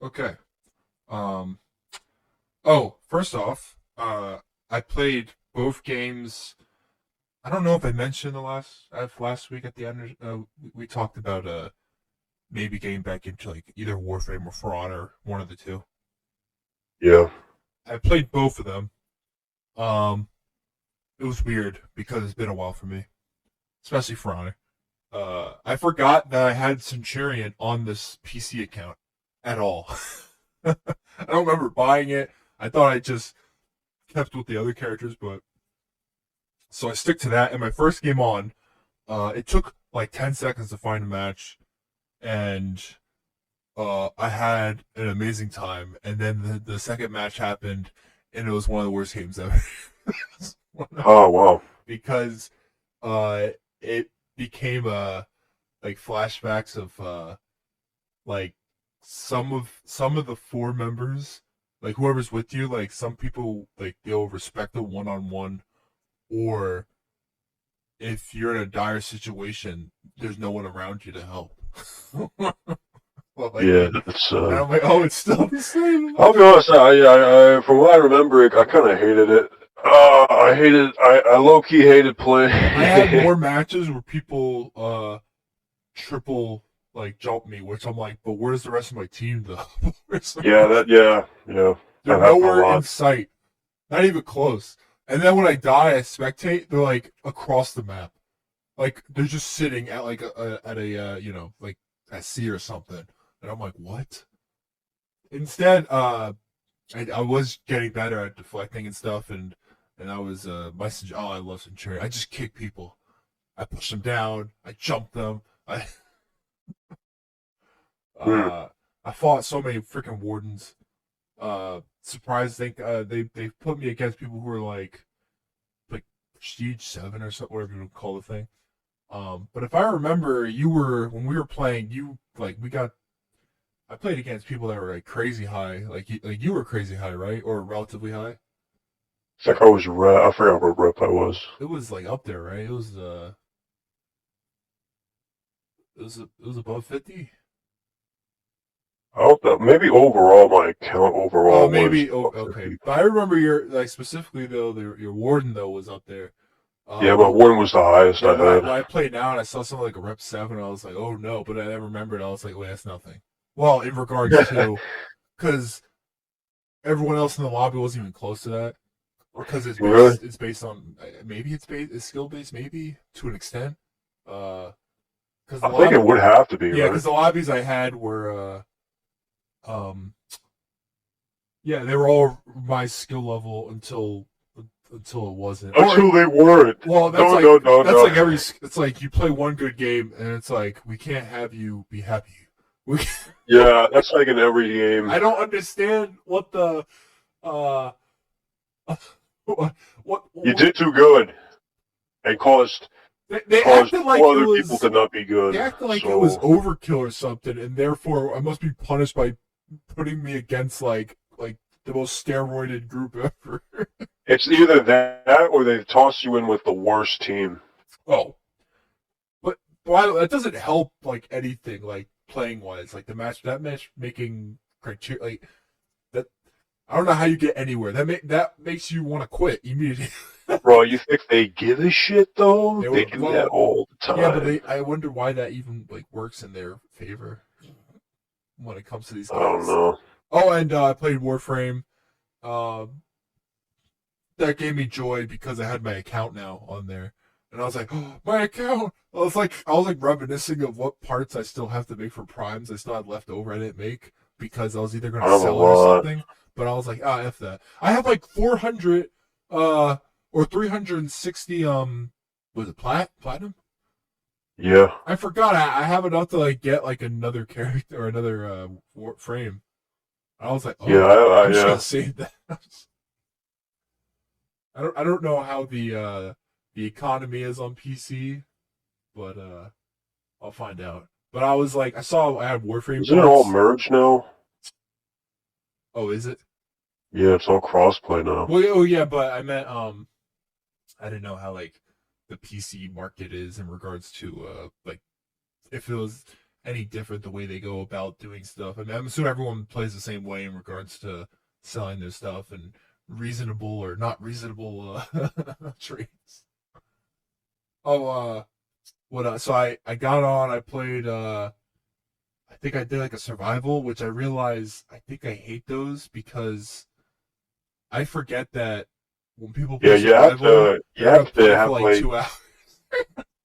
Okay. Um. Oh, first off, I played both games. I don't know if I mentioned the last week at the end. We talked about maybe getting back into like either Warframe or For Honor, one of the two. Yeah. I played both of them. Um, it was weird because it's been a while for me, especially For Honor. I forgot that I had Centurion on this PC account at all. I don't remember buying it. I thought I just kept with the other characters, but so I stick to that. And my first game on, it took like 10 seconds to find a match, and I had an amazing time. And then the second match happened, and it was one of the worst games ever. Oh, wow. because uh, it became like flashbacks of like some of the four members, like whoever's with you, like some people like they'll respect a one on one, or if you're in a dire situation, there's no one around you to help. Well, like, Yeah, that's, and I'm like, oh, it's still the same. I'll be honest, from what I remember, I kind of hated it. I low-key hated I had playing. more matches where people triple like jump me, which I'm like, but where's the rest of my team though? Yeah. They're That happened a nowhere in lot. sight, not even close. And then when I die, I spectate. They're like across the map, like they're just sitting at like at a like at sea or something. And I'm like, what? Instead, I was getting better at deflecting and stuff, and I was oh, I love Centurion. I just kick people. I push them down. I jump them. Hmm. Uh, I fought so many freaking wardens. Surprised they put me against people who were like Prestige 7 or something, whatever you call the thing. But if I remember, you were when we were playing, you like we got. I played against people that were like crazy high, like you were crazy high, right, or relatively high. It's like I was rep. I forgot what rep I was. It was like up there, right? It was above 50. I hope that maybe overall my account overall was Maybe. Oh, about okay. 50. But I remember your like specifically though, your warden though was up there. Yeah, but But one was the highest yeah, I when had. I played now and I saw something like a rep 7, I was like, oh no. But I remembered. I was like, wait, that's nothing. Well, in regards to because everyone else in the lobby wasn't even close to that. Because Really? it's based on maybe it's skill based, maybe to an extent. Because the I think lobby, it would have to be, yeah, right? because the lobbies I had were um yeah, they were all my skill level until it wasn't. Or Until they weren't. well, No, no, no, that's no. like every. It's like you play one good game and it's like we can't have you be happy. We, Yeah, that's like in every game. I don't understand what the uh You what did too good and they caused acted like all it other people was to not be they good. acted like it was So overkill or something, and therefore I must be punished by putting me against like the most steroided group ever. it's either that or they toss you in with the worst team. Oh, but why that doesn't help like anything like playing wise. Like that match making criteria like that. I don't know how you get anywhere. That makes you want to quit immediately. Bro, you think they give a shit though? They do that Well, all the yeah, but time. I wonder why that even like works in their favor when it comes to these I don't games. know. Oh, and I played Warframe. Um, that gave me joy because I had my account now on there, and I was like, oh, my account. I was like reminiscing of what parts I still have to make for primes. I still had left over I didn't make because I was either going I to have a sell it or lot. something. But I was like, ah, f that. I have like 400 or 360 was it platinum? Yeah. I forgot. I have enough to like get like another character or another frame. I was like, Yeah, oh, I'm just gonna yeah. save that. I don't know how the economy is on PC, but I'll find out. But I was like, I saw I had Warframe Isn't it all parts. merged now? Oh, is it? Yeah, it's all crossplay now. Well, oh yeah, but I meant I didn't know how like the PC market is in regards to like if it was any different the way they go about doing stuff. I mean, I'm assuming everyone plays the same way in regards to selling their stuff and reasonable or not reasonable trades. Oh, so I got on, I played I think I did like a survival, which I realized I think I hate those because I forget that when people Yeah, play survival, you they're gonna have play to for have like like. 2 hours.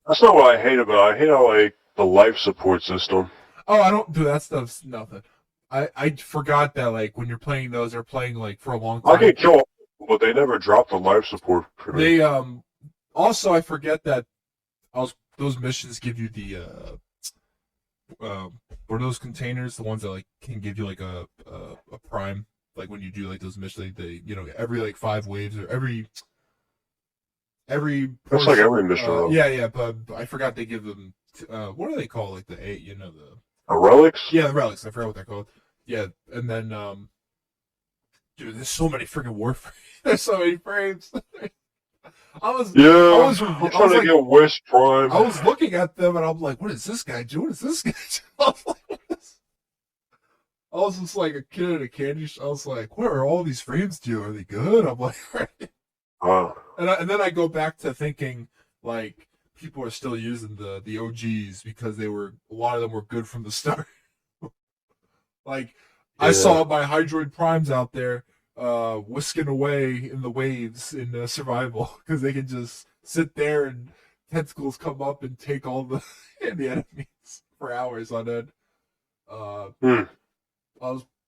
That's not what I hate about it. I hate how like the life support system. Oh, I don't do that stuff's nothing. I forgot that like when you're playing those, they're playing like for a long I time. can kill, but they never drop the life support for me. They also I forget that those missions give you the what are those containers? The ones that like can give you like a prime, like when you do like those missions, like they every like 5 waves or every That's like portion. every mission run. Yeah, but I forgot they give them. What do they call like the eight? The Relics? yeah, the relics. I forgot what they're called. Yeah, and then dude, there's so many freaking warframes. There's so many frames. I was Yeah, I'm trying to like, get West Prime. I was looking at them and I'm like, what is this guy doing? What is this guy doing? I was just like a kid at a candy shop. I was like, what are all these frames do? Are they good? I'm like, and then I go back to thinking like people are still using the OGs because a lot of them were good from the start. Like I saw my Hydroid Primes out there whisking away in the waves in survival because they can just sit there and tentacles come up and take all the enemies for hours on end. But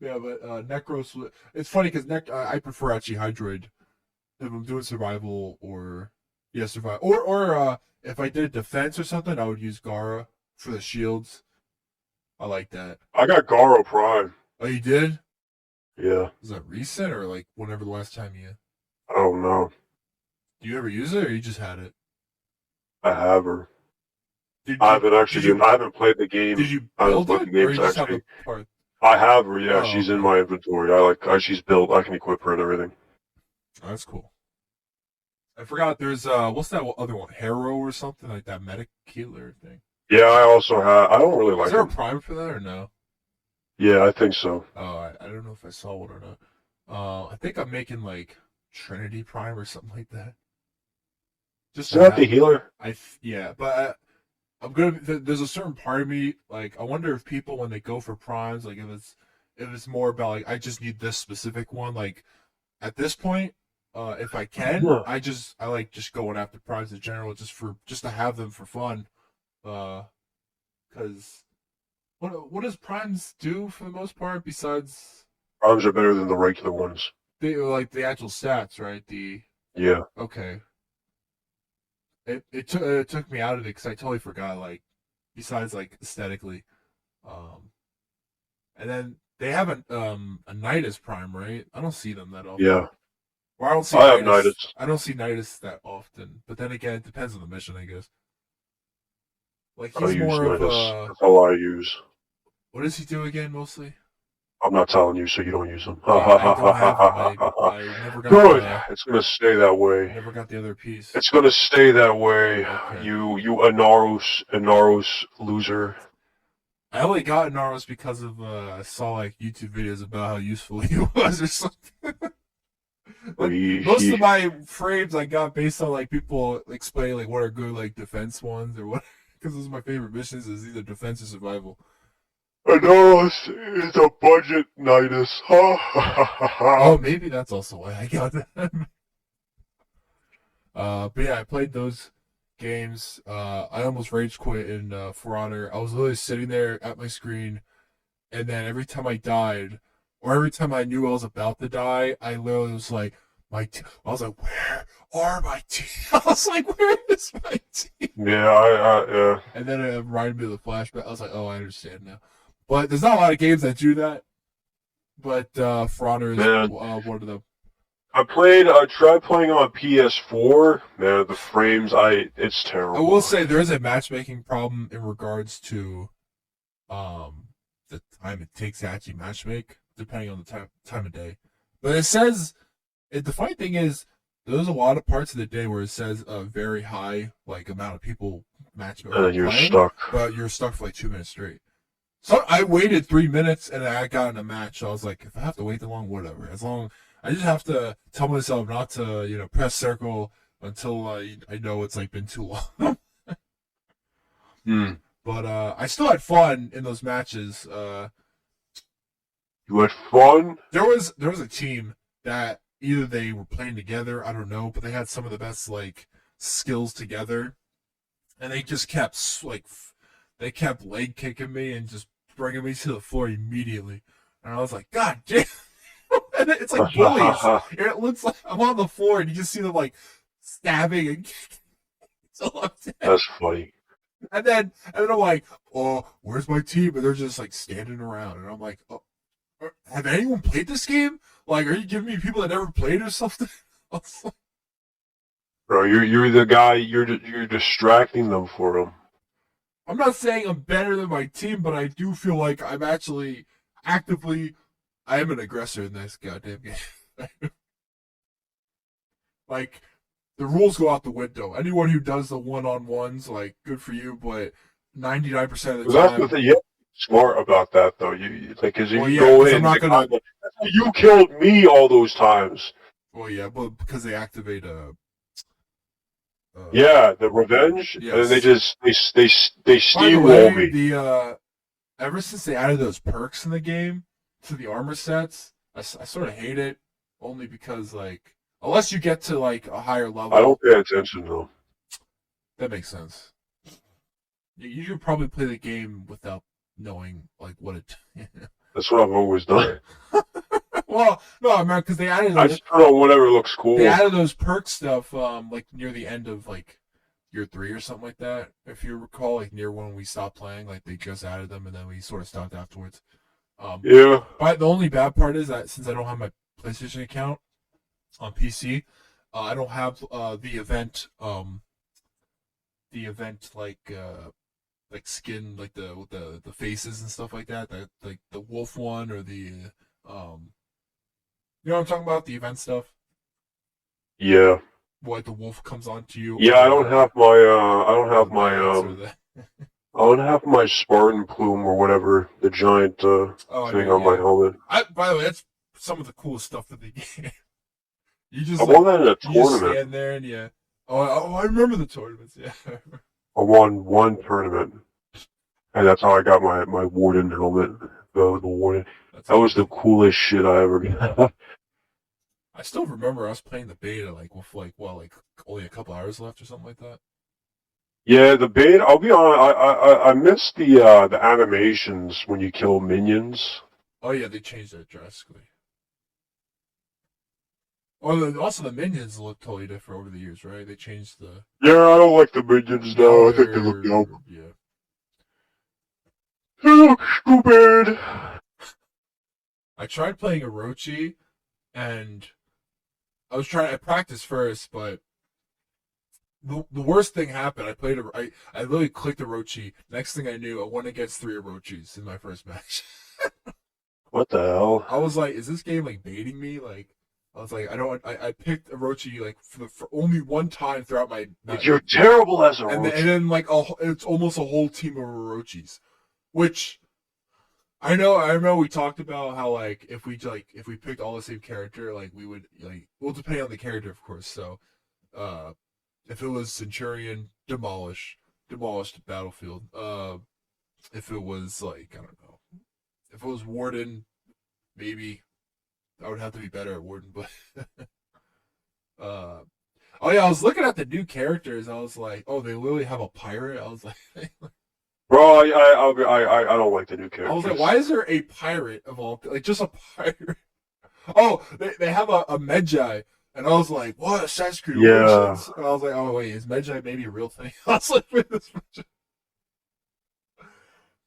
Necros. It's funny because I prefer actually Hydroid if I'm doing survival or survival or if I did defense or something, I would use Gara for the shields. I like that. I got Garo Prime. Oh, you did? Yeah. Is that recent or like whenever the last time you? I don't know. Do you ever use it or you just had it? I have her. I haven't played the game. Did you build it or you just have the part? I have her. Yeah, Oh, she's okay. in my inventory. She's built. I can equip her and everything. Oh, that's cool. I forgot there's what's that other one? Harrow or something like that medic healer thing. Yeah, I also have. I don't really like. Is there him. a prime for that or no? Yeah, I think so. Oh, I don't know if I saw one or not. I think I'm making like Trinity Prime or something like that. Just is that the healer? But I'm gonna. There's a certain part of me like I wonder if people when they go for primes like if it's more about like I just need this specific one like at this point. If I can, I like just going after primes in general, just to have them for fun. Because what does primes do for the most part besides? Primes are better than the regular ones. They like the actual stats, right? Yeah. Okay. It took me out of it because I totally forgot. Like, besides like aesthetically, and then they have a Nidus Prime, right? I don't see them that often. Yeah. Or I don't see. I have Nidus. I don't see Nidus that often. But then again, it depends on the mission, I guess. Like he's more of a. That's all I use. What does he do again, mostly? I'm not telling you, so you don't use them. I don't have them. I never got. Good. It's gonna stay that way. Never got the other piece. It's gonna stay that way. Okay. You Inaros loser. I only got Inaros because of I saw like YouTube videos about how useful he was or something. Most of my frames I got based on like people explaining like what are good like defense ones or what because those are my favorite missions is either defense or survival. Inaros is a budget Nidus. Oh, maybe that's also why I got them. But yeah, I played those games. I almost rage quit in For Honor. I was literally sitting there at my screen, and then every time I died, or every time I knew I was about to die, I literally was like, I was like, where are my team? I was like, where is my team? Yeah. And then it reminded me of the flashback. I was like, oh, I understand now. But there's not a lot of games that do that. But For Honor is one of them. I tried playing on PS4. Man, the frames, it's terrible. I will say there is a matchmaking problem in regards to the time it takes to actually matchmake, depending on the time of day. But it says, the funny thing is, there's a lot of parts of the day where it says a very high like amount of people matchmake. And then you're stuck. But you're stuck for like 2 minutes straight. So I waited 3 minutes and I got in a match. So I was like, if I have to wait that long, whatever. As long I just have to tell myself not to, press circle until I know it's like been too long. Hmm. But I still had fun in those matches. You had fun? There was a team that either they were playing together, I don't know, but they had some of the best like skills together, and they just kept they kept leg kicking me and just bringing me to the floor immediately, and I was like, God damn! And it's like bullies. It looks like I'm on the floor, and you just see them like stabbing and kicking. So I'm dead. That's funny. And then I'm like, oh, where's my team? And they're just like standing around, and I'm like, oh, have anyone played this game? Like, are you giving me people that never played or something? Bro, you're the guy. You're distracting them for them. I'm not saying I'm better than my team, but I do feel like I'm actually actively. I am an aggressor in this goddamn game. Like, the rules go out the window. Anyone who does the one-on-ones, like, good for you, but 99% of the That's the time. thing. You have to be smart about that, though. You like, because if Well, you yeah, go because I'm in, not gonna. you killed me all those times. Well, yeah, but because they activate Yeah, the revenge, and then yes. they By the steamroll way, me. the ever since they added those perks in the game to the armor sets, I sort of hate it only because like unless you get to like a higher I level, don't pay attention though. that makes sense. You should probably play the game without knowing like what it. That's what I've always done. Well, no, I mean because I just put on whatever looks they cool. added those perk stuff like near the end of like year 3 or something like that. If you recall, like near when we stopped playing, like they just added them and then we sort of stopped afterwards. Yeah, But the only bad part is that since I don't have my PlayStation account on PC, I don't have the event like skin like the with the faces and stuff like that. That like the wolf one or the um you know what I'm talking about, the event stuff. yeah, What the wolf comes onto you yeah. or the bats or the I don't have my Spartan plume or whatever the giant oh I thing mean on my yeah. helmet. By the way, that's some of the coolest stuff in the game. You I just won like that in a you just tournament. stand there and yeah. Oh, I remember the tournaments. Yeah. I won one tournament, and that's how I got my warden helmet. The warden. That's That was the amazing. coolest shit I ever got. I still remember us playing the beta like with like only a couple hours left or something like that. Yeah, the bait. I'll be honest. I missed the animations when you kill minions. Oh yeah, they changed that drastically. Oh, also the minions look totally different over the years, right? They changed the Yeah, I don't like the minions now now. I think they look they're dumb. yeah. They look stupid. I tried playing Orochi and I practiced first, but the worst thing happened. I literally clicked Orochi. Next thing I knew, I won against 3 Orochis in my first match. What the hell? I was like, is this game like baiting me? Like, I was like, I picked Orochi like for only one time throughout my You're terrible as a and then like it's almost a whole team of Orochis, which I know we talked about how like if we picked all the same character, like we would like well depending on the character of course. So uh if it was Centurion, demolish the battlefield. If it was like I don't know, if it was Warden, maybe I would have to be better at Warden, but uh oh yeah, I was looking at the new characters. I was like, oh, they literally have a pirate. I was like, Bro, I don't like the new I was like, characters. why is there a pirate of all like just a pirate? Oh, they have a Medjai, and I was like, what Assassin's Creed Yeah. Origins? And I was like, oh wait, is Medjai maybe a real thing? I was like, wait, this Medjai.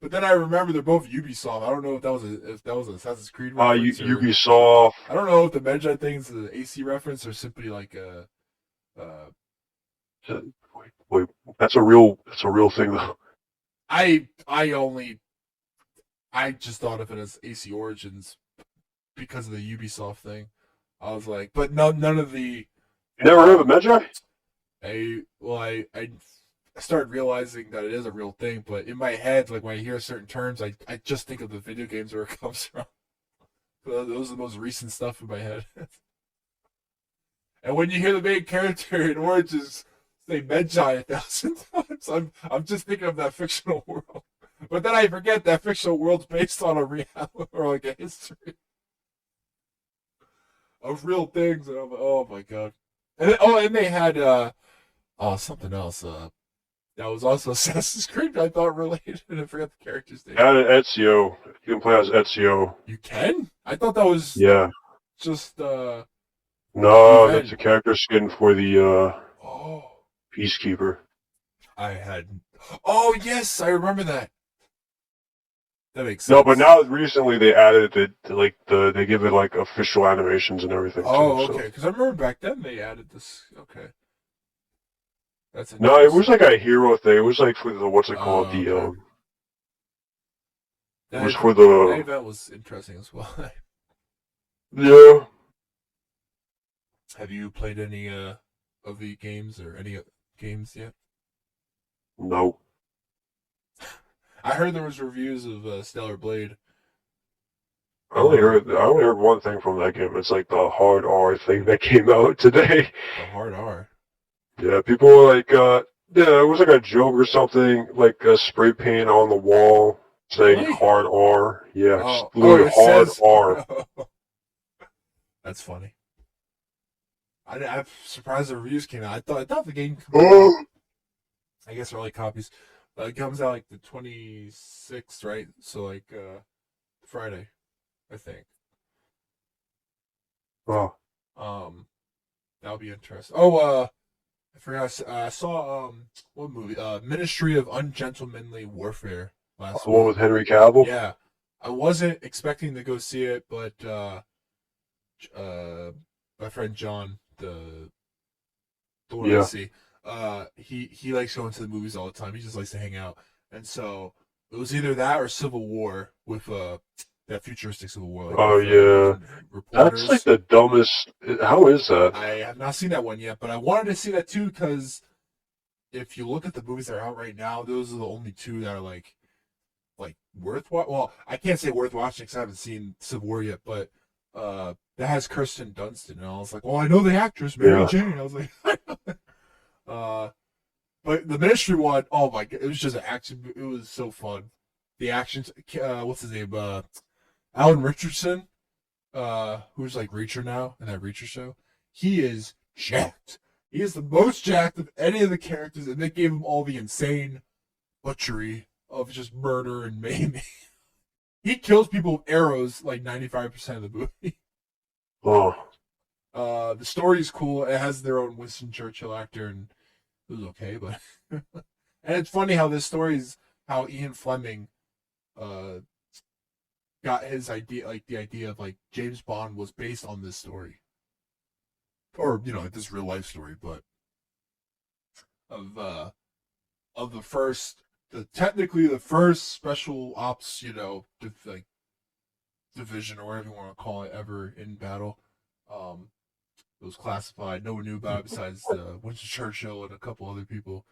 But then I remember they're both Ubisoft. I don't know if that was an Assassin's Creed reference or Ubisoft. I don't know if the Medjai thing is an AC reference or simply like a. Uh, Wait, that's a real thing though. I just thought of it as AC Origins because of the Ubisoft thing. I was like, but no, none of the You never heard of Medjay? I well I I started realizing that it is a real thing. But in my head, like when I hear certain terms, I just think of the video games where it comes from. Those are the most recent stuff in my head. And when you hear the main character in Origins say Medjai 1,000 times, I'm just thinking of that fictional world. But then I forget that fictional world's based on a reality or like a history of real things, and I'm like, oh my god. And they had something else. That was also Assassin's Creed. I thought related, and I forgot the character's name. Added Ezio. You can play as Ezio. You can? I thought that was Yeah. just No, event. that's a character skin for the Oh, Peacekeeper. I had. Oh yes, I remember that. That makes sense. No, but now recently they added it to, like they give it like official animations and everything. Oh, too, okay. Because I remember back then they added this. Okay, that's No, it was like a hero thing. It was like for the what's it called? Okay. It was for the. That event was interesting as well. Yeah. Have you played any of the games or any games yet? No. I heard there was reviews of Stellar Blade. I only heard one thing from that game. It's like the hard R thing that came out today. The hard R. Yeah, people were like, yeah, it was like a joke or something, like a spray paint on the wall saying Really? hard R. Yeah, Oh, just literally it hard says R. That's funny. I'm surprised the reviews came out. I thought the game. I guess early copies. It comes out like the 26th, right? So like Friday, I think. Oh. That'll be interesting. Oh, I forgot. I saw what movie? Ministry of Ungentlemanly Warfare last The one week. with Henry Cavill? Yeah, I wasn't expecting to go see it, but my friend John, the one I Yeah. see, he likes going to the movies all the time. He just likes to hang out, and so it was either that or Civil War with that futuristic Civil War. Like, Oh, with, yeah. reporters. That's like the dumbest. How is that? I have not seen that one yet, but I wanted to see that too because if you look at the movies that are out right now, those are the only two that are like worth watching. Well, I can't say worth watching because I haven't seen Civil War yet, but that has Kirsten Dunst, and I was like, well, I know the actress Mary Jane. I was like, but the Ministry one, oh my god, it was just an action. It was so fun. The actions. What's his name? Alan Richardson, who's like Reacher now in that Reacher show. He is jacked. He is the most jacked of any of the characters, and they gave him all the insane butchery of just murder and maiming. He kills people with arrows like 95% of the movie. Oh. The story is cool. It has their own Winston Churchill actor, and it was okay, but and it's funny how this story is how Ian Fleming got his idea, like the idea of like James Bond was based on this story, or like this real life story, but of technically the first special ops, like division or whatever you want to call it ever in battle. It was classified. No one knew about it besides Winston Churchill and a couple other people.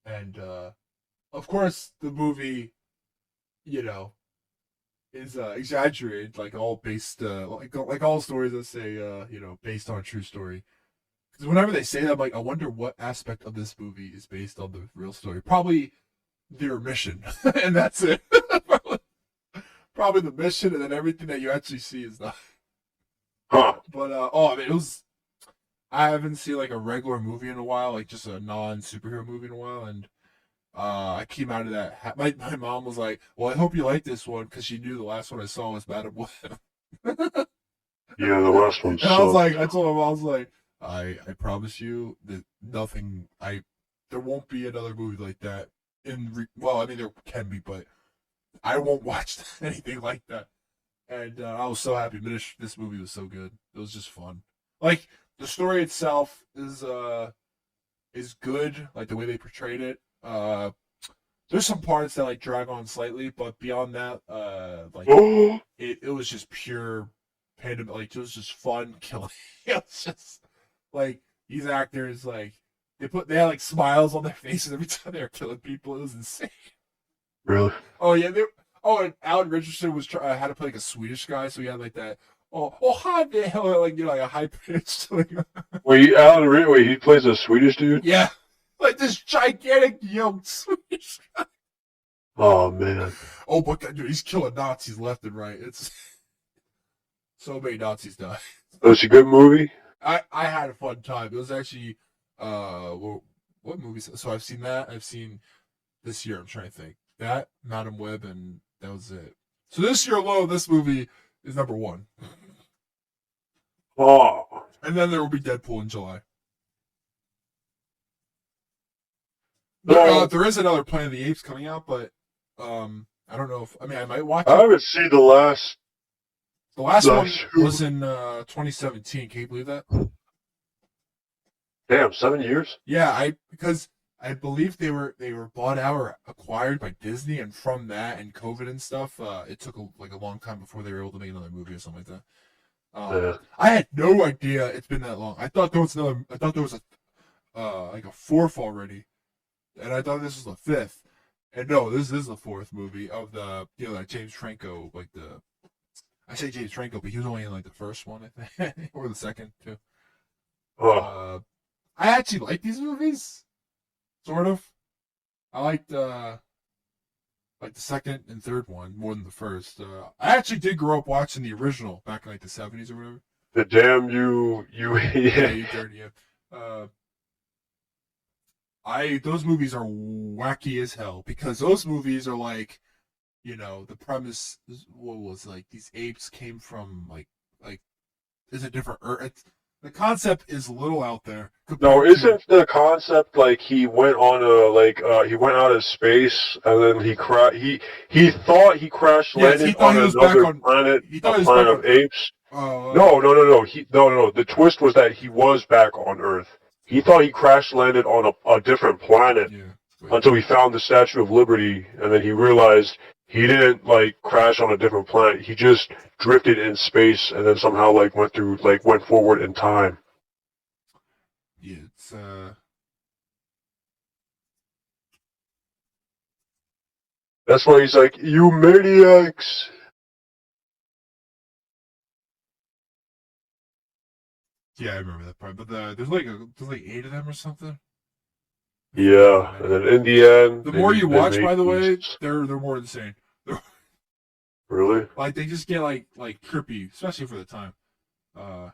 And of course, the movie, is exaggerated, like all based, like all stories that say, based on a true story. Because whenever they say that, I'm like, I wonder what aspect of this movie is based on the real story. Probably their mission, and that's it. Probably the mission, and then everything that you actually see is not. Huh. But I mean, it was. I haven't seen like a regular movie in a while, like just a non-superhero movie in a while, and I came out of that. My mom was like, "Well, I hope you like this one," because she knew the last one I saw was Madam Web. Yeah, the last one. And I was like, I told him, I was like, I promise you that there won't be another movie like that. Well, I mean there can be, but I won't watch anything like that. And I was so happy. This movie was so good. It was just fun. Like the story itself is good. Like the way they portrayed it. There's some parts that like drag on slightly, but beyond that, it was just pure pandemic. Like it was just fun killing. It was just like these actors like They had like smiles on their faces every time they were killing people. It was insane. Really? Oh yeah, and Alan Richardson had to play like a Swedish guy, so he had like that. Hi there, like like a high pitched, like Wait, he plays a Swedish dude? yeah, like this gigantic young Swedish. Oh man. Oh, but dude, he's killing Nazis left and right. It's so many Nazis die. Oh, it's a good movie? I had a fun time. It was actually what movies? So I've seen that. I've seen this year. I'm trying to think that Madam Web, and that was it. So this year alone, this movie is number one. Oh. And then there will be Deadpool in July. No, There is another Planet of the Apes coming out, but I don't know if I might watch I it. haven't seen the last. The last one Nice. was in 2017. Can you believe that? Damn, 7 years? Yeah, because I believe they were bought out or acquired by Disney, and from that and COVID and stuff, it took like a long time before they were able to make another movie or something like that. Yeah. I had no idea it's been that long. I thought there was another. I thought there was a like a fourth already, and I thought this was the fifth. And no, this is the fourth movie of the like James Franco, like the. I say James Franco, but he was only in like the first one, I think, or the second too. Oh. I actually like these movies, sort of. I liked like the second and third one more than the first. I actually did grow up watching the original back in like the 70s or whatever. The damn you, Yeah, yeah. you dirty. Yeah. Those movies are wacky as hell because those movies are like, the premise what was like these apes came from like is a different Earth. The concept is a little out there. No, compared to isn't the concept like he went on he went out of space and then he thought he crash yes, he landed thought on he was back another on. planet, He a thought he was back planet on. of apes? Uh, No, no, no, no. No. The twist was that he was back on Earth. He thought he crash landed on a different planet yeah. Wait. until he found the Statue of Liberty, and then he realized he didn't like crash on a different planet. He just drifted in space and then somehow went forward in time. Yeah, it's That's why he's like, "You maniacs!" yeah, I remember that part. But there's like eight of them or something. I forget how Yeah, and many. then in the end, The more you they watch, make by the way, these. they're more insane. They're, Really? like they just get like trippy, especially for the time. Uh,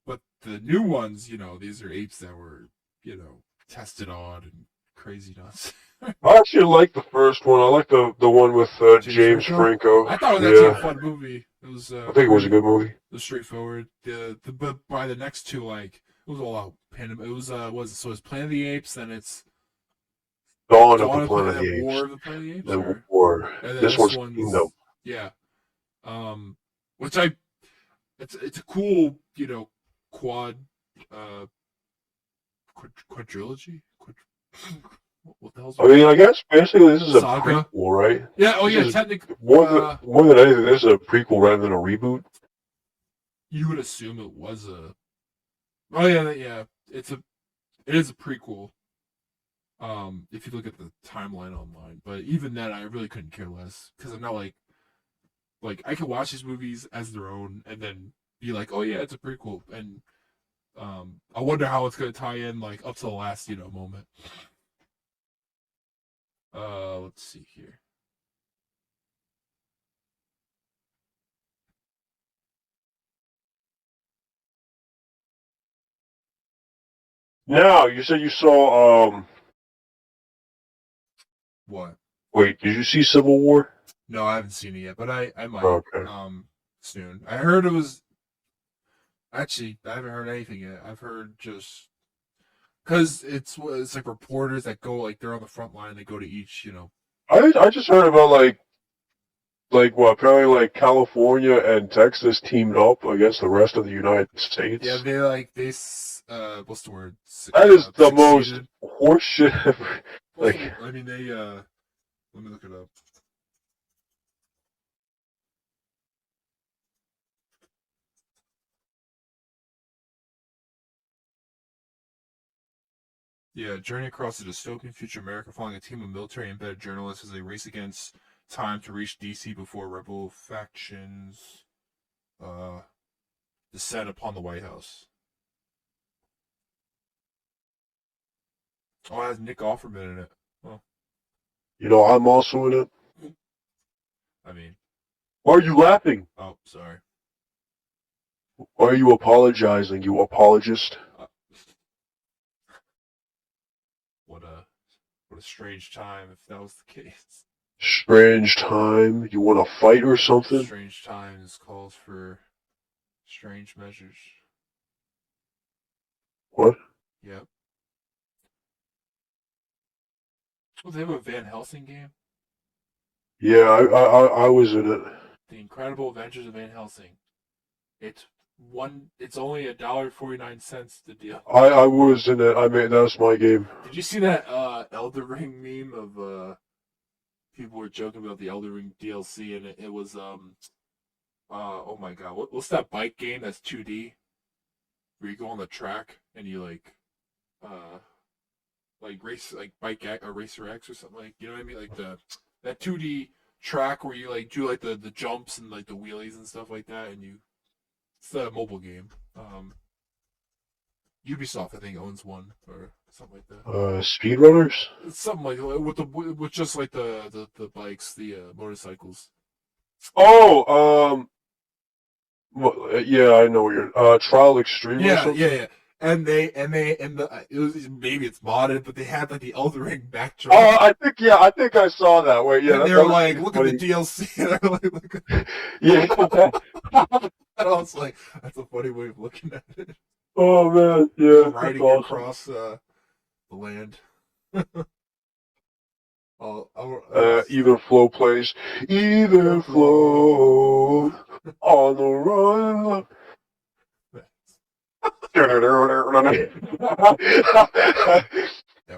but the new ones, these are apes that were tested on and crazy nuts. I actually like the first one. I like the one with James Franco. I thought it was actually a Yeah, fun movie. It was I think it was a good movie. it was straightforward. But by the next two, like it was all out. It was Planet of the Apes, then it's Dawn of the Dawn of the Planet Planet, of the then War Apes. of the Planet of the Apes, Then or War. and then This this one's Kingdom. one's yeah. Which it's a cool quad uh quadrilogy. What the hell's I mean, I guess basically this is a Saga? prequel, right? Yeah. Oh This yeah. is Technically, more than anything, this is a prequel rather than a reboot. you would assume it was a. Oh yeah, yeah. It is a prequel. If you look at the timeline online, but even then, I really couldn't care less because I'm not like I can watch these movies as their own and then be like, oh yeah, it's a prequel, and I wonder how it's gonna tie in like up to the last moment. Let's see here. Now, you said you saw, What? wait, did you see Civil War? No, I haven't seen it yet, but I might Okay. soon. I heard it was actually I haven't heard anything yet. I've heard just because it's like reporters that go like they're on the front line. They go to each I just heard about what, apparently like California and Texas teamed up against the rest of the United States. yeah, they what's the word? That is the most Succeeded. horseshit ever. Like, I mean, they let me look it up. Yeah, journey across a dystopian future America following a team of military embedded journalists as they race against time to reach DC before rebel factions uh, descend upon the White House. Oh, it has Nick Offerman in it. Well, You know, I'm also in it. I mean, Why are you laughing? oh, sorry. Why are you apologizing, you apologist? Uh, what a what a strange time if that was the case. Strange time. You want to fight or something? Strange times calls for strange measures. What? Yep. Oh, they have a Van Helsing game. Yeah, I was in it. The Incredible Adventures of Van Helsing. It's one. It's only $1.49 the deal. I was in it. I mean, that's my game. Did you see that Elder Ring meme of people were joking about the Elder Ring DLC and it was oh my god, what's that bike game that's 2D where you go on the track and you race like bike or Racer X or something, like, you know what I mean, like that 2D track where you like do like the jumps and like the wheelies and stuff like that, and it's a mobile game. Ubisoft, I think, owns one or something like that. Speedrunners? It's something like with just like the bikes, the motorcycles. Oh, yeah, I know what you're. Trial Extreme or Yeah, something? yeah. And it was, maybe it's modded, but they had like the Elder Ring backdrop. Oh, I think I saw that. Wait, yeah, And they were like, look at the DLC. And they're like, look at Yeah. and I was like, that's a funny way of looking at it. Oh man, yeah. Riding Awesome. across the land. Even Flow plays. Even Flow on the run. That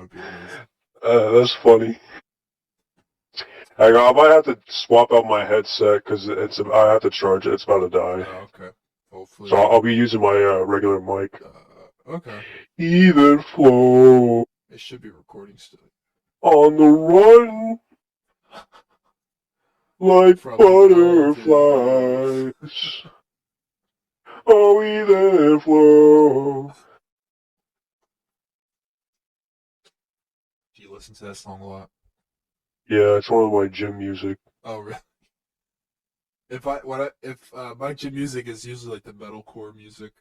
would be amazing. That's funny. I might have to swap out my headset because I have to charge it. It's about to die. Oh, okay. Hopefully. So I'll be using my regular mic. Okay. Even Flow It should be recording still. on the run like From butterflies. Oh, even Flow. Do you listen to that song a lot? Yeah, it's one of my gym music. Oh, really? If my gym music is usually like the metalcore music,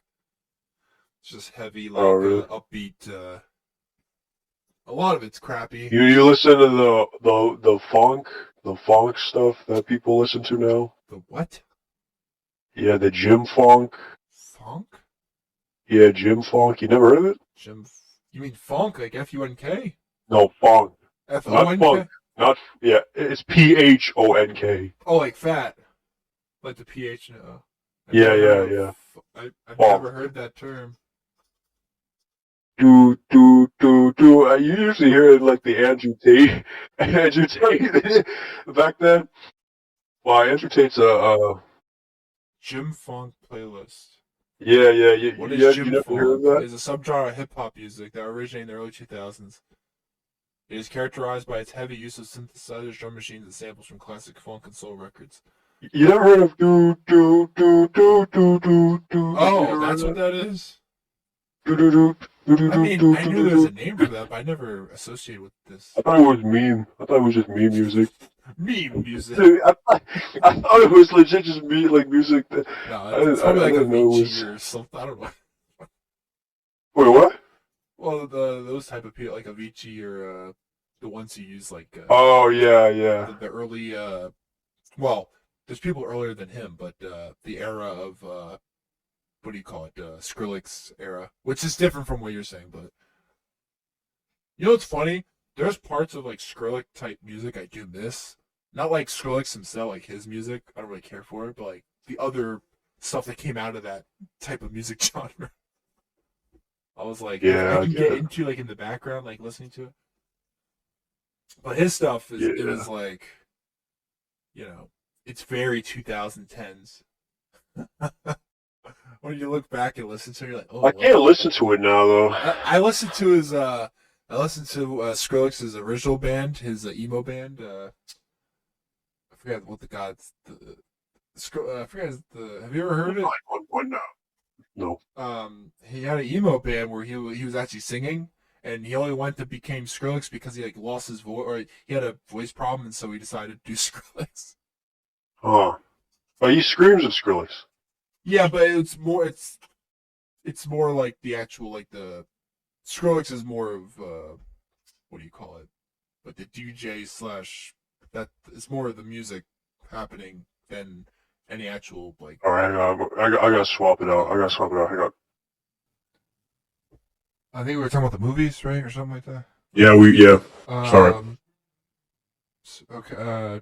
it's just heavy, like really? upbeat. A lot of it's crappy. You listen to the funk stuff that people listen to now? The what? Yeah, the gym funk. Funk? Yeah, gym funk. You never heard of it? You mean funk, like FUNK? No, funk. Not FONK? funk. Yeah, it's PHONK. Oh, like fat, like the PH. Yeah. I've never heard that term. Do. You usually hear it like the Andrew Tate. Andrew Tate back then. Well, Andrew Tate's a Gym funk playlist. Yeah. What is You gym never heard of funk? that? It's a subgenre of hip hop music that originated in the early 2000s. It is characterized by its heavy use of synthesizers, drum machines, and samples from classic funk and soul records. You never heard of do. Oh, that's what that is? I mean, I knew there was a name for that, but I never associated with this. I thought it was meme. I thought it was just meme music. Meme music. Dude, I thought it was legit just like music. No, it's probably like Avicii or something. I don't know. Wait, what? Well, those type of people like Avicii or the ones who use like. Oh yeah. The early well, there's people earlier than him, but the era of what do you call it? Skrillex era, which is different from what you're saying, but you know what's funny? There's parts of like Skrillex type music I do miss. Not like Skrillex himself, like his music. I don't really care for it, but like the other stuff that came out of that type of music genre. I was like, yeah, I can get into like in the background, like listening to it. But his stuff is it was like, you know, it's very 2010s. When you look back and listen to it, you're like, oh. I can't listen to it now though. I listened to his I listened to Skrillex's original band, his emo band. I forget what the god's I forget the. Have you ever heard it? Like 1 point now. No. He had an emo band where he was actually singing, and he only went to became Skrillex because he like lost his voice, or he had a voice problem, and so he decided to do Skrillex. Oh. But he screams at Skrillex. Yeah, but it's more like the actual like the Skrillex is more of what do you call it? Like the DJ slash that is more of the music happening than any actual like. All right, I gotta swap it out. Hang on. I think we were talking about the movies, right, or something like that. Yeah. Sorry. Okay.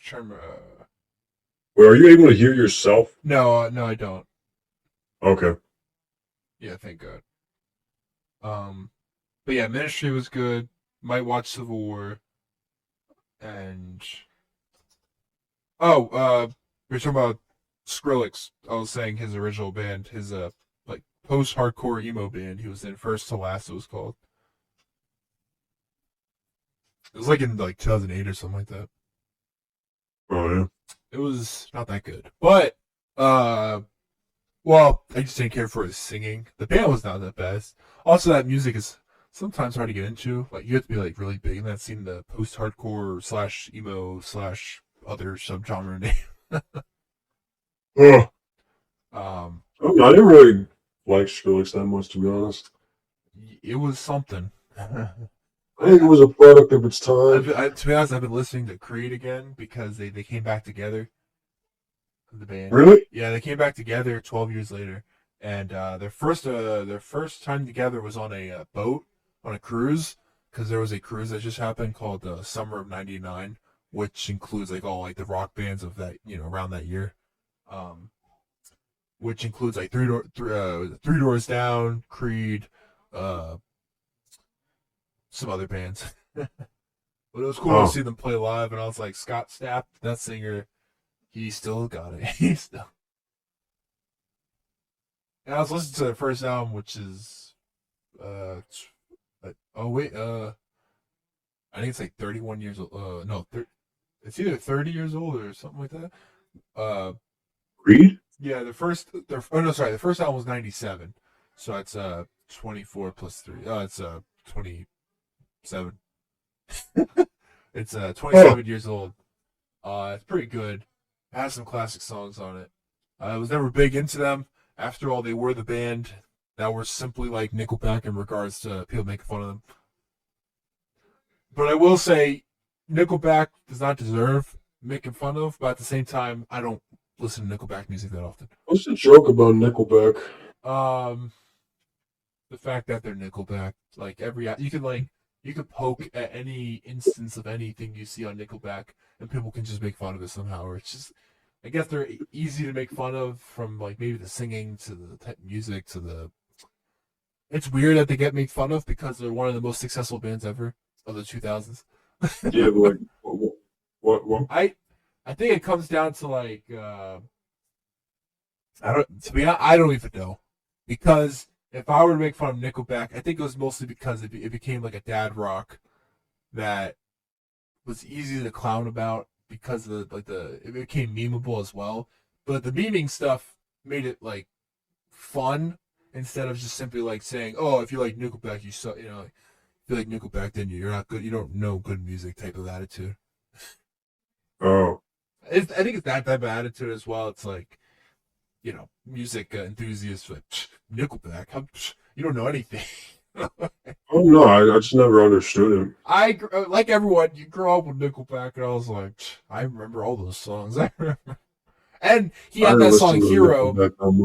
Trying, Wait, are you able to hear yourself? no, I don't. Okay. Yeah, thank God. But yeah, Ministry was good. Might watch Civil War. And we're talking about Skrillex. I was saying his original band, his like post-hardcore emo band. He was in First to Last. It was called. It was like in like 2008 or something like that. Oh yeah. It was not that good, but well, I just didn't care for his singing. The band was not the best. Also, that music is sometimes hard to get into. Like you have to be like really big in that scene, the post-hardcore slash emo slash other subgenre name. Oh. Um, I didn't really like Skrillex that much, to be honest. it was something. I think it was a product of its time. To be honest, I've been listening to Creed again because they came back together. The band, Really? yeah, they came back together 12 years later, and their first time together was on a boat on a cruise because there was a cruise that just happened called Summer of '99, which includes like all like the rock bands of that around that year, which includes like Three Doors Down, Creed, some other bands. But it was cool to see them play live, and I was like, Scott Stapp, that singer, he still got it. He's still. And I was listening to their first album, which is, oh wait, I think it's like 31 years old. No, it's either 30 years old or something like that. Creed? Yeah, the first album was 97, so it's 24 plus 3. Oh, it's 27. It's 27 years old. It's pretty good. It has some classic songs on it. I was never big into them. After all, they were the band that were simply like Nickelback in regards to people making fun of them. But I will say, Nickelback does not deserve making fun of. But at the same time, I don't listen to Nickelback music that often. What's the joke about Nickelback? The fact that they're Nickelback, like you can poke at any instance of anything you see on Nickelback, and people can just make fun of it somehow. Or it's just, I guess they're easy to make fun of, from like maybe the singing to the type of music to the. It's weird that they get made fun of because they're one of the most successful bands ever of the 2000s. Yeah, but like, what? I think it comes down to like I don't even know, because if I were to make fun of Nickelback, I think it was mostly because it became like a dad rock that was easy to clown about because of it became memeable as well. But the memeing stuff made it like fun instead of just simply like saying, "Oh, if you like Nickelback, you suck." Like, if you like Nickelback, then you're not good. You don't know good music type of attitude. Oh. I think it's that type of attitude as well. It's like, music enthusiasts like Nickelback. You don't know anything. Oh no, I just never understood him. Like everyone, you grow up with Nickelback, and I was like, I remember all those songs. I remember. And he had that song Hero.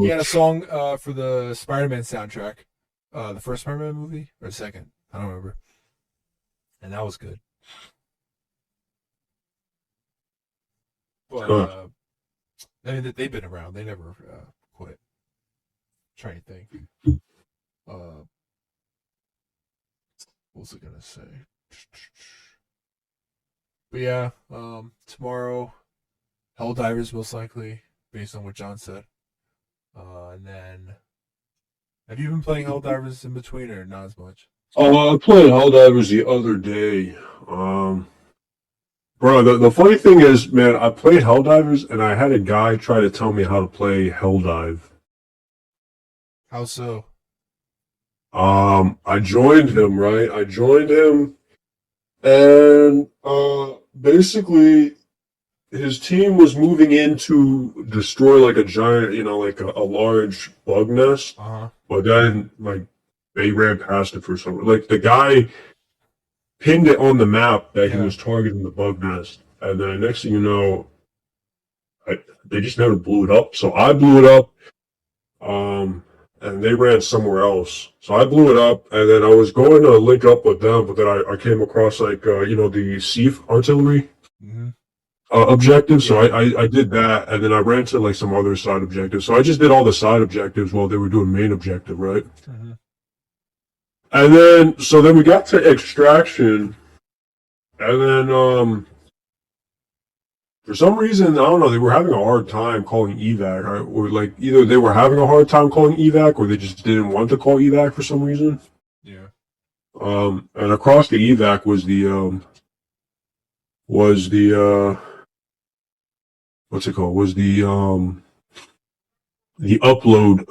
He had a song for the Spider-Man soundtrack, the first Spider-Man movie or the second, I don't remember, and that was good. But I mean, they've been around. They never quit. Trying to think. What was I gonna say? But yeah, tomorrow, Helldivers most likely, based on what John said. And then, have you been playing Helldivers in between, or not as much? I played Helldivers the other day. Bro, the funny thing is, man, I played Helldivers and I had a guy try to tell me how to play Helldive. How so? I joined him, right? I joined him, and basically his team was moving in to destroy like a giant, like a large bug nest. Uh huh. But then, like, they ran past it for some. Like, the guy pinned it on the map that he Yeah. was targeting the bug nest, and then next thing you know, they just never blew it up. So I blew it up, and they ran somewhere else. So I blew it up, and then I was going to link up with them, but then I came across like the Sieve artillery Mm-hmm. objective. So Yeah. I did that, and then I ran to like some other side objectives. So I just did all the side objectives while they were doing main objective, right? Mm-hmm. And then so then we got to extraction, and then for some reason, I don't know, they were having a hard time calling evac, or like either they were having a hard time calling evac, or they just didn't want to call evac for some reason. Yeah. And across the evac was the what's it called? Was the upload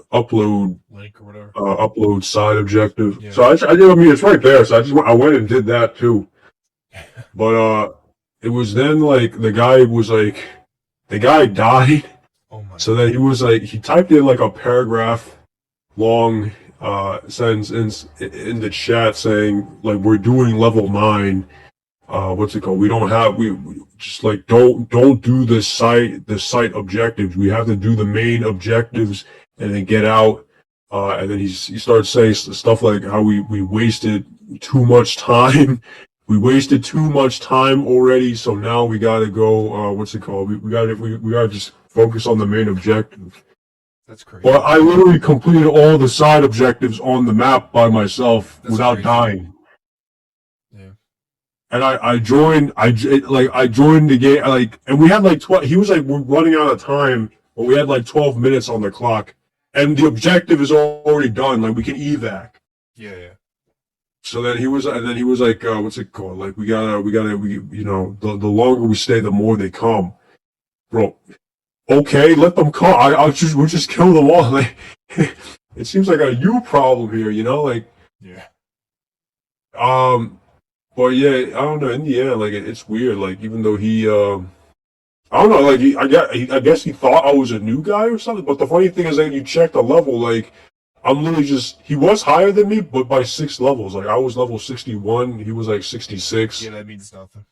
Link or whatever. upload side objective. Yeah. So I mean, it's right there. So I went and did that too. But it was then like the guy died. Oh my. So then he was like, he typed in like a paragraph long sentence in the chat saying like, we're doing level 9. What's it called? We just like don't do the site objectives. We have to do the main objectives and then get out. And then he started saying stuff like how we wasted too much time. We wasted too much time already, so now we gotta go. What's it called? We gotta just focus on the main objective. That's crazy. But I literally completed all the side objectives on the map by myself without crazy. dying. Yeah. And I joined the game, and we had like 12. He was like, we're running out of time, but we had like 12 minutes on the clock, and the objective is already done. Like, we can evac. Yeah. So then he was like, what's it called? Like, we gotta, the longer we stay, the more they come, bro. Okay, let them come. We'll just kill them all. Like, it seems like a you problem here, like. Yeah. But yeah, I don't know. In the end, like, it's weird. Like, even though he, I don't know. Like, I guess he thought I was a new guy or something. But the funny thing is that you check the level, like, I'm literally he was higher than me, but by 6 levels. Like, I was level 61, he was like 66. Yeah, that means nothing.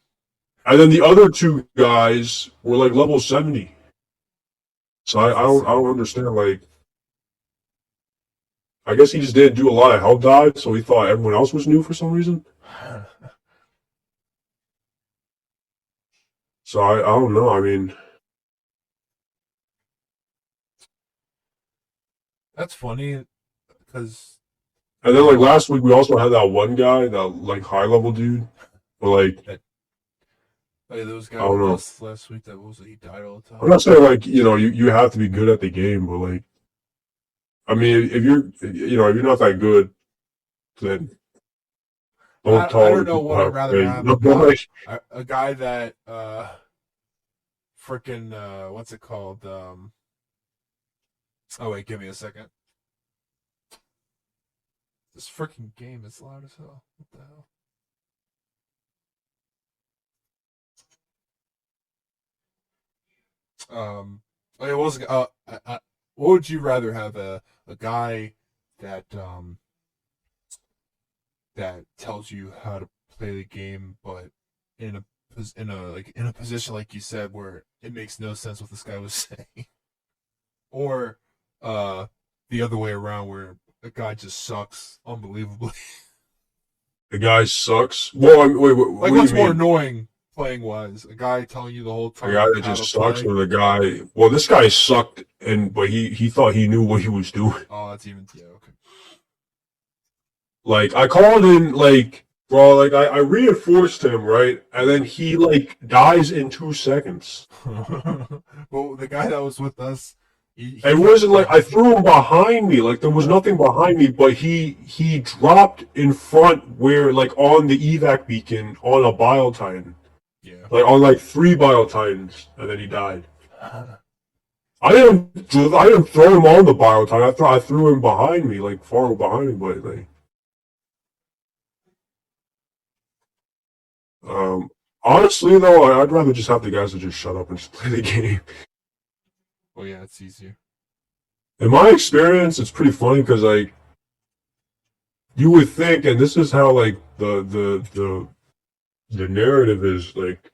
And then the other 2 guys were like level 70. So I don't understand. Like, I guess he just didn't do a lot of help dives, so he thought everyone else was new for some reason. So I don't know. I mean, that's funny because. And then like last week we also had that one guy, that like high level dude, but like. There was guy I don't know. last week that he died all the time. I'm not saying like you have to be good at the game, but like, I mean, if you're not that good, then don't talk. I don't know what I'd rather have. A guy that freaking what's it called? Oh wait, give me a second. This freaking game is loud as hell. What the hell? It was what would you rather have, a guy that that tells you how to play the game, but in a position like you said where it makes no sense what this guy was saying, or the other way around where a guy just sucks unbelievably. The guy sucks. Well, wait, like, what's more annoying playing wise? A guy telling you the whole time. A guy that just sucks, or the guy? Well, this guy sucked, but he thought he knew what he was doing. Oh, that's even okay. Like, I called in, like, bro, like I reinforced him, right, and then he like dies in 2 seconds. Well, the guy that was with us, It wasn't like I threw him behind me. Like there was nothing behind me, but he dropped in front where like on the evac beacon on a Biotitan. Yeah. Like on like 3 Biotitans, and then he died. I didn't throw him on the Biotitan. I threw him behind me, like far behind me, but like um honestly though, I'd rather just have the guys that just shut up and just play the game. Well, yeah, it's easier. In my experience, it's pretty funny because like you would think, and this is how like the narrative is like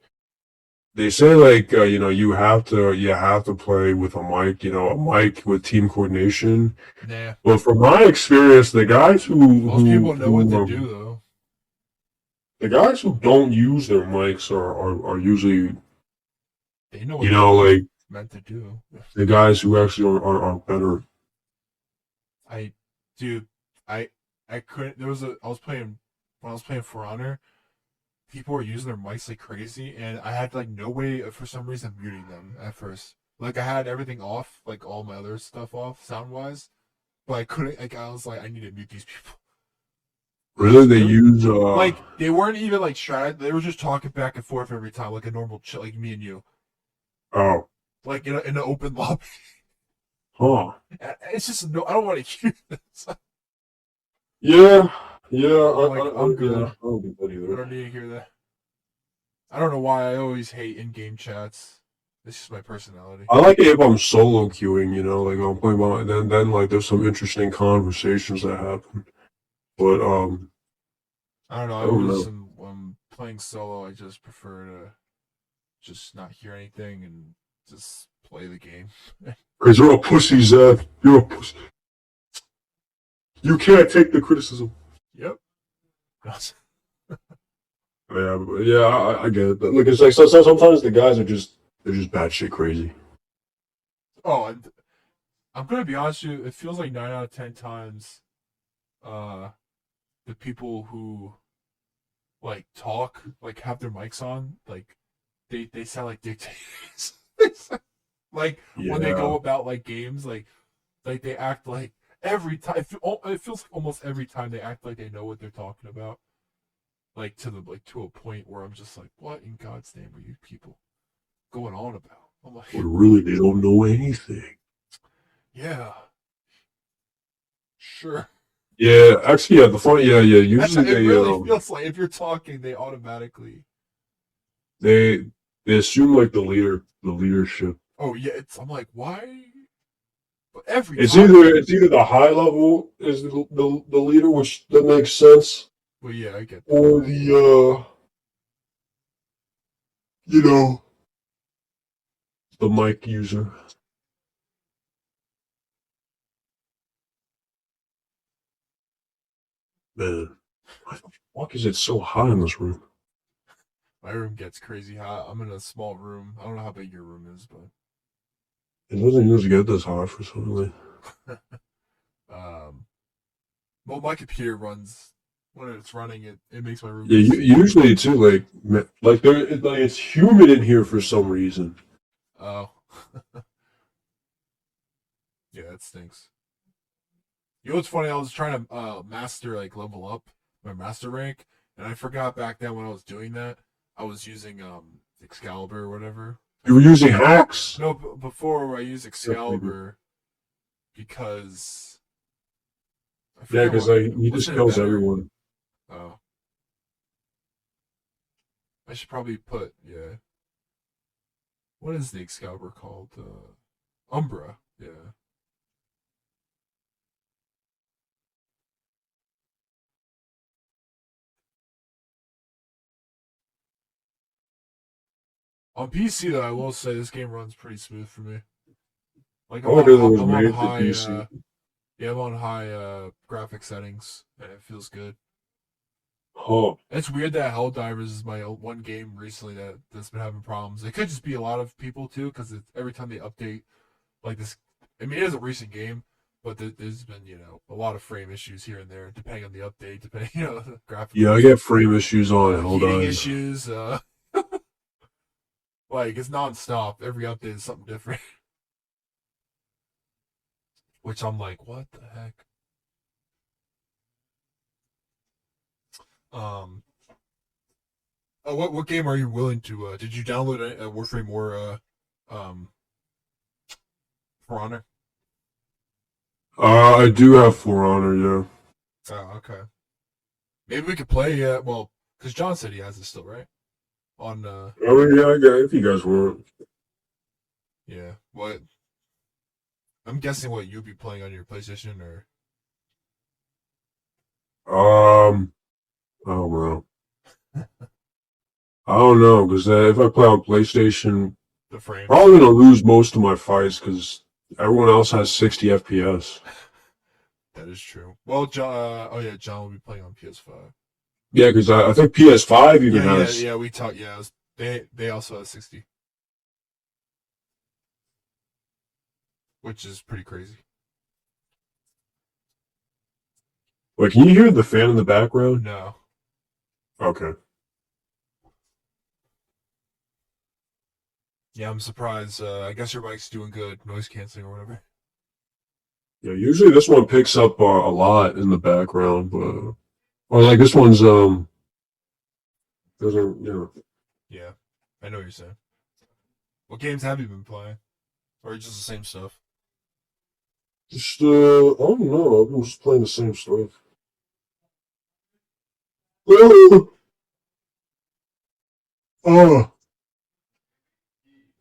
they say like you have to play with a mic, a mic with team coordination. Nah. But from my experience, the guys Most people know what to do though. the guys who don't use their mics are usually They know what they're like meant to do. the guys who actually are better. I couldn't. I was playing when I was playing For Honor. People were using their mics like crazy, and I had like no way of, for some reason, muting them at first. Like I had everything off, like all my other stuff off, sound wise, but I couldn't. Like I was like, I need to mute these people. Really, they use like they weren't even like strat. They were just talking back and forth every time, like a normal chill, like me and you, oh like in an open lobby. huh It's just no. I don't want to hear this. yeah I'm good. I don't get that I either. don't need to hear that. I don't know why I always hate in-game chats. It's just my personality. I like it if I'm solo queuing, like I'm playing by then like there's some interesting conversations that happen. But I don't know. I don't know. When I'm playing solo, I just prefer to just not hear anything and just play the game. Because you're a pussy, Zed. You're a pussy. You can't take the criticism. Yep. Yeah, I get it. But look, it's like sometimes the guys they're just batshit crazy. Oh, and I'm gonna be honest with you. It feels like 9 out of 10 times, the people who like talk, like have their mics on, like they sound like dictators. Like when they go about like games, like they act like every time. It feels like almost every time they act like they know what they're talking about. Like to a point where I'm just like, what in God's name are you people going on about? I'm like, But really, they don't know anything. yeah, sure. Yeah, actually, yeah. The funny, yeah. Usually It really feels like if you're talking, they automatically. they assume like the leadership. Oh yeah, I'm like, why? But every It's time. either the high level is the leader, which that makes sense, Well, yeah, I get that. or the mic user. Man, why the fuck is it so hot in this room? My room gets crazy hot. I'm in a small room. I don't know how big your room is, but It doesn't usually get this hot for some reason. well, my computer runs when it's running. It makes my room. Yeah, usually too. Like it's humid in here for some reason. Oh, yeah, that stinks. You know what's funny? I was trying to master like level up my master rank, and I forgot back then when I was doing that, I was using Excalibur or whatever. You were using hacks? No, before I used Excalibur because Yeah, because he just kills everyone. Oh, I should probably put What is the Excalibur called? Umbra. Yeah. On PC though, I will say this game runs pretty smooth for me. Like I'm on high. Yeah, I'm on high graphic settings, and it feels good. Oh, It's weird that Helldivers is my one game recently that's been having problems. It could just be a lot of people too, because every time they update like this. I mean, it is a recent game, but there's been a lot of frame issues here and there, depending on the update, depending the graphics. Yeah, I get frame issues on heating issues. Like it's nonstop. Every update is something different. which I'm like, what the heck? Um, what game are you willing to? Did you download a Warframe or um, For Honor? I do have For Honor, yeah. Oh, okay. Maybe we could play. Well, because John said he has it still, right? On I mean, yeah, I got if you guys want. yeah. What I'm guessing, what you'd be playing on your PlayStation or Um, oh well, I don't know because if I play on PlayStation, the frames. probably gonna lose most of my fights because everyone else has 60 FPS. That is true. Well, John. Oh yeah, John will be playing on PS5. Yeah, because I think PS5 even has. Yeah. We talked. Yeah, they also have 60, which is pretty crazy. Wait, can you hear the fan in the background? No. Okay. Yeah, I'm surprised. I guess your mic's doing good, noise canceling or whatever. Yeah, usually this one picks up a lot in the background, but or like this one's doesn't Yeah, I know what you're saying. What games have you been playing, or just the same stuff? just I don't know. I've been just playing the same stuff.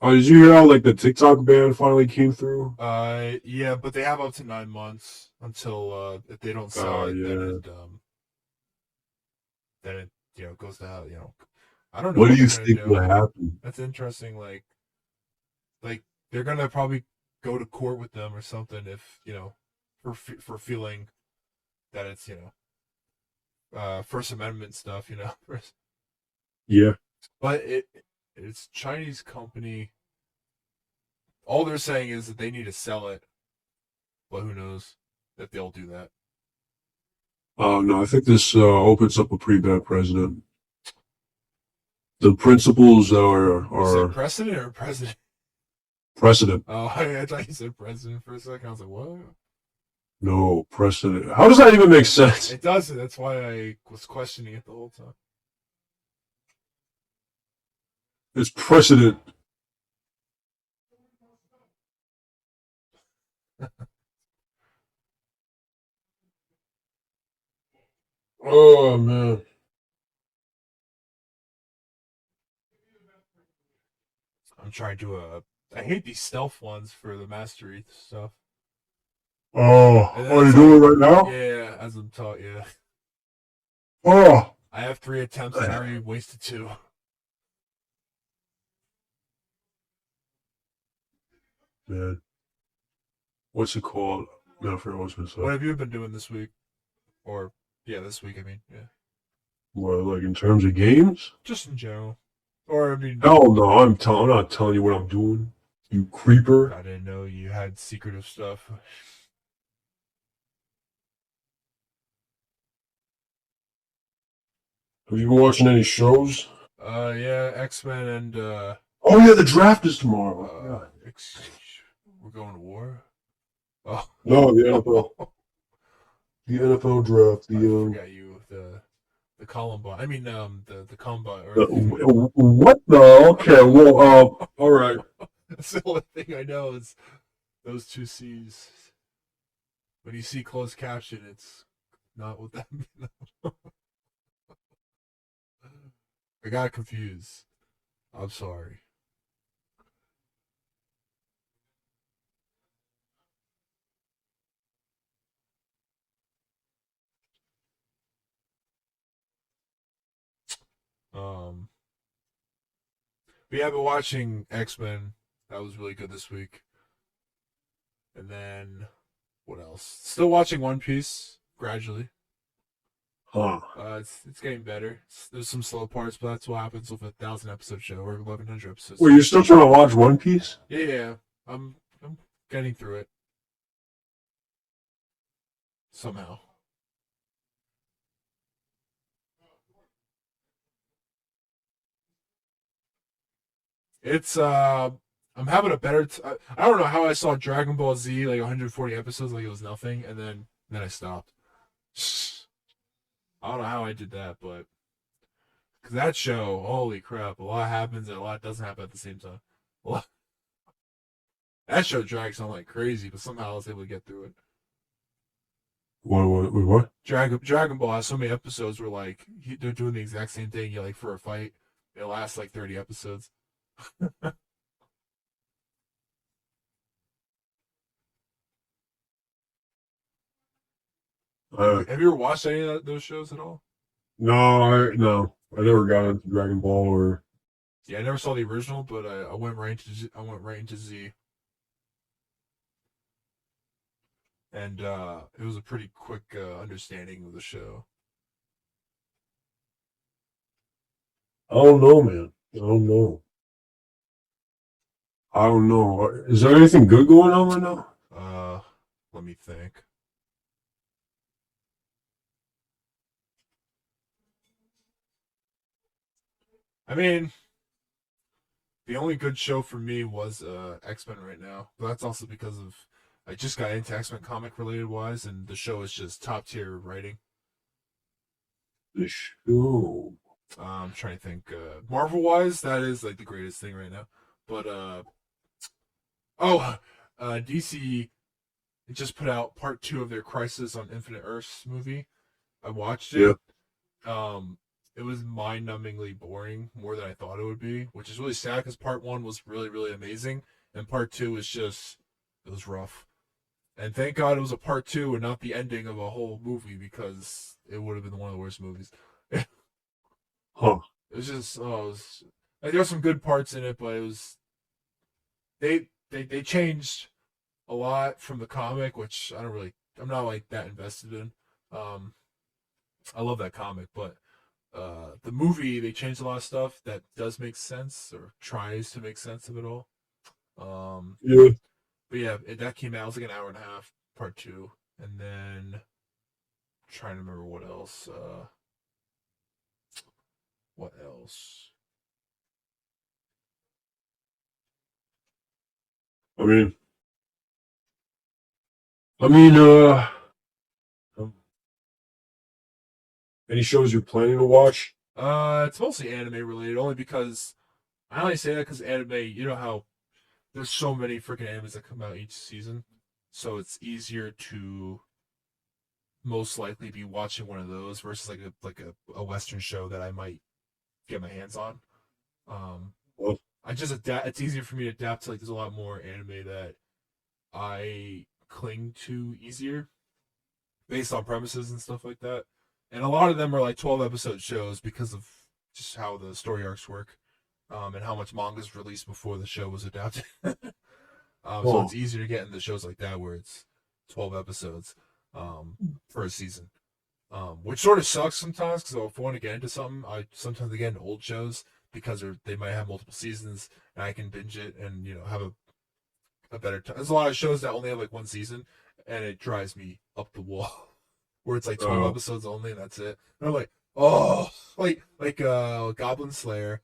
Oh, did you hear how like the TikTok ban finally came through? Yeah, but they have up to 9 months until if they don't sell Oh it, yeah. then it goes to hell. I don't know What do what they're you gonna think will do. happen? That's interesting. Like they're gonna probably go to court with them or something if for feeling that it's First Amendment stuff. Yeah. But it's Chinese company. All they're saying is that they need to sell it, but who knows if they'll do that. Oh no, I think this opens up a pretty bad precedent. The principles You said are precedent or president? precedent. Oh, I thought you said president for a second. I was like, what? No precedent. How does that even make sense? It doesn't. That's why I was questioning it the whole time. It's precedent. Oh man. I'm trying to. I hate these stealth ones for the mastery stuff. Oh, And then are you it's doing like, it right now? yeah, as I'm taught, yeah. Oh I have 3 attempts and I already wasted 2. man, what's it called? No, I forgot what I was gonna What say. have you been doing this week? Or yeah, this week. I mean, yeah, What, like in terms of games? just in general. Or I mean, Hell no, I'm not telling you what I'm doing. You creeper. I didn't know you had secretive stuff. Have you been watching any shows? Yeah, X-Men and Oh yeah, the draft is tomorrow. Yeah. we're going to war. Oh, No, the NFL. The NFL draft. I The forgot you. The Columbine. I mean, the Combine. Or what the? Okay, well, all right. that's the only thing I know is those 2 C's. When you see closed caption, it's not what that means. I got confused. I'm sorry. Um, but yeah, I've been watching X-Men. That was really good this week. And then what else? Still watching One Piece gradually. Huh. It's getting better. There's some slow parts, but that's what happens with a 1,000 episode show or 1,100 episodes. Wait, you're still trying to watch One Piece? Yeah. I'm getting through it somehow. It's I'm having a better. I don't know how I saw Dragon Ball Z like 140 episodes like it was nothing, and then I stopped. I don't know how I did that, but because that show, holy crap, a lot happens and a lot doesn't happen at the same time. That show drags on like crazy, but somehow I was able to get through it. What? Dragon Ball has so many episodes where like they're doing the exact same thing. You like for a fight, it lasts like 30 episodes. Uh, Have you ever watched any of those shows at all? no, I never got into Dragon Ball or. Yeah, I never saw the original, but I went right into I went right into Z, and it was a pretty quick understanding of the show. I don't know, man. I don't know. I don't know. Is there anything good going on right now? Uh, Let me think. I mean, the only good show for me was X-Men right now, but that's also because of I just got into X-Men comic related wise, and the show is just top tier writing. The show. I'm trying to think. Marvel wise, that is like the greatest thing right now. But oh, DC just put out part 2 of their Crisis on Infinite Earths movie. I watched Yeah. it. It was mind-numbingly boring, more than I thought it would be, which is really sad because part 1 was really, really amazing, and part 2 was just it was rough. And thank God it was a part 2 and not the ending of a whole movie because it would have been one of the worst movies. It Huh. was just like, there were some good parts in it, but it was they changed a lot from the comic, which I'm not like that invested in. Um, I love that comic, but the movie they changed a lot of stuff that does make sense or tries to make sense of it all. Um, Yeah. but yeah, that came out. It was like an hour and a half, part 2, and then I'm trying to remember what else. What else? I mean, I mean, um, any shows you're planning to watch? It's mostly anime related, only because I only say that because anime. You know how there's so many freaking animes that come out each season, so it's easier to most likely be watching one of those versus a Western show that I might get my hands on. Um, Well, I just adapt. It's easier for me to adapt to like there's a lot more anime that I cling to easier based on premises and stuff like that. And a lot of them are like 12 episode shows because of just how the story arcs work, and how much manga is released before the show was adapted. So oh, it's easier to get into shows like that where it's 12 episodes for a season. Which sort of sucks sometimes because if I want to get into something, I sometimes get into old shows because they might have multiple seasons and I can binge it and have a better time. There's a lot of shows that only have like one season and it drives me up the wall where it's like 12 uh, episodes only and that's it. And I'm like, oh, like Goblin Slayer.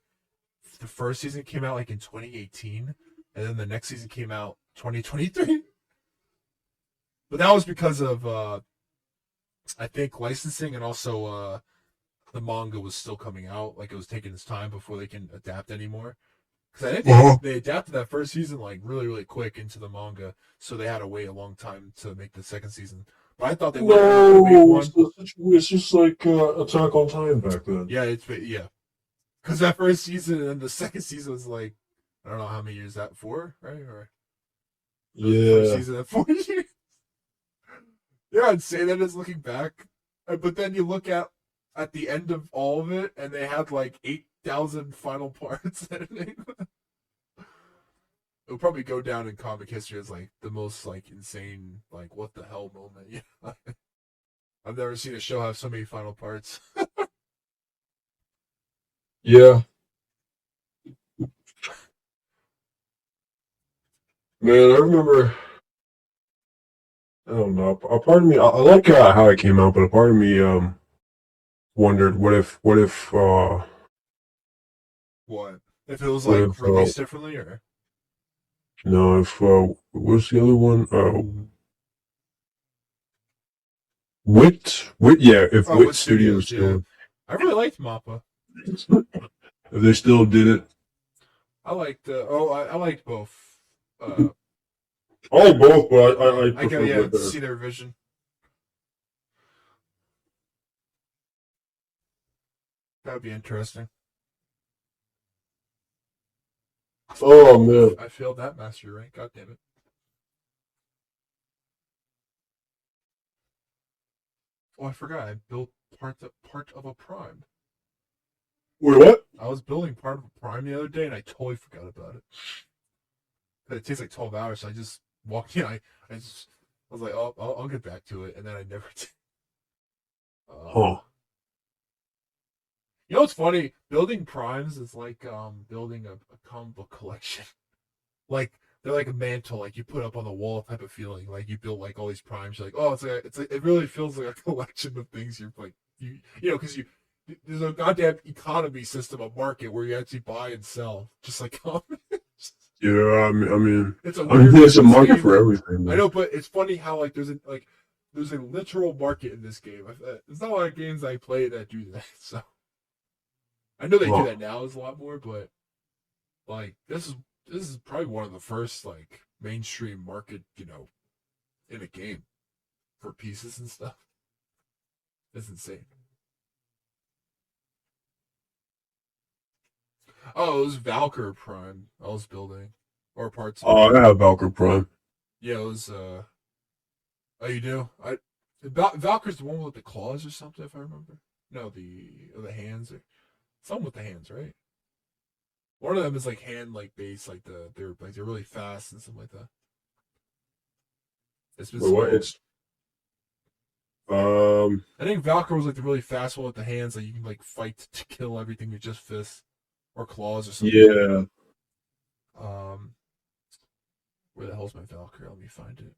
The first season came out like in 2018 and then the next season came out 2023. But that was because of I think licensing and also the manga was still coming out. Like it was taking its time before they can adapt anymore. Because I think uh-huh. they adapted that first season like really really quick into the manga, so they had to wait a long time to make the second season. But I thought they would have made No, one. it's just like Attack on Titan back then. Yeah. Because that first season and the second season was like I don't know how many years that 4 right or it was the first Yeah, season at 4 years. Yeah, I'd say that is looking back, but then you look at the end of all of it, and they had like 8,000 final parts. It'll probably go down in comic history as like the most like insane like what the hell moment. Yeah, I've never seen a show have so many final parts. yeah, man. I remember. I don't know. A part of me, I like how it came out, but a part of me wondered What if it was what like if released differently or? No, if what's the other one? Wit, yeah. If Oh, Wit what Studios studios? Yeah, still, I really liked Mappa. if they still did it, I liked. I liked both. Uh, I like both, but I I go prefer yeah Wit to better. see their vision. That would be interesting. Oh Oh, man. I failed that mastery rank. God damn it. Oh, I forgot. I built part of a prime. Wait, what? I was building part of a prime the other day, and I totally forgot about it. But it takes like 12 hours, so I just walked in. I was like, oh, I'll get back to it, and then I never did. Uh, Huh. you know what's funny? Building primes is like building a comic book collection. Like they're like a mantle, like you put up on the wall type of feeling. Like you build like all these primes. You're like, oh, it really feels like a collection of things. You're like because there's a goddamn economy system, a market where you actually buy and sell, just like comics. Yeah, It's a I mean, weird there's a this market game. for everything, I man. know, but it's funny how like there's a literal market in this game. There's not a lot of games I play that do that. So I know they do Huh. that now is a lot more, but like this is probably one of the first like mainstream market in a game for pieces and stuff. That's insane. Oh, it was Valkyr Prime I was building, or parts of it. Oh, I have Valkyrie Prime. Yeah, it was. Oh, you do? Valkyr's the one with the claws or something, if I remember. No, the hands or something with the hands, right? One of them is like hand like base, like they're really fast and something like that. It's been Wait, so what? long. It's um, I think Valkyr was like the really fast one with the hands, like you can like fight to kill everything with just fists or claws or something. yeah, Um, where the hell's my Valkyrie? Let me find it.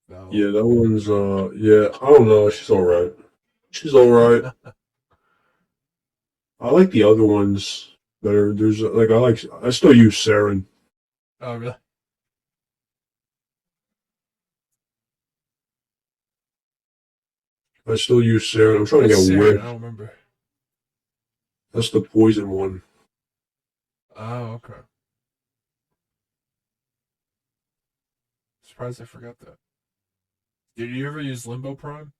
Val. yeah. That one's yeah. I don't know. She's all right. She's all right. I like the other ones better. There's like I still use Saren. Oh, really? I still use Saren. I'm trying to What's get Saren? I Whiff. don't remember. That's the poison one. Oh, okay. Surprised I forgot that. Did you ever use Limbo Prime?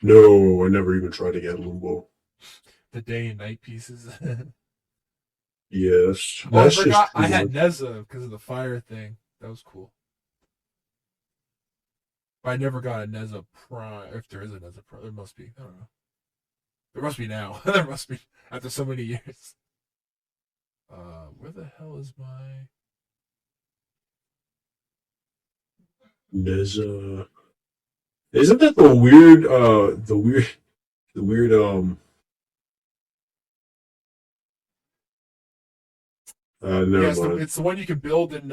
No, I never even tried to get Lumbo. The day and night pieces. Yes, Oh, I that's just forgot too I had much. Neza because of the fire thing. That was cool. But I never got a Neza Prime. If there is a Neza Prime, there must be. I don't know. There must be now. There must be after so many years. Where the hell is my? Neza. Isn't that the weird? The weird. Never Yeah, mind. it's the one you can build in.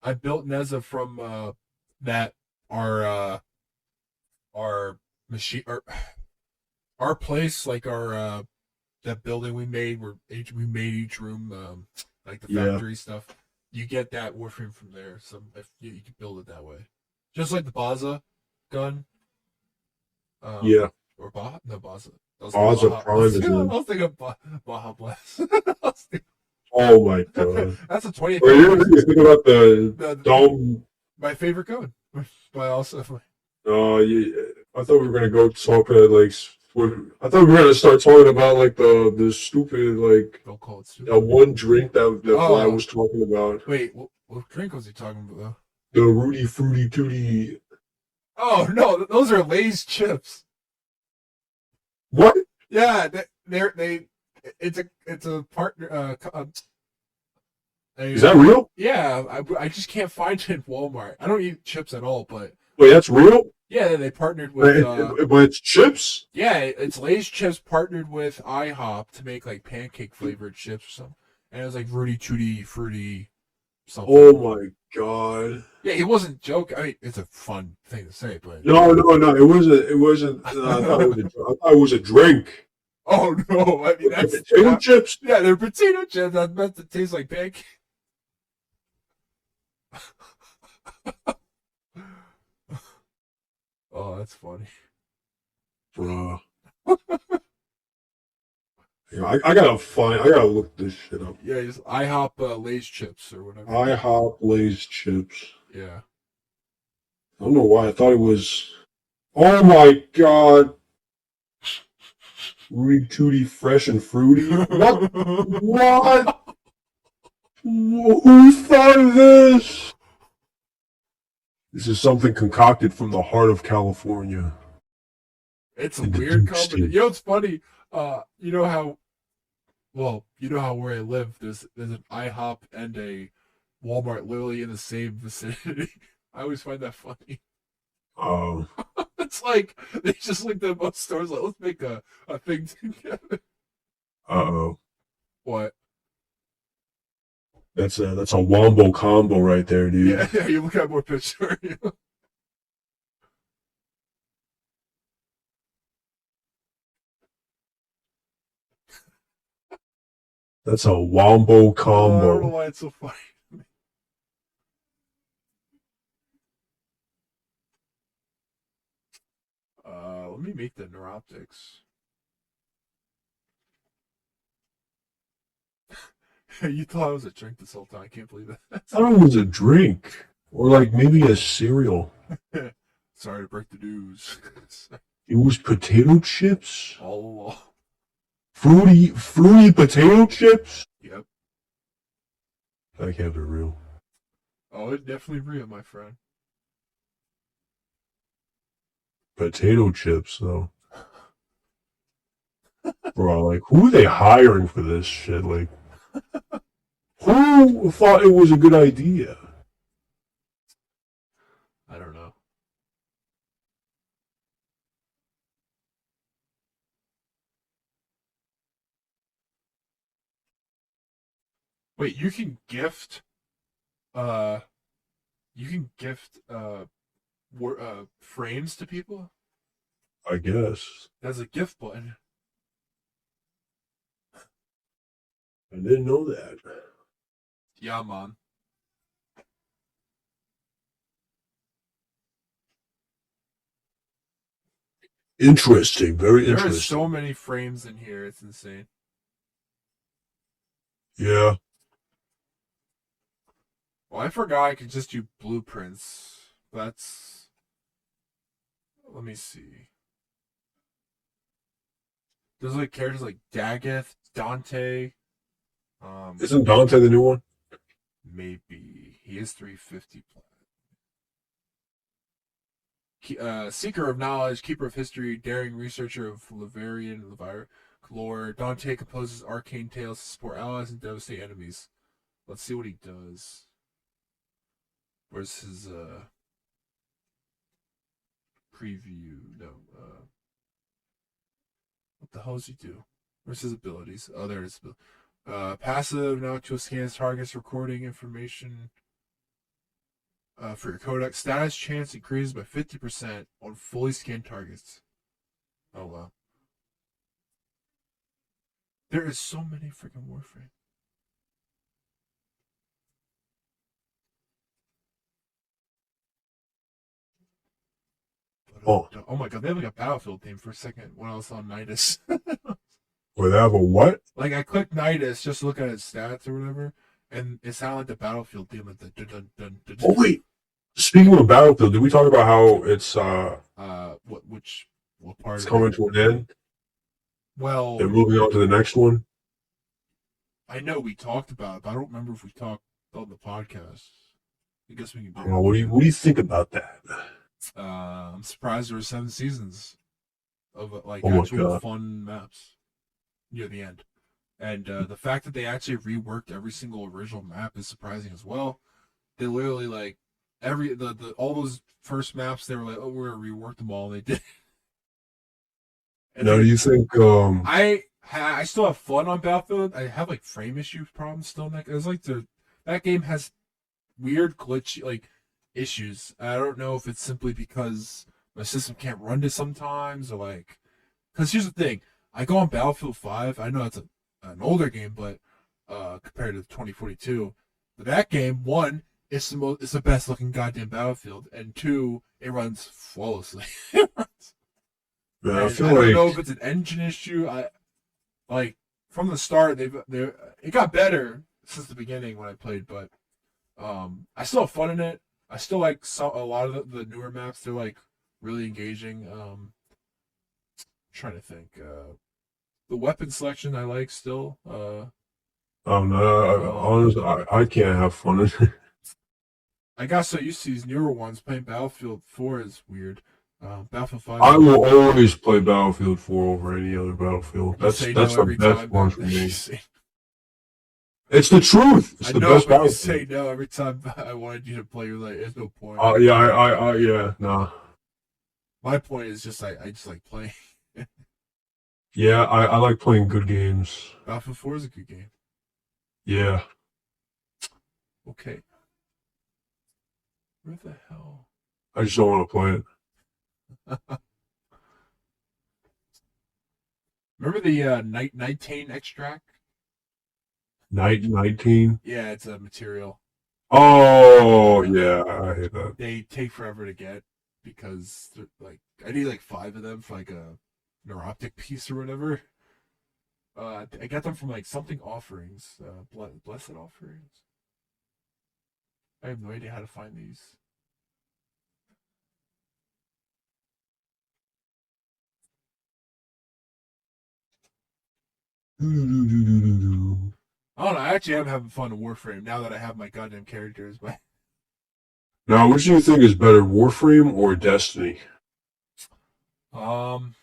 I built Neza from that our our machine our place like our that building we made where we made each room like the Yeah, factory stuff. You get that warframe from there. So if you can build it that way, just like the Baza gun, um, yeah. or Baja, no Baza. I was thinking Odds of Baja. I was Prime is thinking, I in. was thinking Baja Blast. Oh my god. That's a 20th Or anniversary. you think about the The, dome. my favorite gun, but also Yeah, I thought we were gonna go talk I thought we were gonna start talking about like the stupid like don't call it that stupid. one drink that Vlad Oh was talking about. wait, what drink was he talking about though? The Rudy Fruity Tooty. Oh no, those are Lay's chips. What? Yeah, they it's a partner. Is that real? Yeah, I just can't find it in Walmart. I don't eat chips at all, but Wait, that's real? yeah, they partnered But, with but it's chips? yeah, it's Lay's chips partnered with IHOP to make like pancake flavored chips or something, and it was like Rudy Tooty Fruity Oh something. my god. Yeah, he wasn't joking. I mean, it's a fun thing to say, but No, no, no. It wasn't. It wasn't. I thought it was. I thought it was a drink. oh no, I mean The that's potato chips. yeah, they're potato chips. That's meant to taste like pancake. Oh, that's funny. Bruh. Yeah, I gotta find. I gotta look this shit up. Yeah, just IHOP Lay's chips or whatever. IHOP Lay's chips. Yeah. I don't know why I thought it was. Oh my god! Rudy Tooty Fresh and Fruity. What? What? Who thought of this? This is something concocted from the heart of California. It's a In the weird deep state. combination. You know, it's funny. You know how, well, you know how where I live, there's an IHOP and a Walmart literally in the same vicinity. I always find that funny. Oh, It's like they just looked at both stores like, let's make a thing together. uh-oh. What? That's a wombo combo right there, dude. Yeah, yeah, you look at more picture. That's a wombo I don't know combo. why it's so funny. Let me make the neuroptics. You thought I was a drink this whole time. I can't believe that. I thought it was a drink. Or like maybe a cereal. Sorry to break the news. It was potato chips? All along. Fruity potato chips? Yep. That can't be real. Oh, it's definitely real, my friend. Potato chips, though. Bro, like, who are they hiring for this shit? Like, who thought it was a good idea? I don't know. Wait, uh you can gift frames to people? I guess. There's a gift button. I didn't know that. Yeah, man. Interesting. Very There are interesting. so many frames in here, it's insane. Yeah. Well, I forgot I could just do blueprints. That's, let me see. There's like characters like Daggett, Dante. Isn't Dante the new one? Maybe he is 350 seeker of knowledge, keeper of history, daring researcher of Levarian lore. Dante composes arcane tales to support allies and devastate enemies. Let's see what he does. Where's his preview? No. What the hell does he do? Where's his abilities? Oh, there it is. Passive now to scans targets, recording information for your codex. Status chance increases by 50% on fully scanned targets. Oh wow. There is so many freaking Warframe. Oh my god, they have like a Battlefield theme for a second when I was on Nidus. Or they have a what? Like I clicked Nidus just to look at his stats or whatever, and it sounded like the Battlefield theme, like the dun dun dun dun. Oh wait. Speaking of Battlefield, did we talk about how it's what part? it's coming to an end? Well, They're moving on to the next one. I know we talked about it, but I don't remember if we talked on the podcast. I guess we can do What do you think about that? I'm surprised there were 7 seasons of like Oh my actual God. fun maps near the end, and the fact that they actually reworked every single original map is surprising as well. They literally like the all those first maps they were like, oh, we're gonna rework them all, and they did. And Now, do you think I still have fun on Battlefield. I have like frame issue problems still. In that it's like that game has weird glitch like issues. I don't know if it's simply because my system can't run this sometimes, or like because here's the thing: I go on Battlefield 5. I know it's an older game, but compared to 2042, but that game one It's the best looking goddamn Battlefield, and two, it runs flawlessly. Man, I And I feel don't know like if it's an engine issue. I like from the start they it got better since the beginning when I played, but I still have fun in it. I still like a lot of the newer maps. They're like really engaging. I'm trying to think. The weapon selection I like still. I don't know. Um, Honestly, I can't have fun in it. I got so used to these newer ones. Playing Battlefield 4 is weird. Battlefield 5 I is will okay. always play Battlefield 4 over any other Battlefield. You That's say that's no the every best time one that for you me. say. It's the truth. It's I the know, best but you say Battlefield. no every time I wanted you to play. You're like, there's no point. Yeah, yeah, nah. My point is just I just like playing. Yeah, I like playing good games. Battlefield 4 is a good game. Yeah. Okay, where the hell? I just don't want to play it. Remember the nitane extract? Night 19. Yeah, it's a material. Oh, yeah, I hate that. They take forever to get because like I need like five of them for like a neuroptic piece or whatever. I got them from like something offerings, blessed offerings. I have no idea how to find these. I don't know. I actually am having fun in Warframe now that I have my goddamn characters. But Now, which do you think is better, Warframe or Destiny? um,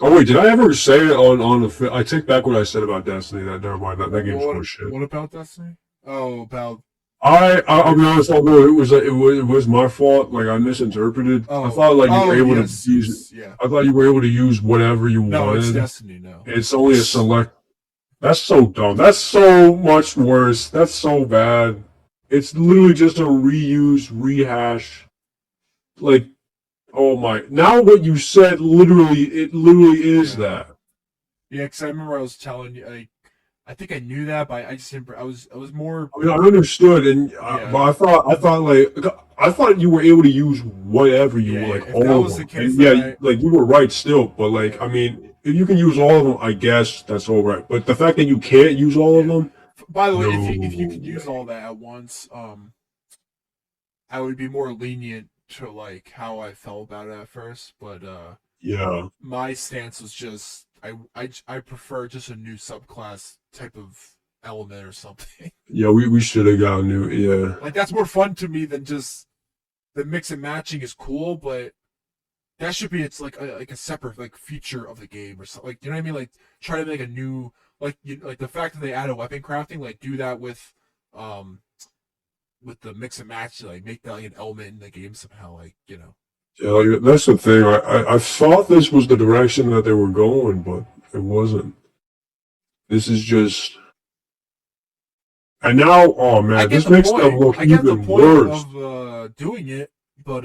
Oh wait, did I ever say it on the? I take back what I said about Destiny. That never mind. That game's full what of shit. what about Destiny? Oh, about I'll be honest. Although it was my fault. Like I misinterpreted. I thought like you were able to yes, use. yes, yeah. I thought you were able to use whatever you No, it's wanted. Destiny. No. It's only a select. That's so dumb. That's so much worse. That's so bad. It's literally just a reuse, rehash. Like, oh my. Now what you said, it literally is Yeah. that. Yeah, because I remember I was telling you, like, I think I knew that, but I just didn't. I was more. I mean, I understood, and Yeah, but I thought you were able to use whatever you yeah. like If that all of was the them, case, and then yeah, I. like you were right still. But like, Yeah, I mean, if you can use all of them, I guess that's all right. But the fact that you can't use all of yeah. them, By the way, no if you could use way. all that at once, I would be more lenient to like how I felt about it at first. But Yeah, my stance was just I prefer just a new subclass type of element or something. yeah, we should have got new. Yeah, Like that's more fun to me than just the mix and matching is cool, but that should be it's like a separate like feature of the game or something. Like you know what I mean? Like try to make a new like the fact that they add a weapon crafting, like do that um with the mix and match, like make that like an element in the game somehow. Like yeah, like that's the thing. I thought this was the direction that they were going, but it wasn't. This is just. And now, oh I man, get this the makes them point. look I get the even point worse. of doing it, but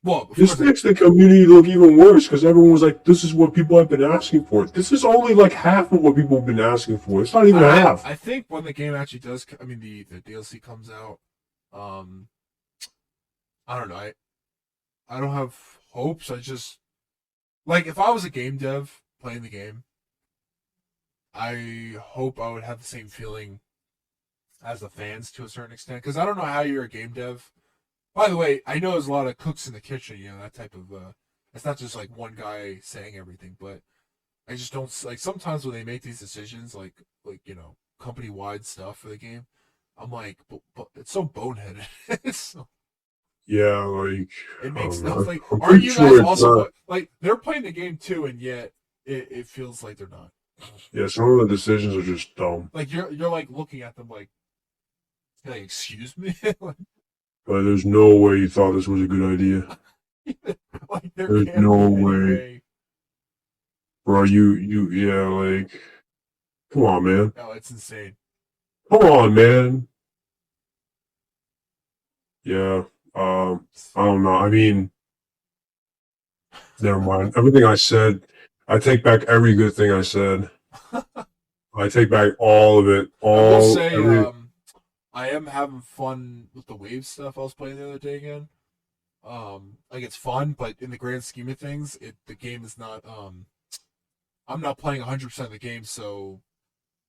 well, of This course, makes the community look even worse because everyone was like, "This is what people have been asking for." This is only like half of what people have been asking for. It's not even half. I think when the game actually does, I mean the DLC comes out, um, I don't know. I don't have hopes. I just like if I was a game dev playing the game, I hope I would have the same feeling as the fans to a certain extent. Because I don't know how you're a game dev. By the way, I know there's a lot of cooks in the kitchen. That type of. It's not just like one guy saying everything, but I just don't like sometimes when they make these decisions, like company wide stuff for the game. I'm like, but it's so boneheaded. it's so, Yeah, like it I makes don't no know. like. I'm Aren't pretty you guys sure it's also not. like they're playing the game too, and yet it feels like they're not. Yeah, some of the decisions are just dumb. Like you're like looking at them like excuse me, But there's no way you thought this was a good idea. like there There's can't no be any way, way. bro. Yeah, like, come on, man. No, it's insane. Come on, man. Yeah. I don't know. I mean, never mind. Everything I said, I take back every good thing I said. I take back all of it. I will All say, every I am having fun with the wave stuff I was playing the other day again. Like it's fun, but in the grand scheme of things, the game is not. I'm not playing 100% of the game, so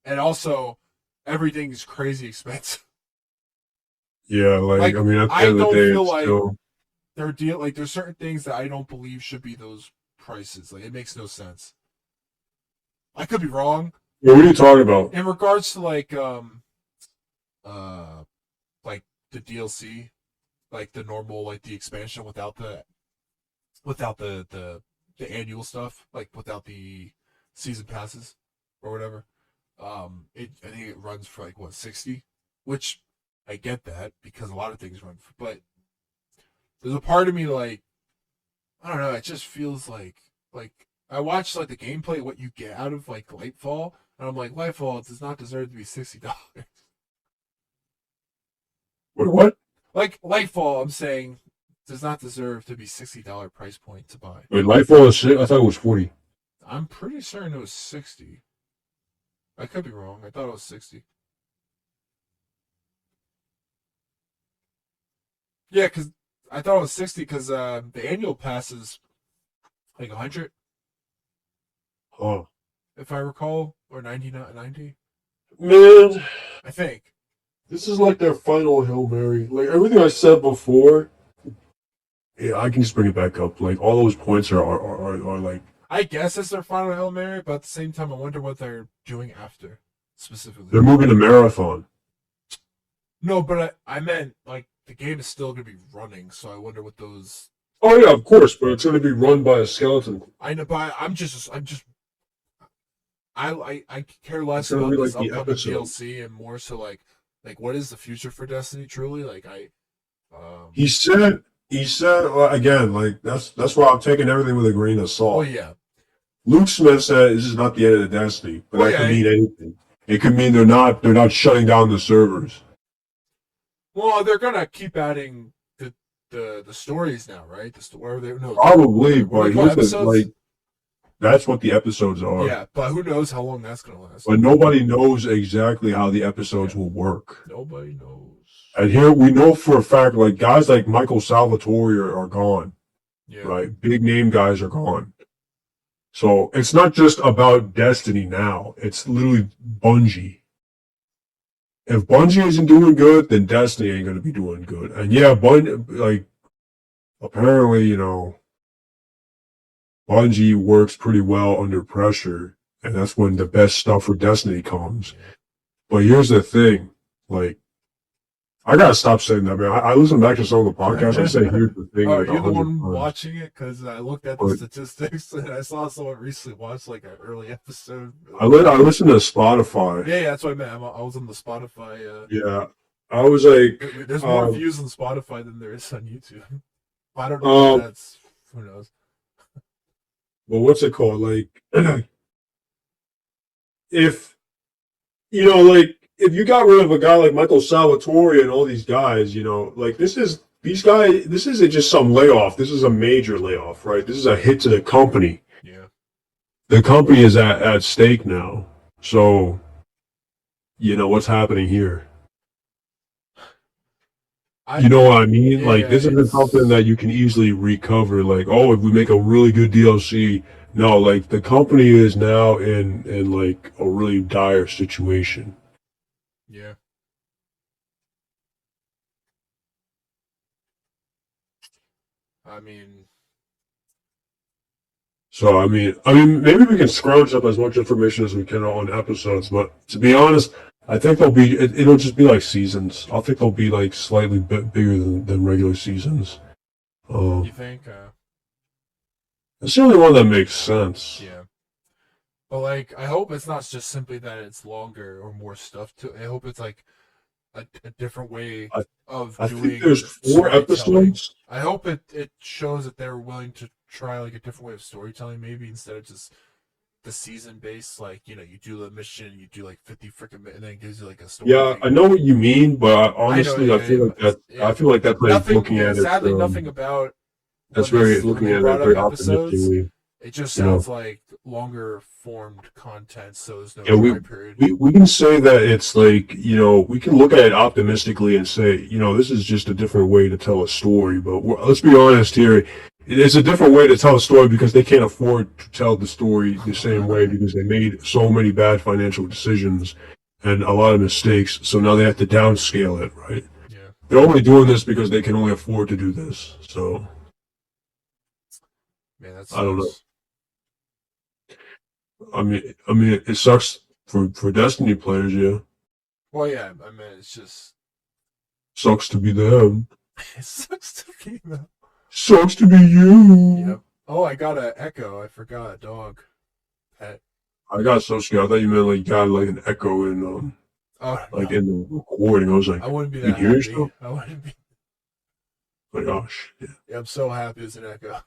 and also everything is crazy expensive. yeah, like Like I mean, at the I end of the don't day, feel it's like still. there's certain things that I don't believe should be those prices. Like it makes no sense. I could be wrong Yeah, what are you talking about? in regards to uh like the DLC, like the normal like the expansion without the annual stuff, like without the season passes or whatever. I think it runs for like what 60, which I get that because a lot of things run for, but there's a part of me like I don't know. It just feels like I watched like the gameplay, what you get out of like Lightfall, and I'm like, Lightfall does not deserve to be $60. What? Like Lightfall, I'm saying does not deserve to be $60 price point to buy. Wait, Lightfall is shit? I thought it was 40. I'm pretty certain it was 60. I could be wrong. I thought it was 60. Yeah, because I thought it was 60 because the annual pass is like 100, Oh if I recall, or 90. man, I think. this is like their final Hail Mary. Like everything I said before, yeah, I can just bring it back up. Like all those points are like I guess it's their final Hail Mary, but at the same time, I wonder what they're doing after, specifically. they're moving to marathon. No, but I meant, like, the game is still going to be running, so I wonder what those... Oh yeah, of course, but it's going to be run by a skeleton. I know, but I care less It's going to about be this like the upcoming episode. DLC and more so, like, what is the future for Destiny, truly? He said again, like that's why I'm taking everything with a grain of Oh, salt. yeah. Luke Smith said this is not the end of the Destiny, but Well, that could yeah. mean anything. It could mean they're not shutting down the servers. Well, they're going to keep adding the stories now, right? Wherever they... No, Probably, what do but they call listen, episodes? like that's what the episodes are. Yeah, but who knows how long that's going to last. But nobody knows exactly how the episodes will work. Nobody knows. And here we know for a fact, like guys like Michael Salvatore are gone, Yeah. right? Big name guys are gone. So it's not just about Destiny now. It's literally Bungie. If Bungie isn't doing good, then Destiny ain't gonna be doing good. And yeah, apparently, Bungie works pretty well under pressure, and that's when the best stuff for Destiny comes. But here's the thing, like, I gotta stop saying that, man. I listen back to some of the podcasts. I say here's the thing. Oh, Like you're the 100 one times. watching it because I looked at the statistics and I saw someone recently watched like an early episode. I listen to Spotify. Yeah, that's what I meant. I was on the Spotify. Yeah, I was like, There's more views on Spotify than there is on YouTube. I don't know if that's who knows. well, what's it called? Like, if if you got rid of a guy like Michael Salvatore and all these guys, like this isn't just some layoff. This is a major layoff, right? This is a hit to the company. Yeah. The company is at stake now. So, what's happening here? You know what I mean? Yeah, like, this isn't something that you can easily recover. Like, oh, if we make a really good DLC. No, like, the company is now in like, a really dire situation. Yeah. I mean, So, I mean, maybe we can scrounge up as much information as we can on episodes, but to be honest, I think it'll just be like seasons. I think they'll be like slightly bigger than regular seasons. you think? It's the only one that makes sense. Yeah. But like, I hope it's not just simply that it's longer or more stuff to. I hope it's like a different way of I doing. think there's 4 storytelling. episodes. I hope it shows that they're willing to try like a different way of storytelling, maybe instead of just the season based. Like you do the mission, you do like 50 freaking minutes, and then it gives you like a story. Yeah, I know what you mean, but honestly, I feel like that's like looking at it. Sadly, nothing about. That's very when looking they at brought it very up episodes. optimistically. It just sounds like longer formed content, so there's no Yeah, dry period. we can say that it's like, we can look at it optimistically and say, this is just a different way to tell a story. But let's be honest here. It's a different way to tell a story because they can't afford to tell the story the same way because they made so many bad financial decisions and a lot of mistakes. So now they have to downscale it, right? Yeah, They're only doing this because they can only afford to do this. So man, that I don't know. sucks. I mean, it sucks for Destiny players, yeah. Well, yeah, I mean, it's just Sucks to be them. it sucks to be though. Sucks to be you. Yep. Oh, I got an echo. I forgot a dog pet. I got so scared. I thought you meant like you got like an echo in Oh like no, in the recording. I was like, I wouldn't be you that hear happy. yourself? I wouldn't be. Like, oh shit. Yeah, I'm so happy it's an echo.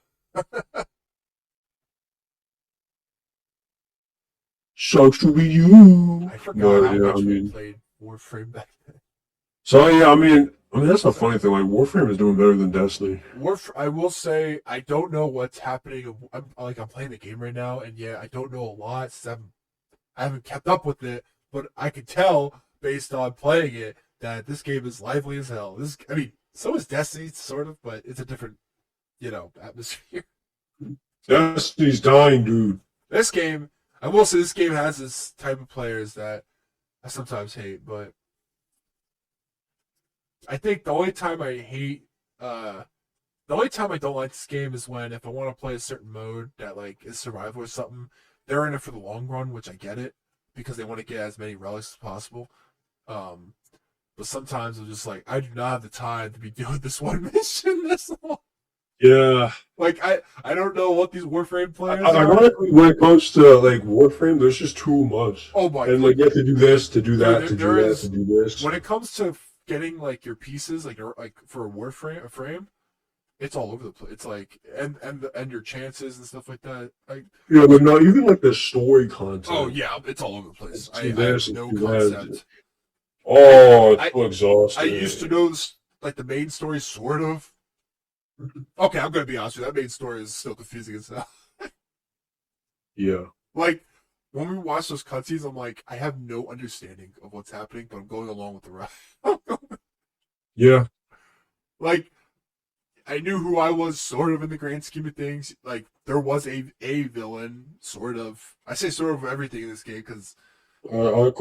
Sucks to be you. I forgot But how yeah, I much we mean, played Warframe back then. so yeah, I mean that's the funny thing. Like Warframe is doing better than Destiny. I will say I don't know what's happening. I'm playing the game right now, and yeah, I don't know a lot since I haven't kept up with it. But I can tell based on playing it that this game is lively as hell. I mean, so is Destiny, sort of, but it's a different, atmosphere. Destiny's dying, dude. This game, I will say, this game has this type of players that I sometimes hate, but I think the only time I hate, the only time I don't like this game is when if I want to play a certain mode that like is survival or something, they're in it for the long run, which I get it because they want to get as many relics as possible. Um, but sometimes I'm just like, I do not have the time to be doing this one mission this long. Yeah. Like I don't know what these Warframe players are. Ironically, when it comes to like Warframe, there's just too much. Oh my! And like you have to do this, to do that, Dude, to there do that, is to do this. when it comes to getting like your pieces, like for a frame, it's all over the place. It's like and your chances and stuff like that. Like Yeah, but not even like the story content. oh yeah, it's all over the place. Do I have this, no do concept. that. Oh, it's I so exhausting. I used to know this, like the main story, sort of. Okay, I'm gonna be honest with you. That main story is still confusing as hell. Yeah. Like when we watch those cutscenes, I'm like, I have no understanding of what's happening, but I'm going along with the ride. Yeah. Like I knew who I was, sort of in the grand scheme of things. Like there was a villain, sort of. I say sort of everything in this game because I'm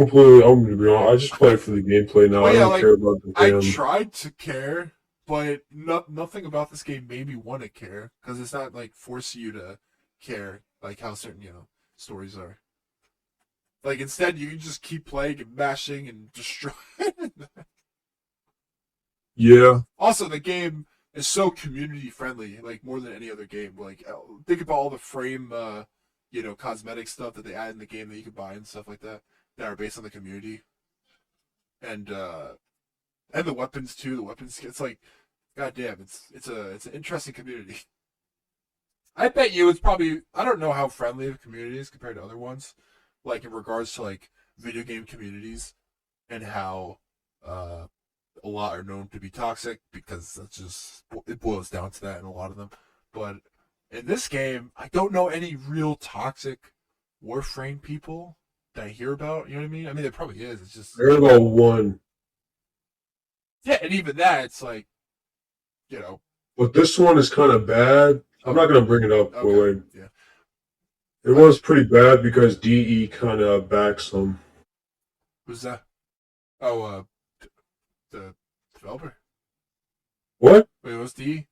gonna be honest. I just play for the gameplay now. well, I yeah, don't like care about the I damn. tried to care, but nothing about this game made me want to care because it's not like forcing you to care like how certain stories are. Like instead, you can just keep playing and mashing and destroying. Yeah. Also, the game is so community friendly, like more than any other game. Like think about all the frame, cosmetic stuff that they add in the game that you can buy and stuff like that that are based on the community, and the weapons too. The weapons, it's like, goddamn, it's an interesting community. I bet you it's probably I don't know how friendly the community is compared to other ones, like in regards to like video game communities and how a lot are known to be toxic because that's just it boils down to that in a lot of them. But in this game, I don't know any real toxic Warframe people that I hear about. You know what I mean? I mean, there probably is. It's just I heard about one. yeah, and even that, it's like you know. But this one is kind of bad. I'm not gonna bring it up, but Okay, like yeah. it was pretty bad because DE kind of backs them. Who's that? Oh, the developer. What? Wait, what's D?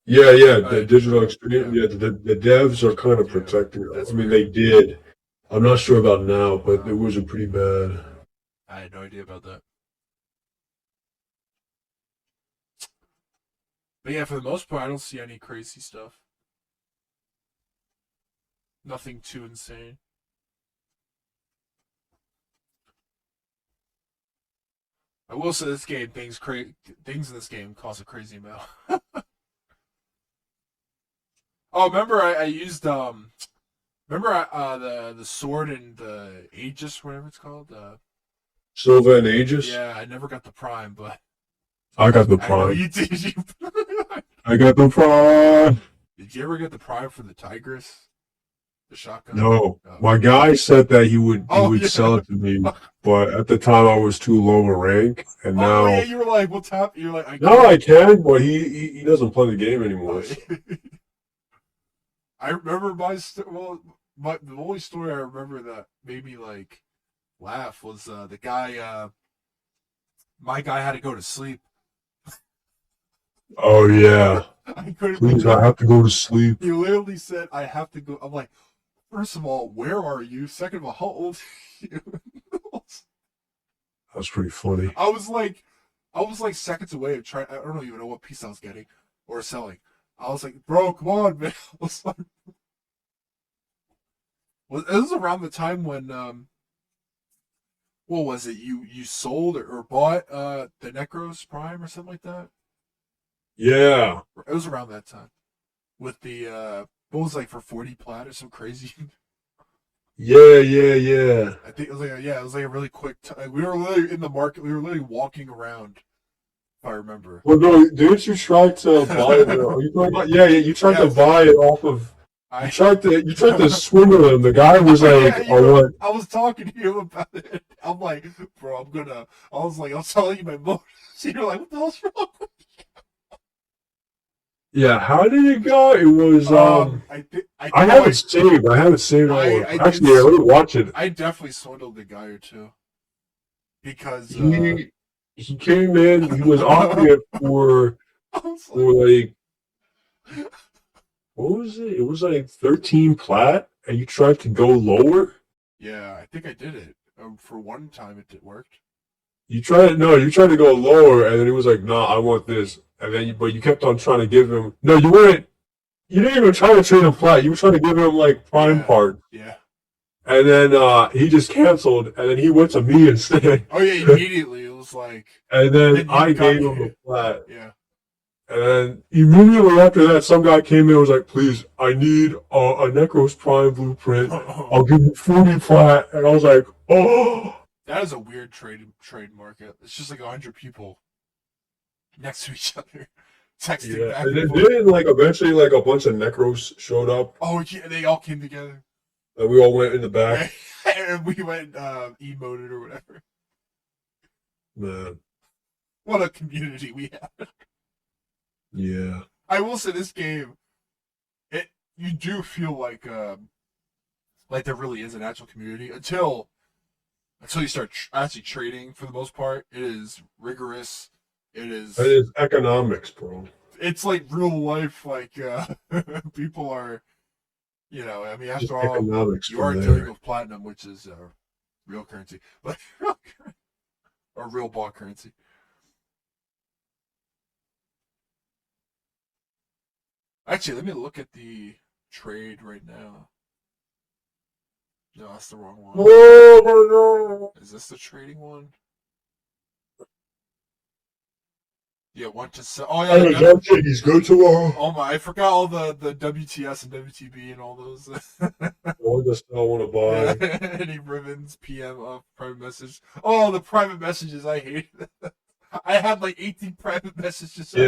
Yeah. The digital experience. Yeah. Yeah, the devs are kind of Yeah, protecting it. that's I mean, weird. they did. I'm not sure about now, but it was a pretty bad. I had no idea about that. But yeah, for the most part, I don't see any crazy stuff. Nothing too insane. I will say this game things in this game cost a crazy amount. Oh, remember I used remember the sword and the Aegis, whatever it's called. Silva and Aegis. Yeah, I never got the prime, but I got the I know prime. you did. You I got the prime. did you ever get the prime for the Tigress? The shotgun. No, Oh, my guy said that he oh would sell yeah. it to me, but at the time I was too low a rank, and Oh yeah. now You were like, "What's happening?" You're like, "I now can't." I can, but he doesn't play the game Oh, anymore. yeah. So. I remember the only story I remember that made me like laugh was the guy. My guy had to go to sleep. Oh yeah, I couldn't please, make I it. have to go to sleep. He literally said, "I have to go." I'm like, first of all, where are you? Second of all, how old are you? That's pretty funny. I was like, I was like seconds away of trying. I don't even know what piece I was getting or selling. I was like, bro, come on, man. I was like, it was around the time when what was it? You sold or bought the Necros Prime or something like that. Yeah, It was around that time with the what was it, like for 40 plat or some crazy. yeah. I think it was like it was like a really quick. We were literally in the market. We were literally walking around. If I remember. Well, no, didn't you try to buy it? Are you talking about? Yeah. You tried to Yes, buy it off of. I. You tried to swindle him. The guy was like, Yeah, "Oh, what?" I was talking to you about it. I'm like, bro, I'm gonna. I was like, I'm telling you my motives. You're like, what the hell's wrong? Yeah, how did it go? It was I know have it saved. I have it saved all I did. actually, yeah, let me watch it. I definitely swindled a guy or two because He he came in, he was offering it I was like, for like what was it? It was like 13 plat and you tried to go lower. yeah, I think I did it. For one time, it worked. You tried to go lower and then he was like, "Nah, I want this." And then but you kept on trying to give him no, you didn't even try to trade him plat. You were trying to give him like prime Yeah, part. yeah. And then he just canceled, and then he went to me instead. Oh yeah, immediately it was like, And and then then you I got gave him the flat. yeah. And then immediately after that, some guy came in and was like, "Please, I need a Necros Prime blueprint. I'll give you 40 flat." And I was like, "Oh." That is a weird trade market. It's just like 100 people next to each other, texting Yeah. back And and then forth. didn't like eventually like a bunch of Necros showed up, Oh yeah, they all came together. and we all went in the back. And we went emoted or whatever. Man, What a community we have. yeah. I will say this game, it you do feel like there really is an actual community until you start actually trading. For the most part, it is rigorous. It That is. is economics, bro. It's like real life. Like people are. I mean, Just after all, economics you are from dealing there. with platinum, which is real currency, but or real ball currency. Actually, let me look at the trade right now. No, that's the wrong one. Oh, no. Is this the trading one? Yeah, want to sell. Oh I yeah, was joking. He's good tomorrow. oh my, I forgot all the WTS and WTB and all those. One just I want to Yeah, buy. any ribbons, PM, private message. Oh, the private messages, I hate. I had like 18 private messages. Yeah,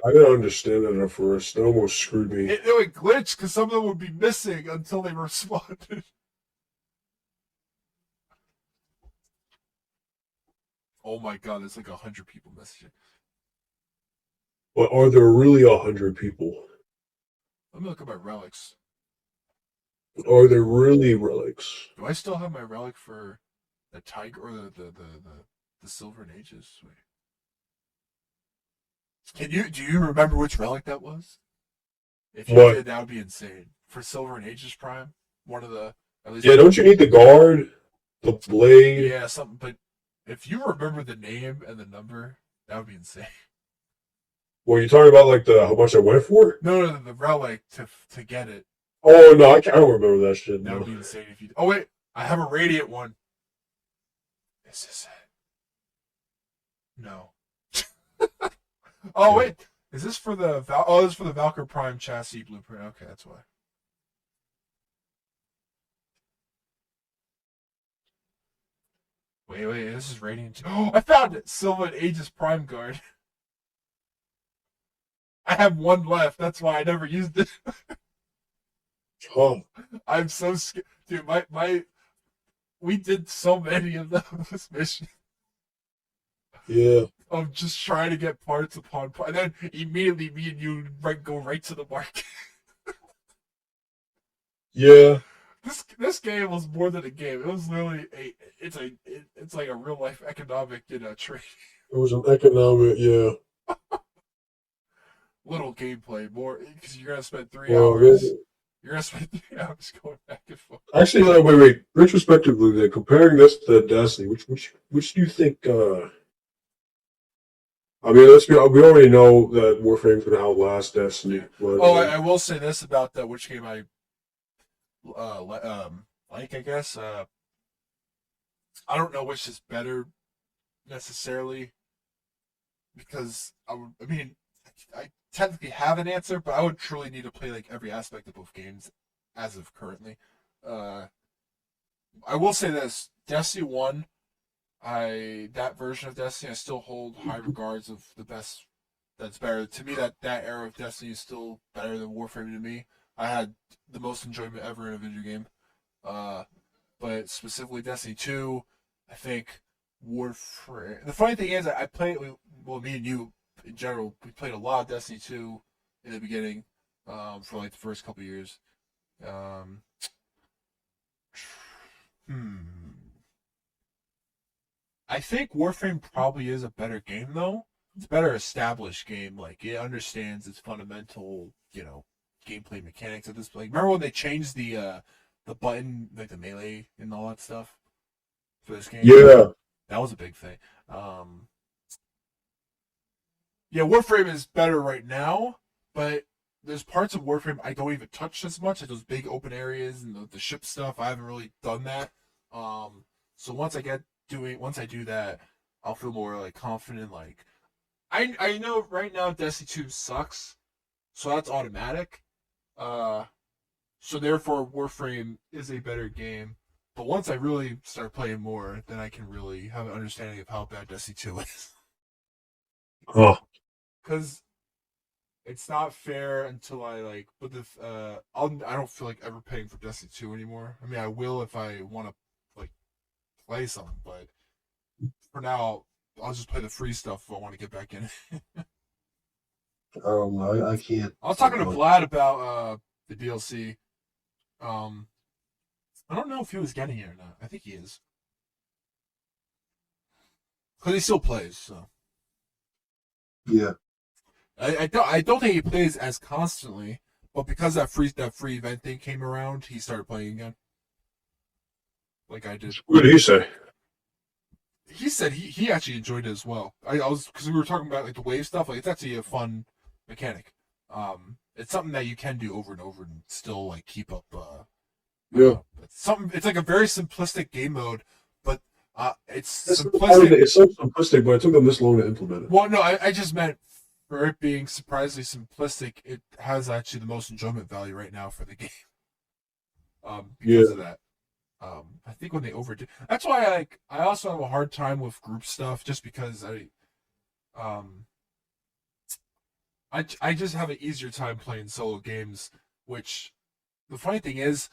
I didn't understand that at first. It almost screwed me. It would glitch because some of them would be missing until they responded. Oh my god, there's like 100 people messaging. But are there really 100 people? Let me look at my relics. Are there really relics? Do I still have my relic for the tiger or the Silver Ages? Wait. Do you remember which relic that was? If you What? did, that would be insane. For Silver Ages Prime, one of the at least. Yeah, don't you need the guard, the blade? Yeah, something. But if you remember the name and the number, that would be insane. Well, you talking about like the how much I went for? No, the relic to get it. Oh no, I don't remember that shit. That would No. be insane if you. Oh wait, I have a radiant one. Is this it? No. Oh wait, is this for the Oh, this is for the Valkyr Prime chassis blueprint. Okay, that's why. Wait, this is Radiant. Oh, I found it! Sylvan Aegis Prime Guard. I have one left, that's why I never used it. Oh, I'm so scared, dude. We did so many of those missions yeah, of just trying to get parts upon parts, and then immediately me and you go right to the market. yeah. This game was more than a game. It was literally it's like a real life economic trade. It was an economic, yeah. Little gameplay more because you're gonna spend three Well, hours. You're gonna spend 3 hours going back and forth. actually, like, wait. Retrospectively, then comparing this to Destiny, which do you think? I mean, let's be. We already know that Warframe's going to outlast Destiny, but Oh, I will say this about which game I like. I guess I don't know which is better necessarily because I mean, I technically have an answer, but I would truly need to play like every aspect of both games as of currently. Uh, I will say this: Destiny One, that version of Destiny, I still hold high regards of the best. That's better to me. That era of Destiny is still better than Warframe to me. I had the most enjoyment ever in a video game. Uh, but specifically Destiny 2, I think Warframe. The funny thing is, I played. Well, me and you in general, we played a lot of Destiny 2 in the beginning, for like the first couple years. Um, hmm. I think Warframe probably is a better game though. It's a better established game. Like it understands its fundamental, gameplay mechanics at this point. Remember when they changed the button, like the melee and all that stuff for this game? yeah, That was a big thing. Um, yeah, Warframe is better right now, but there's parts of Warframe I don't even touch as much, like those big open areas and the ship stuff. I haven't really done that. Um, so once I do that, I'll feel more like confident. Like I know right now Destiny 2 sucks, so that's automatic. Uh, so therefore Warframe is a better game. But once I really start playing more, then I can really have an understanding of how bad Destiny 2 is. oh, Because it's not fair until I like, but I don't feel like ever paying for Destiny 2 anymore. I mean, I will if I want to like play something, but for now, I'll just play the free stuff if I want to get back in. I don't know. I can't. I was talking to Vlad about the DLC. Um, I don't know if he was getting it or not. I think he is because he still plays. So Yeah. I don't think he plays as constantly, but because that free event thing came around, he started playing again, like I did. What did he say? He said he actually enjoyed it as well. I was because we were talking about like the wave stuff. Like it's actually a fun mechanic. It's something that you can do over and over and still like keep up. Yeah. It's something. It's like a very simplistic game mode, but it's That's simplistic. it's so simplistic, but it took them this long to implement it. Well, no, I just meant for it being surprisingly simplistic. It has actually the most enjoyment value right now for the game. Because of that. I think when they overdo, that's why I also have a hard time with group stuff, just because um, I just have an easier time playing solo games. Which the funny thing is,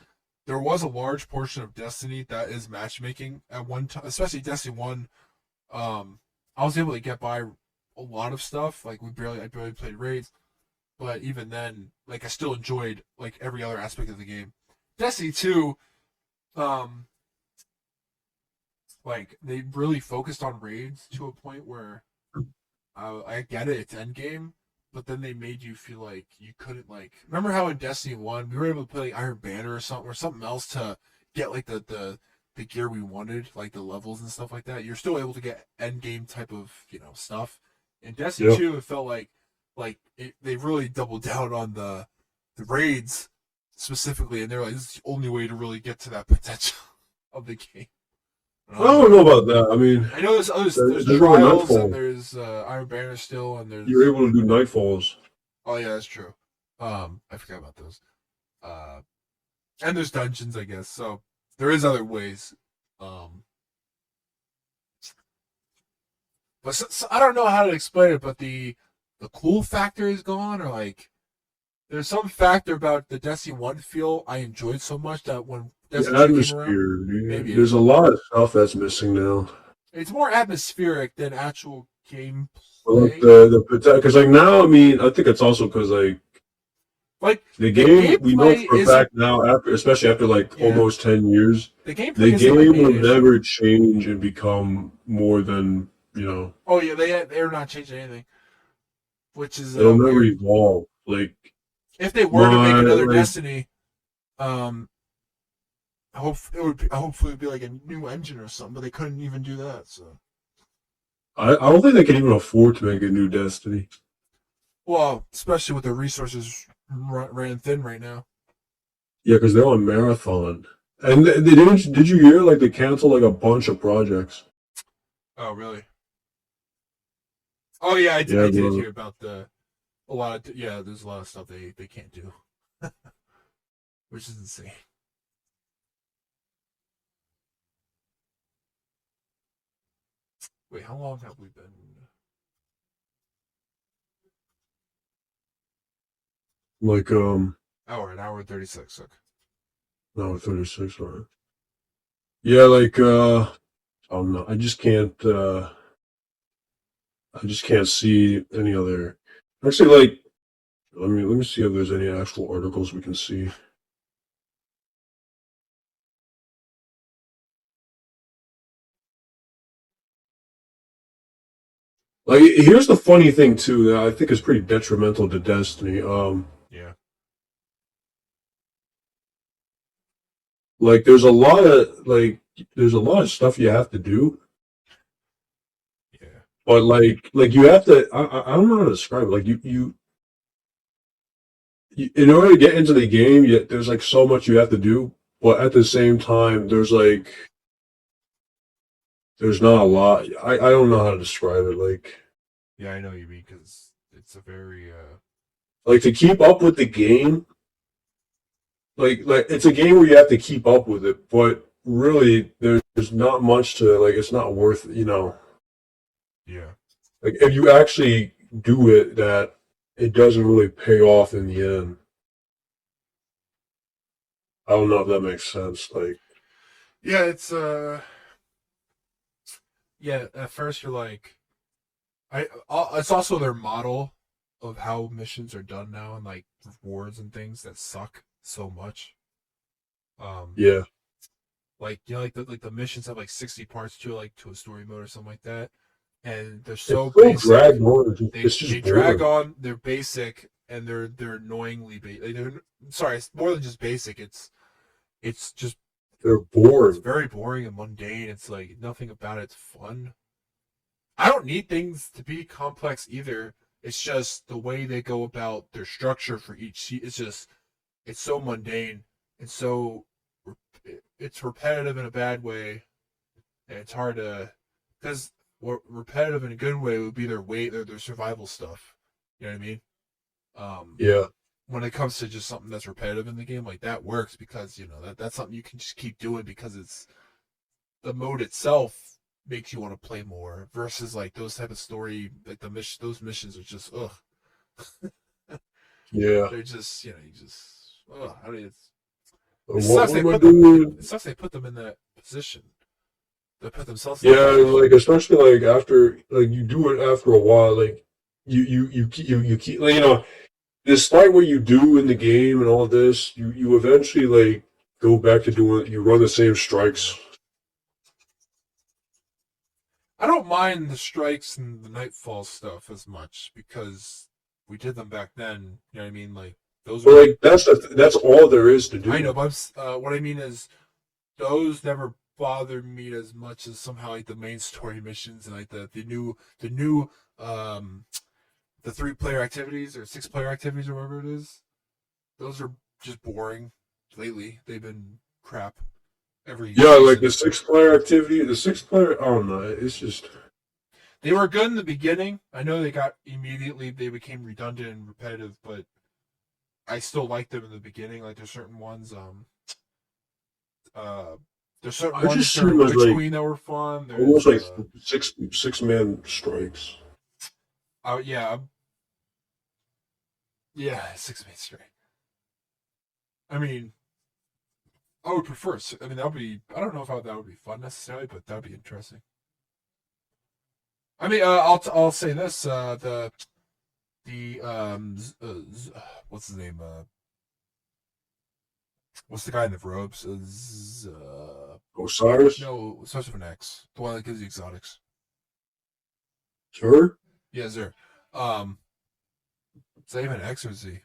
there was a large portion of Destiny that is matchmaking at one time, especially Destiny 1. I was able to get by a lot of stuff. Like I barely played raids, but even then, like I still enjoyed like every other aspect of the game. Destiny 2, um, like they really focused on raids to a point where I get it, it's endgame, but then they made you feel like you couldn't like. Remember how in Destiny 1 we were able to play like Iron Banner or something else to get like the gear we wanted, like the levels and stuff like that. You're still able to get end game type of stuff. In Destiny Yeah. 2, it felt they really doubled down on the raids specifically, and they're like, this is the only way to really get to that potential of the game. I don't know about that. I mean, I know there's others. There's there's no trials and nightfall. there's Iron Banner still, and You're there's able to do nightfalls. oh yeah, that's true. I forgot about those. Uh, and there's dungeons, I guess. So there is other ways. Um, but I don't know how to explain it. But the cool factor is gone, or like there's some factor about the Destiny 1 feel I enjoyed so much that when The Destiny 2 came around, atmosphere, maybe dude. it There's is. a lot of stuff that's missing now. It's more atmospheric than actual But like gameplay. because like now, I mean, I think it's also because like Like the the game we know gameplay for a isn't. fact now, after especially after like Yeah, almost 10 years, the gameplay the isn't my game main will issue. never change and become more than Oh yeah, they're not changing anything, which is it'll never weird. evolve. Like If they were to make my another like Destiny, um, hopefully it would be like a new engine or something, but they couldn't even do that. So, I don't think they can even afford to make a new Destiny. well, especially with the resources ran thin right now. Yeah, because they're on marathon. And they didn't. Did you hear like they canceled like a bunch of projects? Oh really? Oh yeah, I Yeah, did bro. hear about a lot of yeah. There's a lot of stuff they can't do, which is insane. Wait, how long have we been? Like An hour and 36. Okay. no 36. Right. Yeah, like I don't know. I just can't see any other. Actually, like let me see if there's any actual articles we can see. Like here's the funny thing too that I think is pretty detrimental to Destiny. Yeah. Like there's a lot of stuff you have to do, Yeah. but like you have to. I don't know how to describe it. Like in order to get into the game, there's like so much you have to do, but at the same time, there's not a lot. I don't know how to describe it. Yeah, I know what you mean because it's a very Like to keep up with the game, like it's a game where you have to keep up with it, but really there's not much to like. It's not worth yeah. like if you actually do it, that it doesn't really pay off in the end. I don't know if that makes sense. Like Yeah, it's yeah, at first you're like it's also their model of how missions are done now and like rewards and things that suck so much. Um yeah, like like the missions have like 60 parts to a story mode or something like that. And they're it's so so dragged basic. on. It's They just drag boring. on, they're basic and they're annoyingly they're sorry, it's more than just basic. It's just They're it's boring. very boring and mundane. It's like nothing about it's fun. I don't need things to be complex either. It's just the way they go about their structure for each sheet. It's so mundane and so it's repetitive in a bad way, and it's hard to because what repetitive in a good way would be their survival stuff. You know what I mean? Um, Yeah, when it comes to just something that's repetitive in the game, like that works because that's something you can just keep doing because it's the mode itself makes you want to play more versus like those type of story like those missions are just yeah. they're just you just I mean it What sucks what they am I put them doing? it sucks they put them in that position. They put themselves in that Yeah, like position. especially like after like you do it after a while, like you keep like, despite what you do in the game and all this, you eventually like go back to doing you run the same Yeah. strikes. I don't mind the strikes and the nightfall stuff as much because we did them back then. You know what I mean? Like those But are like that's all there is to I know, do. but what I mean is those never bothered me as much as somehow like the main story missions and like the new um the 3 player activities or 6 player activities or whatever it is. Those are just boring. Lately, they've been crap every Yeah, like season. the 6 player activity, the 6 player. I don't know. It's just They were good in the beginning. I know they became redundant and repetitive, but I still like them in the beginning. Like there's certain ones, uh, there's certain I ones just see them during as Witch like Queen that were fun. almost There's like six man strikes. oh yeah, Yeah, 6 minutes straight. I mean, I would prefer. I mean, that would be. I don't know if that would be fun necessarily, but that would be interesting. I mean, I'll say this. The what's his name? What's the guy in the robes? Osiris? No, it starts with an X. The one that gives you exotics. Sure? Yeah, sir. Um, is that even an X or Z?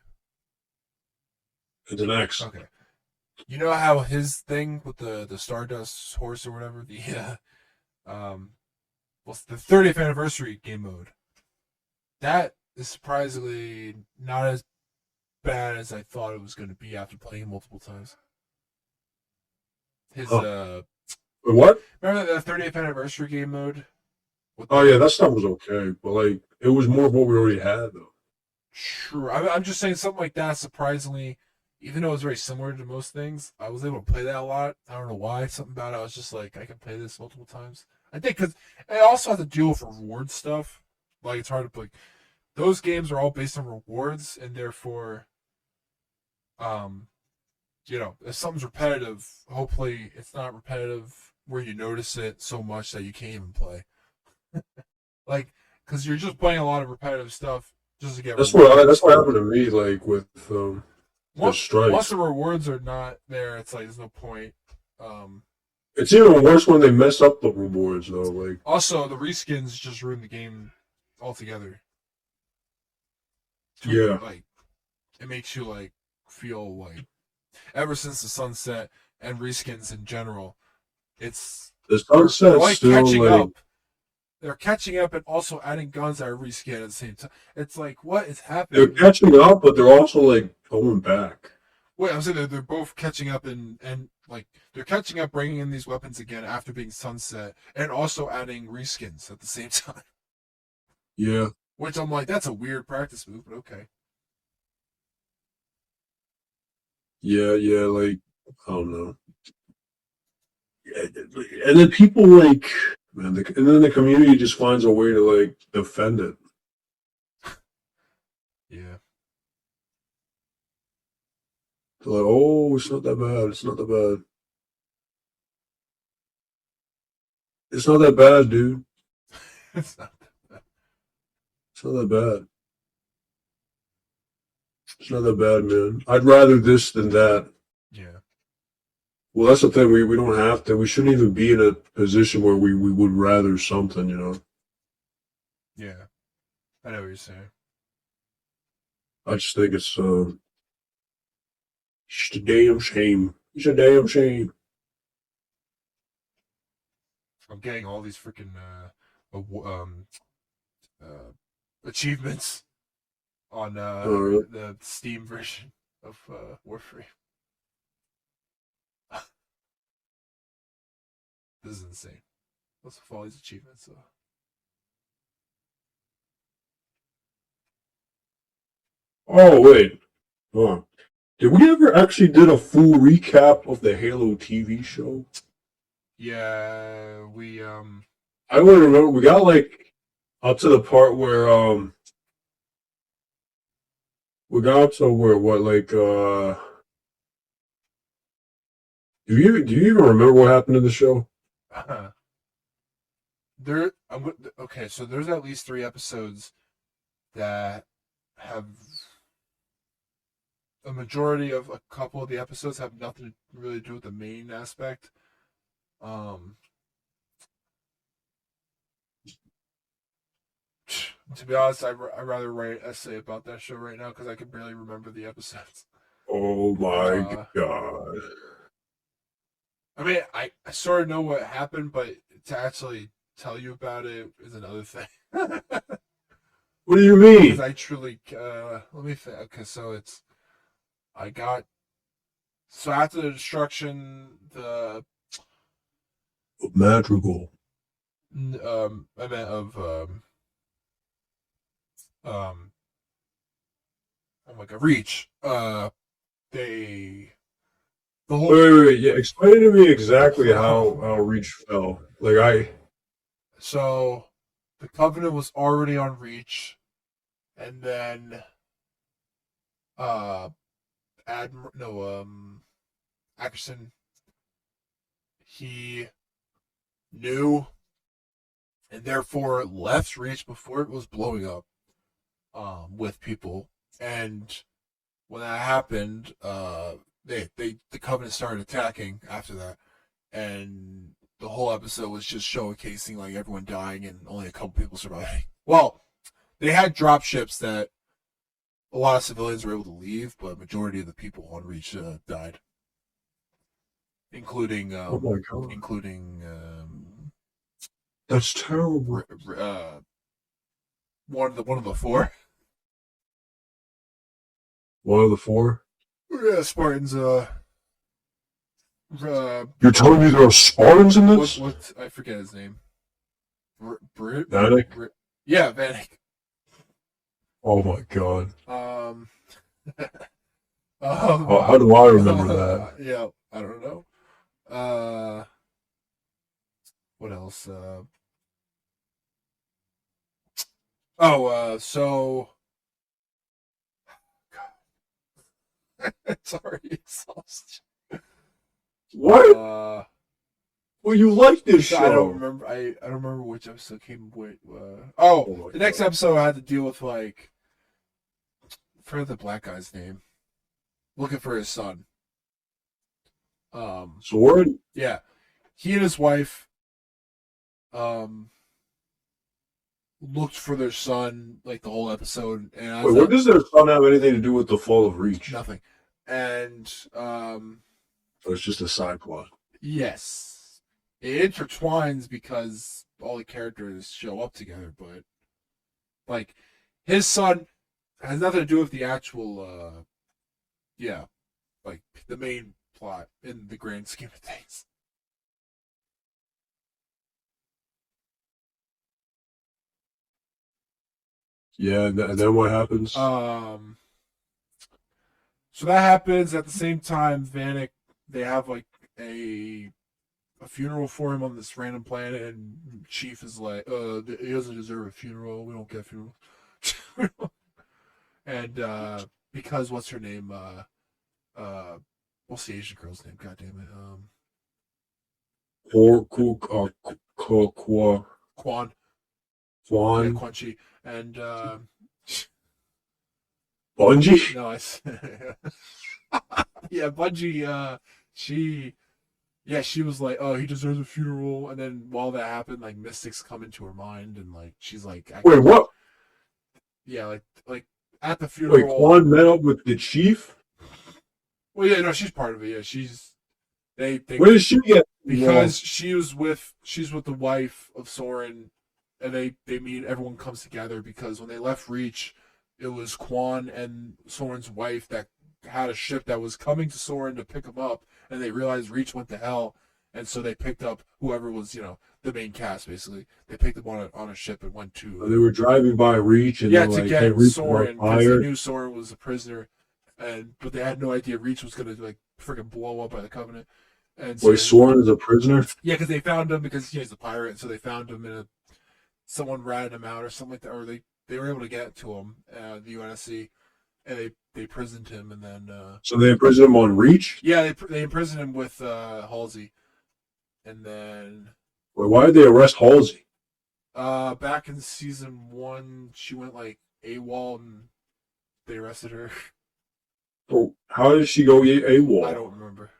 It's an X. Okay. You know how his thing with the Stardust horse or whatever, what's the 30th anniversary game mode? That is surprisingly not as bad as I thought it was going to be after playing it multiple times. His Oh. What? remember that 30th anniversary game mode? Oh yeah, that stuff was okay, but like it was more of what we already had though. True. I'm just saying something like that. Surprisingly, even though it was very similar to most things, I was able to play that a lot. I don't know why. Something about it. I was just like, I can play this multiple times. I think because it also has to deal with reward stuff. Like it's hard to play. Those games are all based on rewards, and therefore, um, if something's repetitive, hopefully it's not repetitive where you notice it so much that you can't even play. Like, because you're just playing a lot of repetitive stuff just to get That's what happened to me like with the once strikes. the rewards are not there, it's like there's no point. Um, It's even worse when they mess up the rewards though. Like Also, the reskins just ruin the game altogether. yeah, Like, it makes you like feel like ever since the sunset and reskins in general, it's the they're sunset's like still catching like up. They're catching up and also adding guns that are reskin at the same time. It's like, what is they're happening? catching up, but they're also like going back. Wait, I'm saying they're both catching up and like they're catching up, bringing in these weapons again after being sunset, and also adding reskins at the same time. Yeah, Which I'm like, that's a weird practice move, but okay. yeah, like I don't know. Yeah, and then people like man, and then the community just finds a way to like defend it. Yeah. They're like, oh, it's not that bad. It's not that bad. It's not that bad, dude. It's not It's not that bad. It's not that bad, man. I'd rather this than that. Yeah. Well, that's the thing. We don't have to. We shouldn't even be in a position where we would rather something, you know? Yeah. I know what you're saying. I just think it's a damn shame. It's a damn shame. I'm getting all these freaking uh achievements on Uh, the Steam version of Warframe. This is insane. What's with all these achievements though? oh, wait. Oh. Did we ever actually did a full recap of the Halo TV show? Yeah, I don't remember. We got like up to the part where we got up to where what like do you even remember what happened in the show? okay, so there's at least 3 episodes that have a majority of a couple of the episodes have nothing to really do with the main aspect. Um, to be honest, I rather write an essay about that show right now because I can barely remember the episodes. Oh my Uh, god. I mean, I sort of know what happened, but to actually tell you about it is another thing. What do you Because mean? I truly, let me think. Okay, so I got, so after the destruction, Madrigal. I meant of, um, oh my god, Reach, they, the whole, Wait. Yeah, explain to me exactly how Reach fell. Like I so the Covenant was already on Reach, and then uh, Ackerson, he knew and therefore left Reach before it was blowing up with people. And when that happened, the Covenant started attacking after that, and the whole episode was just showcasing like everyone dying and only a couple people surviving. Well, they had drop ships that a lot of civilians were able to leave, but majority of the people on Reach died, including Oh my god, including that's terrible. one of the four. One of the four. Yeah, Spartans. You're telling me there are Spartans in this? What I forget his name. Vanek? Yeah, Vanek. Oh my god. How do I remember that? Yeah, I don't know. What else? So. Sorry, exhaustion. What? Well, you like this show. I don't remember. I don't remember which episode came with. The next episode I had to deal with like, for the black guy's name, looking for his son. Soren? Yeah, he and his wife, looked for their son like the whole episode. And Wait, what does their son have anything to do with the fall of Reach? Nothing. And So it's just a side plot. yes, it intertwines because all the characters show up together, but like his son has nothing to do with the actual like the main plot in the grand scheme of things. Yeah, and then what happens? So that happens at the same time. Vanek, they have like a funeral for him on this random planet, and Chief is like, he doesn't deserve a funeral. We don't get funerals. And because what's her name? What's the Asian girl's name? God damn it. Quan. Quan. Yeah, Quan Chi. And Bungie? no, yeah, Bungie. She was like, oh, he deserves a funeral. And then while that happened, like mystics come into her mind, and like she's like, Wait, what? Yeah, like at the funeral. Wait, Quan met up with the chief? Well, yeah, no, she's part of it. Yeah, she's they. Where did she get? Because she's with the wife of Soren, and they meet. Everyone comes together because when they left Reach, it was Quan and Soren's wife that had a ship that was coming to Soren to pick him up, and they realized Reach went to hell, and so they picked up whoever was the main cast. Basically, they picked up on a ship and went to. They were driving by Reach, and to like, get Soren because they knew Soren was a prisoner, but they had no idea Reach was gonna like freaking blow up by the Covenant. And so, wait, Soren is a prisoner? Yeah, because they found him because he's a pirate, and so they found him someone ratted him out or something like that, or they were able to get to him, the UNSC, and they imprisoned him, and then. So they imprisoned him on Reach? Yeah, they imprisoned him with Halsey, and then. Wait, why did they arrest Halsey? Back in season 1, she went like AWOL, and they arrested her. Oh, how did she go AWOL? I don't remember.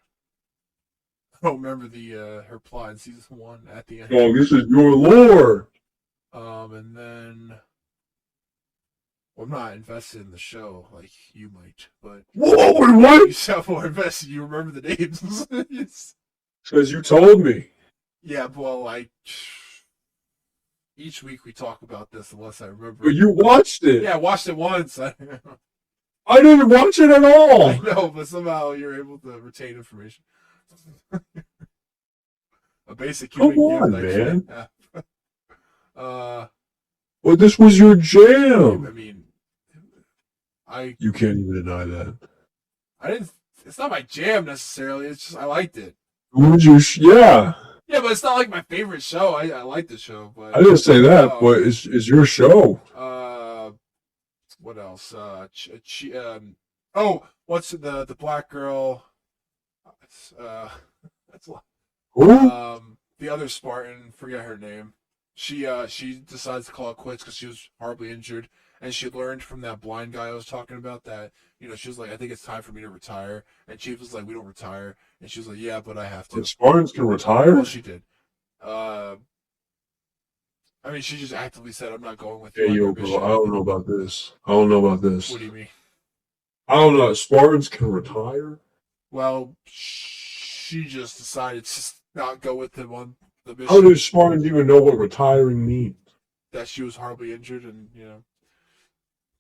I don't remember the her plot in season 1 at the end. Oh, this is your lore. And then. Well, I'm not invested in the show like you might, but whoa, what? You sound more invested. You remember the names? Because you told me. Yeah, well, each week we talk about this unless I remember. But you watched it. Yeah, I watched it once. I didn't watch it at all. I know, but somehow you're able to retain information. A basic human gift, man. Well, this was your jam. I mean, You can't even deny that. I didn't. It's not my jam necessarily. It's just I liked it. What was your? Yeah. Yeah, but it's not like my favorite show. I like the show, but I didn't say that. But it's your show. What else? Oh, what's the black girl? Uh, that's Who? the other Spartan. Forget her name. She decides to call it quits because she was horribly injured, and she learned from that blind guy I was talking about that she was like, I think it's time for me to retire, and Chief was like, we don't retire, and she was like, yeah, but I have The to. Spartans can retire? Well, she did. Uh, I mean, she just actively said, I'm not going with Yeah, you on your yo, bro, I mission. don't know about this. I don't know about this. What do you mean? I don't know. Spartans can retire? Well, she just decided to not go with him on the How mission. do Spartans even know what retiring means? That she was horribly injured, and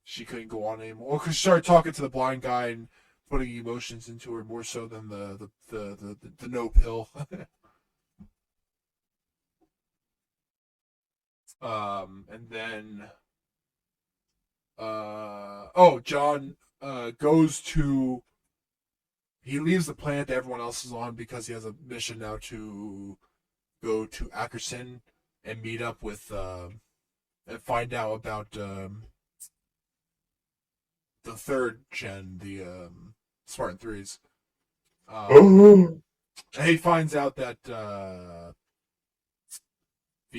she couldn't go on anymore. Because she started talking to the blind guy and putting emotions into her more so than the no pill. And then John goes to he leaves the planet that everyone else is on because he has a mission now to go to Ackerson and meet up with and find out about the third gen, the Spartan threes. And he finds out that the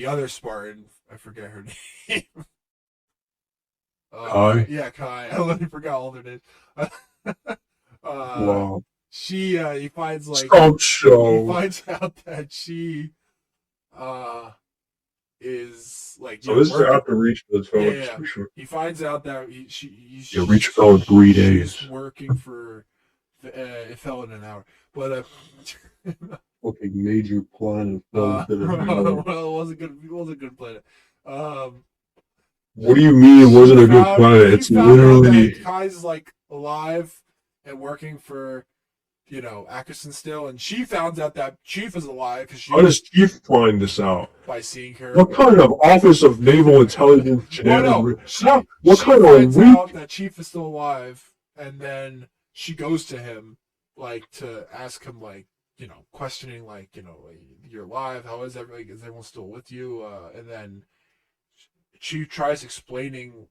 other Spartan, I forget her name. Kai? Yeah, Kai. I literally forgot all their names. Wow. He finds Scout he show. finds out that she is like So this is working. after Reach for the phone, Yeah. for sure. He finds out that Reach fell in 3 days. She's working for it fell in an hour, but Okay, major planet fell within an hour. well, it wasn't good. It wasn't a good planet. What do you mean it wasn't a good planet? It's literally Kai's like alive and working for Ackerson still, and she found out that Chief is alive because she how does Chief find this out? by seeing her. What kind of Office of Naval Intelligence? Well, no, What she kind finds of out that Chief is still alive, and then she goes to him to ask him questioning you're alive, how is everything, is everyone still with you, and then she tries explaining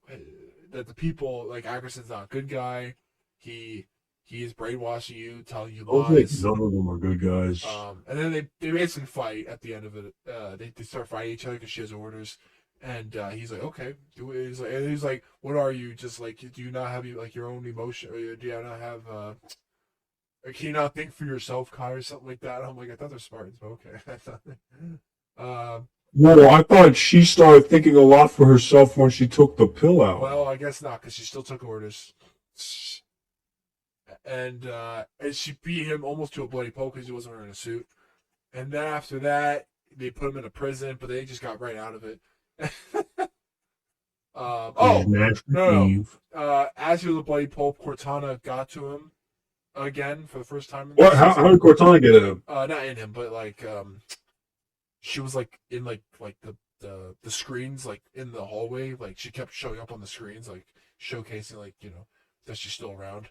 that the people Ackerson's not a good guy, he is brainwashing you, telling you lies. None of them are good guys. And then they basically fight at the end of it. They start fighting each other because she has orders, and he's like, okay, do it. He's like, what are you? Just do you not have your own emotion, or do you not have can you not think for yourself, Kai, or something like that? I'm like, I thought they're Spartans, but okay. No, I thought she started thinking a lot for herself when she took the pill out. Well, I guess not, because she still took orders. And she beat him almost to a bloody pulp because he wasn't wearing a suit. And then after that, they put him in a prison, but they just got right out of it. No. As he was a bloody pulp, Cortana got to him again for the first time. What? How did Cortana get him? Not in him, but she was in the screens in the hallway. She kept showing up on the screens, showcasing that she's still around.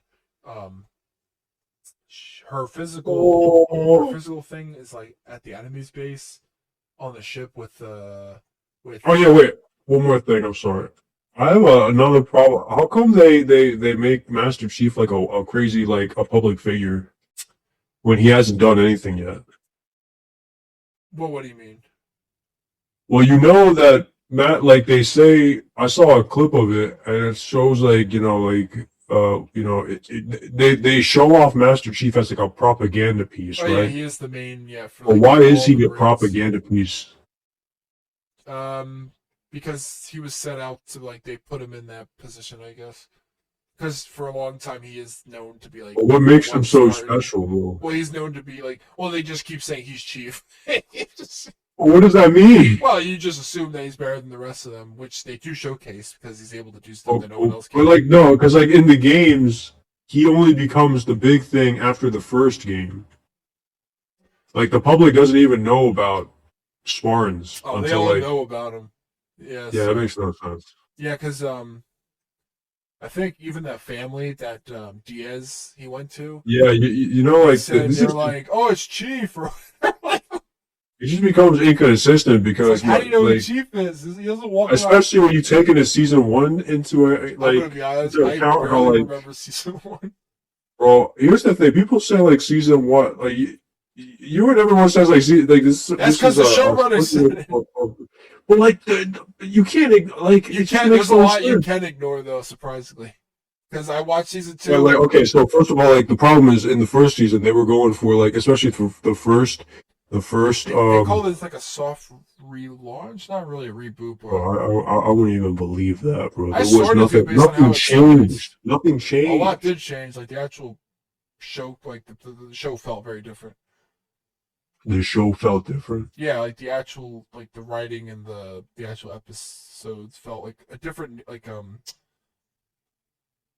Her physical thing is at the enemy's base on the ship with Oh yeah, wait. One more thing. I'm sorry. I have another problem. How come they make Master Chief a crazy a public figure when he hasn't done anything yet? Well, what do you mean? Well, you know that Matt, they say, I saw a clip of it, and it shows they show off Master Chief as a propaganda piece, right? Yeah, he is the main. Yeah. But why is he a propaganda piece? Because he was set out to they put him in that position, I guess. Because for a long time he is known to be But what makes him so special, though? Well, he's known to be they just keep saying he's chief. What does that mean? Well, you just assume that he's better than the rest of them, which they do showcase because he's able to do stuff that no one else can. But no, because in the games, he only becomes the big thing after the first game. The public doesn't even know about Spartans until they only know about him. Yeah. Yeah, that makes no sense. Yeah, because I think even that family that Diaz he went to. Yeah, they're oh, it's Chief. It just becomes inconsistent because how do you know who the Chief is? He doesn't walk. Especially when you take into season 1 into I'm gonna be honest, I barely remember season 1. Bro, here's the thing. People say like season one, like you and everyone says like like That's this because is the showrunner said it. but like you can't like You it just can't. makes There's a no lot you sense. can ignore though, surprisingly. Because I watched season Like, 2 and okay, so first of all, like the problem is in the first season they were going for like especially for the first they call this like a soft relaunch, not really a reboot, but bro, I wouldn't even believe that, bro. I There was sort of do nothing, based on how it started. nothing A lot changed. did change. Like the actual show, like the show felt very different. The show felt different. Yeah, like the actual like the writing and the actual episodes felt like a different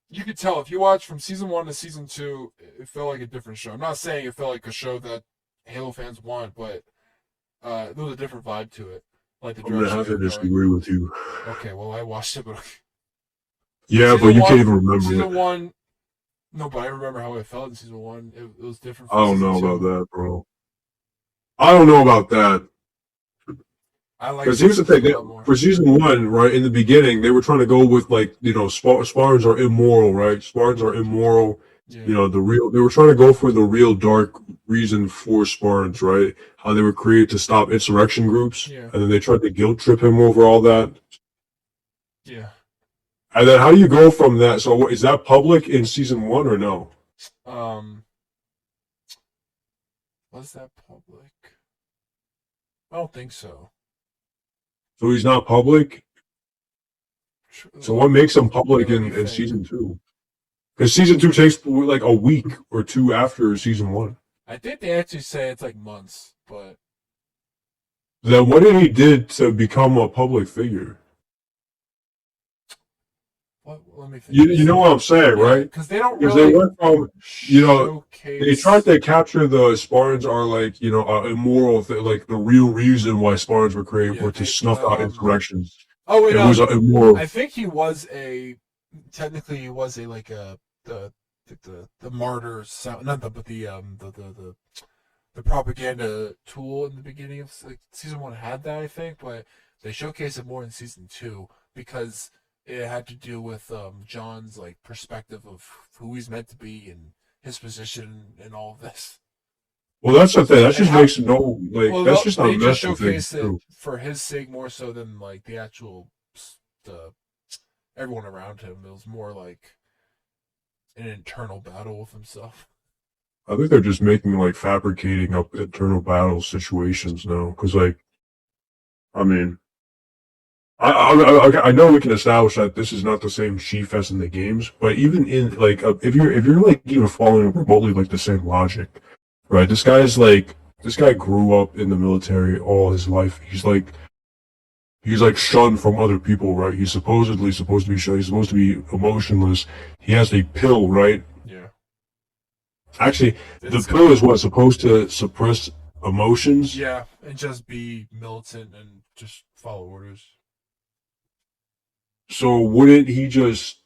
you could tell if you watch from season 1 to season 2, it felt like a different show. I'm not saying it felt like a show that Halo fans want, but there was a different vibe to it, like the I'm gonna direction have they to were going. disagree with you. Okay, well I watched it, but Yeah, but season you can't one, even remember it. season one. No, but I remember how it felt in season 1. It was different I from don't season know about 2. that, bro. I don't know about that. I like Because here's the season 2 thing, a lot more. for season one, right in the beginning, they were trying to go with like Spartans are immoral, right? Spartans are immoral. Yeah, They were trying to go for the real dark reason for Spartans, right? How they were created to stop insurrection groups, yeah, and then they tried to guilt trip him over all that. yeah. And then how do you go from that? So is that public in season one or no? Um, was that public? I don't think so. So he's not public. So what makes him public Let me in think. season two? Because season two takes like a week or two after season one. I think they actually say it's like months, but Then what did he did to become a public figure? let me think. You know what I'm saying, Yeah, right? because they don't Because they really went from they showcase. tried to capture the Spartans are like immoral, like the real reason why Spartans were created Yeah, were to snuff out insurrections. oh wait, It no. was immoral. I think he was a technically he was a like a the martyr sound, not the but the propaganda tool in the beginning of like, season 1 had that, I think, but they showcased it more in season 2 because it had to do with John's like perspective of who he's meant to be and his position and all of this. Well, that's the thing. That And just how makes no like well that's just not they just messy thing showcased to it do. for his sake more so than like the actual the everyone around him. It was more like an internal battle with himself. I think they're just making like fabricating up internal battle situations now. Because like, I mean, I know we can establish that this is not the same chief as in the games, but even in like if you're like even following remotely like the same logic, right? This guy grew up in the military all his life. He's like shunned from other people, right? He's supposedly supposed to be shunned. He's supposed to be emotionless. He has a pill, right? Yeah. Actually, the pill is what's supposed to suppress emotions. Yeah, and just be militant and just follow orders. So wouldn't he just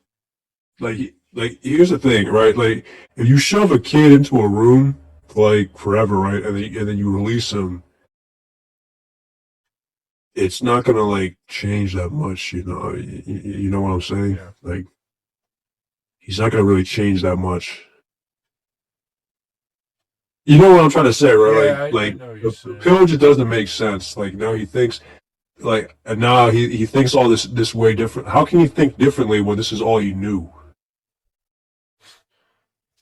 like here's the thing, right? Like if you shove a kid into a room like forever, right, and then you release him, it's not gonna like change that much, you know. You know what I'm saying? Yeah. Like he's not gonna really change that much. You know what I'm trying to say, right? Yeah, I Like know what you're the saying. pill just doesn't make sense. Like now he thinks like and now he thinks all this way different. How can he think differently when this is all he knew?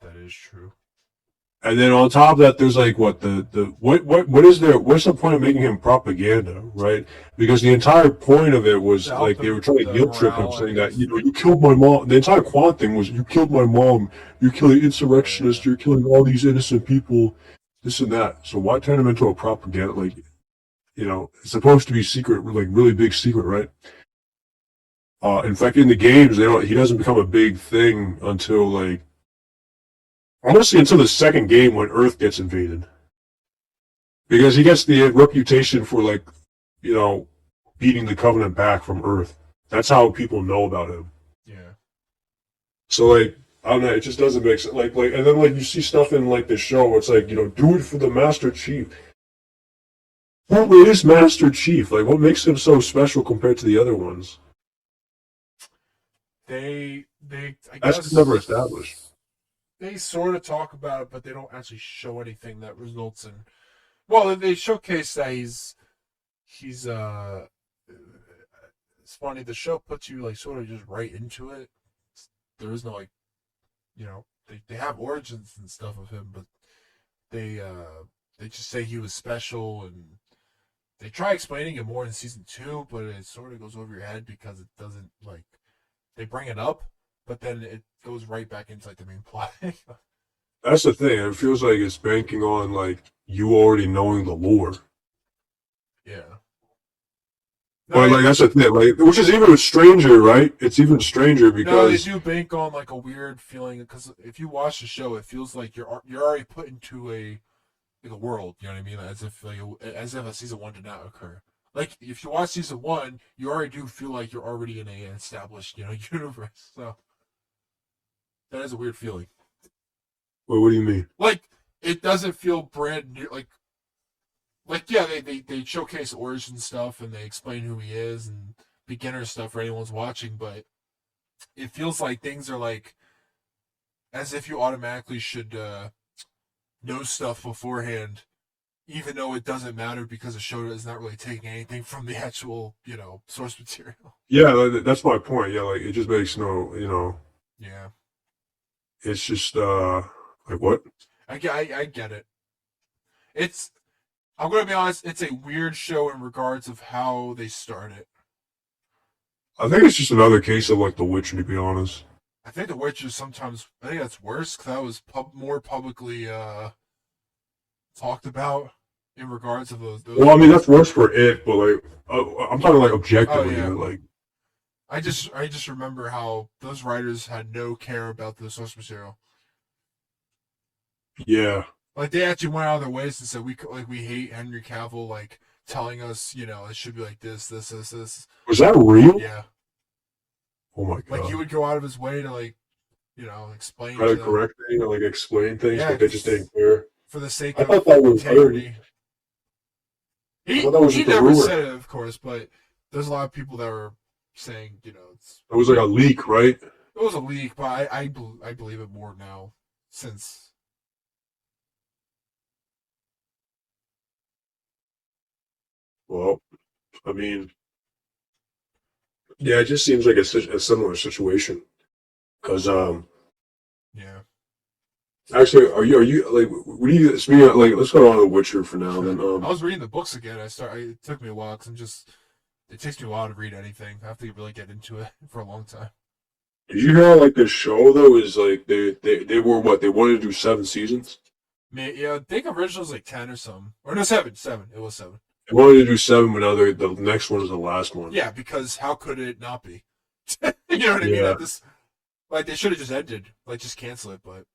That is true. And then on top of that, there's like what is there? What's the point of making him propaganda, right? Because the entire point of it was To help like they were trying to the guilt trip him, morale, I saying that guess. you killed my mom. The entire quad thing was you killed my mom. You're killing insurrectionists. Yeah. You're killing all these innocent people. This and that. So why turn him into a propaganda? Like it's supposed to be secret, like really big secret, right? In fact, in the games, he doesn't become a big thing until like honestly until the second game when Earth gets invaded, because he gets the reputation for like beating the Covenant back from Earth. That's how people know about him. Yeah. So like I don't know, it just doesn't make sense. Like and then like you see stuff in like the show where it's like do it for the Master Chief. Who is Master Chief? Like what makes him so special compared to the other ones? They I That's guess never established. they sort of talk about it, but they don't actually show anything that results in. Well, they showcase that he's. It's funny. The show puts you like sort of just right into it. There is no like, they have origins and stuff of him, but they just say he was special, and they try explaining it more in season 2, but it sort of goes over your head because it doesn't like they bring it up, but then it goes right back into like the main plot. That's the thing. It feels like it's banking on like you already knowing the lore. Yeah. But No, like that's the thing, like which is even stranger, right? It's even stranger no, they because do bank on like a weird feeling because if you watch the show, it feels like you're already put into a world. You know what I mean? As if a season 1 did not occur. Like if you watch season 1, you already do feel like you're already in a established universe. So that is a weird feeling. well, what do you mean? Like it doesn't feel brand new. Like yeah, they showcase origin stuff and they explain who he is and beginner stuff for anyone's watching, but it feels like things are like as if you automatically should know stuff beforehand, even though it doesn't matter because the show is not really taking anything from the actual source material. Yeah, that's my point. Yeah, like it just makes Yeah, it's just like what? I get it. It's I'm gonna be honest. It's a weird show in regards of how they start it. I think it's just another case of like The Witcher, to be honest. I think The Witcher sometimes I think that's worse because that was more publicly talked about in regards of those. Well, I mean that's worse for it, but like I'm talking like Oh objectively, yeah, like I just remember how those writers had no care about the source material. yeah. Like they actually went out of their ways and said we hate Henry Cavill like telling us it should be like this. Was that real? Yeah, Oh my like he god. would go out of his way to like explain Try to to them. correct things or like explain things, Yeah, but they just didn't care. for the sake I thought of that was integrity. I thought that was He just a never rumor. said it, of course, but there's a lot of people that were saying It was like a leak, right? it was a leak, but I believe it more now since Well, I mean, yeah, it just seems like a similar situation. Cause yeah. actually, are you like what do you speaking of, like let's go on to The Witcher for now. Then I was reading the books again. It took me a while because it takes me a while to read anything. I have to really get into it for a long time. did you hear like the show though is like they were what they wanted to do 7 seasons. Yeah, I think original was like 10 or something, or no, seven. It was 7. They wanted to do 7, but now the next one is the last one. Yeah, because how could it not be? You know what I mean? Yeah, At this, like they should have just ended, like just cancel it. But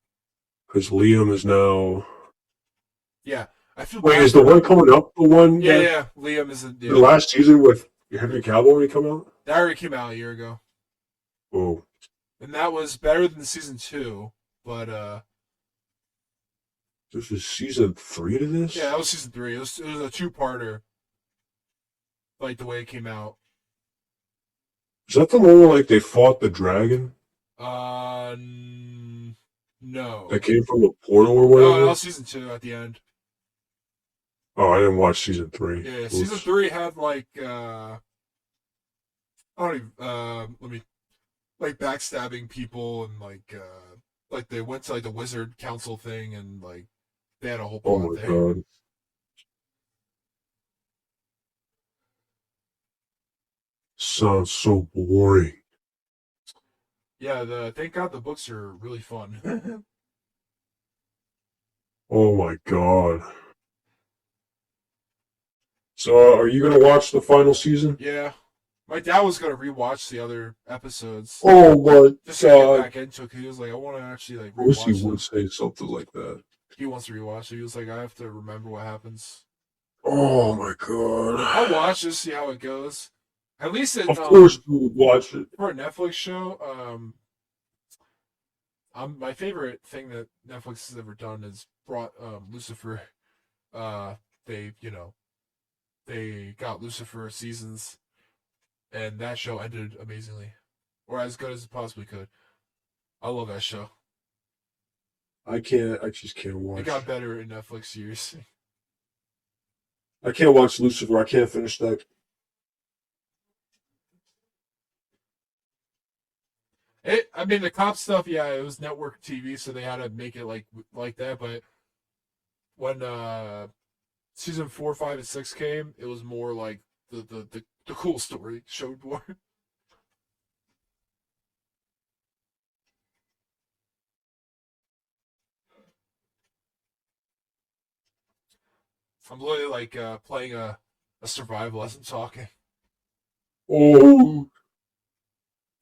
because Liam is now. yeah, I feel Wait, bad is the for one him. coming up the one Yeah, that yeah. Liam is the yeah. last season with Henry Cavill when he come out? That already came out a year ago, Oh, and that was better than season 2. But this is season 3 to this. yeah, that was season 3. It was a 2-parter, like the way it came out. Is that the one where like they fought the dragon No, that came from the portal or no, that whatever? was season 2 at the end. Oh, I didn't watch season 3. Yeah, season Oops. 3 had like I don't even let me like backstabbing people and like they went to like the wizard council thing and like they had a whole Oh plot my there. god, sounds so boring. Yeah, the thank God the books are really fun. Oh my god. So, are you gonna watch the final season? Yeah, my dad was gonna rewatch the other episodes Oh my just to get god. back into it because he was like, I want to actually like Of course he rewatch would them. say something like that. He wants to rewatch it. He was like, I have to remember what happens. Oh my I'll god. watch just see how it goes. At least it Of course you would watch it. for a Netflix show, my favorite thing that Netflix has ever done is brought Lucifer. Uh, they they got Lucifer seasons, and that show ended amazingly, or as good as it possibly could. I love that show. I can't. I just can't watch. It got better in Netflix series. I can't watch Lucifer. I can't finish that. I mean, the cop stuff, yeah, it was network TV, so they had to make it like that. But when season 4, 5, and 6 came, it was more like the cool story showed more. I'm literally like playing a survival as I'm talking, Oh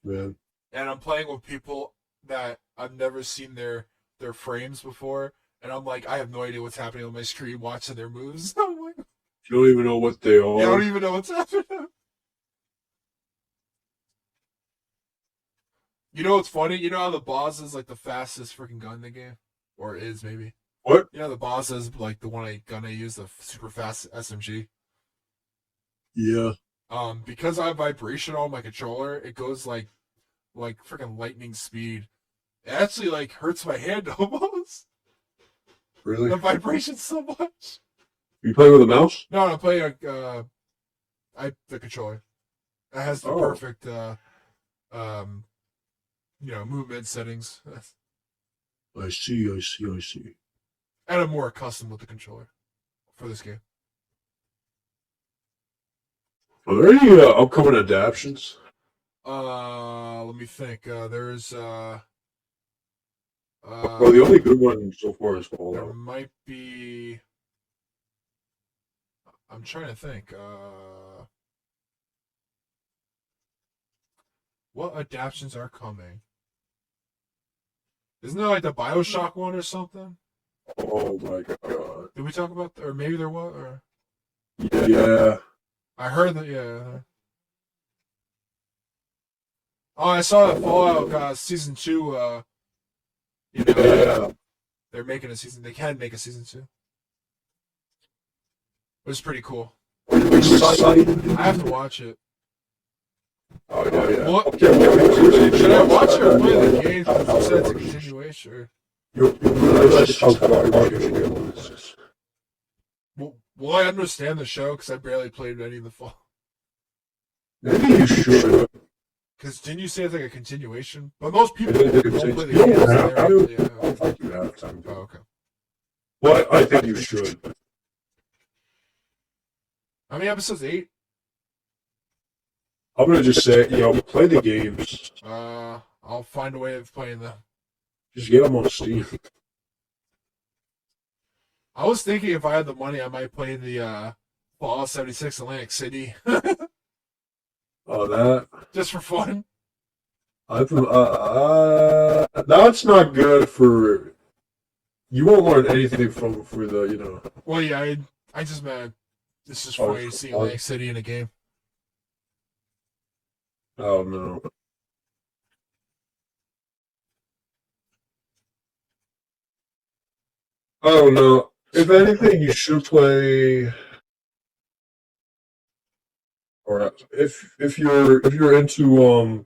man. and I'm playing with people that I've never seen their frames before, and I'm like, I have no idea what's happening on my screen watching their moves. I'm like, You don't even know what they are. I don't even know what's happening. You know what's funny? You know how the boss is like the fastest freaking gun in the game, or is maybe. What? You know the boss is like the gun I use, the super fast SMG. Yeah. Because I have vibration on my controller, it goes like freaking lightning speed. It actually like hurts my hand almost. Really? The vibration so much. You play with a mouse? No, I'm playing the controller. It has the perfect um movement settings. I see. I see. I see. And I'm more accustomed with the controller for this game. Are there any upcoming adaptations? Let me think. There's Well, the only good one so far is there Fallout. might be. I'm trying to think. What adaptations are coming? Isn't there like the BioShock one or something? Oh my god. Did we talk about, or maybe there was, or Yeah. I heard that. Yeah. Oh, I saw that Fallout season 2. Yeah. They're making a season. They can make a season 2. It was pretty cool. Excited. I have to watch it. Oh yeah. What? Okay, Should I watch it or play the game? Because you said it's a continuation. Or... Will I understand the show? Because I barely played any of the fall. Maybe you should. Because didn't you say it's like a continuation? But most people It is a don't play the continuation. games. You don't have to. Yeah. I don't think you have time. Oh, okay. But I think you should. How many episodes? 8? I'm gonna just say, play the games. I'll find a way of playing them. Just get them on Steam. I was thinking if I had the money, I might play the Fallout 76 Atlantic City. Oh, that. Just for fun. That's not good for. You won't learn anything for the. Well, yeah, I just meant this is funny to see Atlantic City in a game. Oh no. I don't know. If anything, you should play. Or if you're into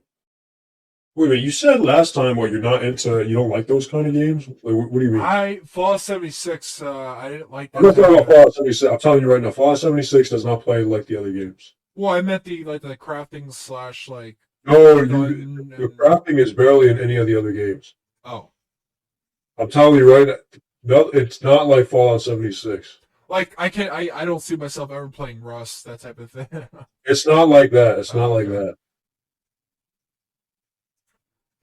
Wait a minute, you said last time you're not into, you don't like those kind of games? Like, what do you mean? Fallout 76, I didn't like I'm not that. talking about Fallout 76. I'm telling you right now, Fallout 76 does not play like the other games. Well, I meant the crafting slash like. No, the crafting is barely in any of the other games. Oh. I'm telling you right now, no, it's not like Fallout 76. Like I don't see myself ever playing Rust, that type of thing. It's not like that. It's not like that.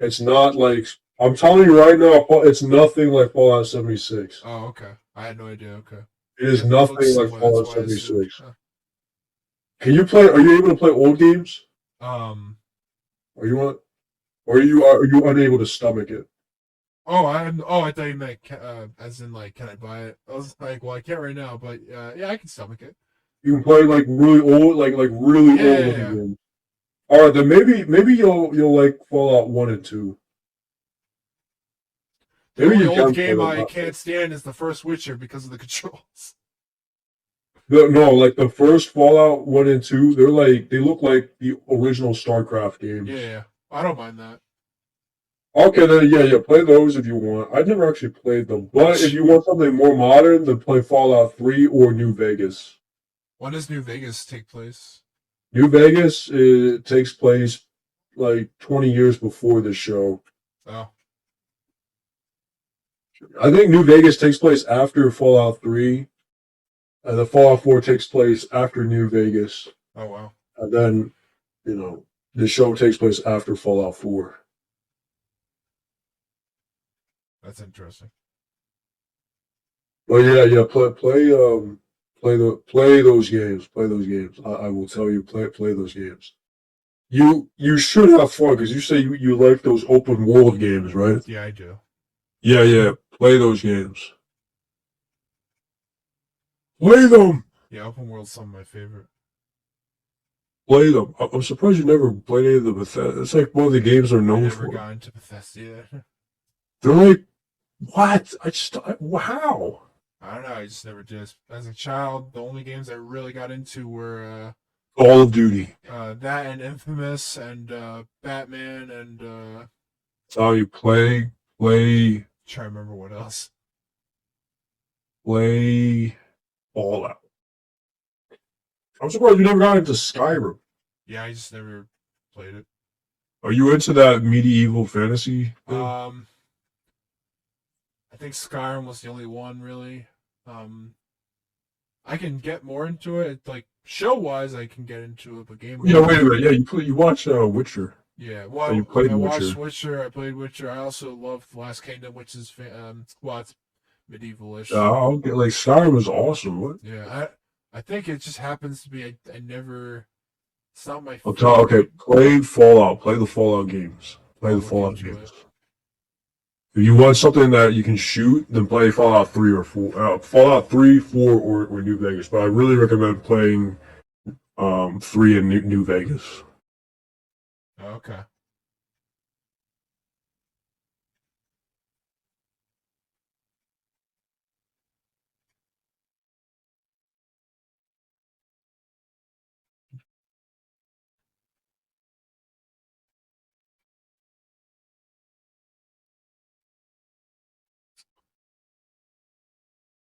It's not like, I'm telling you right now, it's nothing like Fallout 76. Oh, okay. I had no idea. Okay. It is nothing like Fallout 76. Huh. Are you able to play old games? Are you unable to stomach it? I thought you meant as in like, can I buy it? I was like, well, I can't right now, but yeah, I can stomach it. You can play like really old, like really old games. All right, then maybe you'll like Fallout 1 and 2. The only old game I can't stand is the first Witcher because of the controls. No, like the first Fallout 1 and 2, they look like the original StarCraft games. Yeah, I don't mind that. Okay, then yeah, play those if you want. I never actually played them, but if you want something more modern, then play Fallout 3 or New Vegas. When does New Vegas take place? New Vegas it takes place like 20 years before the show. Oh, I think New Vegas takes place after Fallout 3, and the Fallout 4 takes place after New Vegas. oh wow, And then, you know, the show takes place after Fallout 4. that's interesting. But yeah, play those games. Play those games. I will tell you, play those games. You should have fun because you say you like those open world games, right? Yeah, I do. Yeah. Play those games. Play them. Yeah, open world's some of my favorite. Play them. I'm surprised you never played any of the Bethesda. It's like one of the games they're I known never for. got into Bethesda yet. They're like, what? Wow. I don't know. I just never did. As a child, the only games I really got into were Call of Duty. that and Infamous and Batman and That's how you play, try to remember what else. play Fallout. I'm surprised you never got into Skyrim. Yeah, I just never played it. Are you into that medieval fantasy thing? I think Skyrim was the only one really. I can get more into it. Like show wise, I can get into it, but game. Yeah, wait a minute. Yeah, you watch Witcher. Yeah, Oh, well, you played I watched Witcher. Witcher. I played Witcher. I also loved The Last Kingdom, which is well, it's medieval-ish. I'll get like Skyrim is awesome. What? Yeah, I think it just happens to be I never. It's not my I'll favorite. tell. Okay, play Fallout. Play the Fallout games. Play I'll the look Fallout into games. it. If you want something that you can shoot, then play Fallout 3 or 4. Fallout 3, 4, or New Vegas. But I really recommend playing 3 in New Vegas. Okay.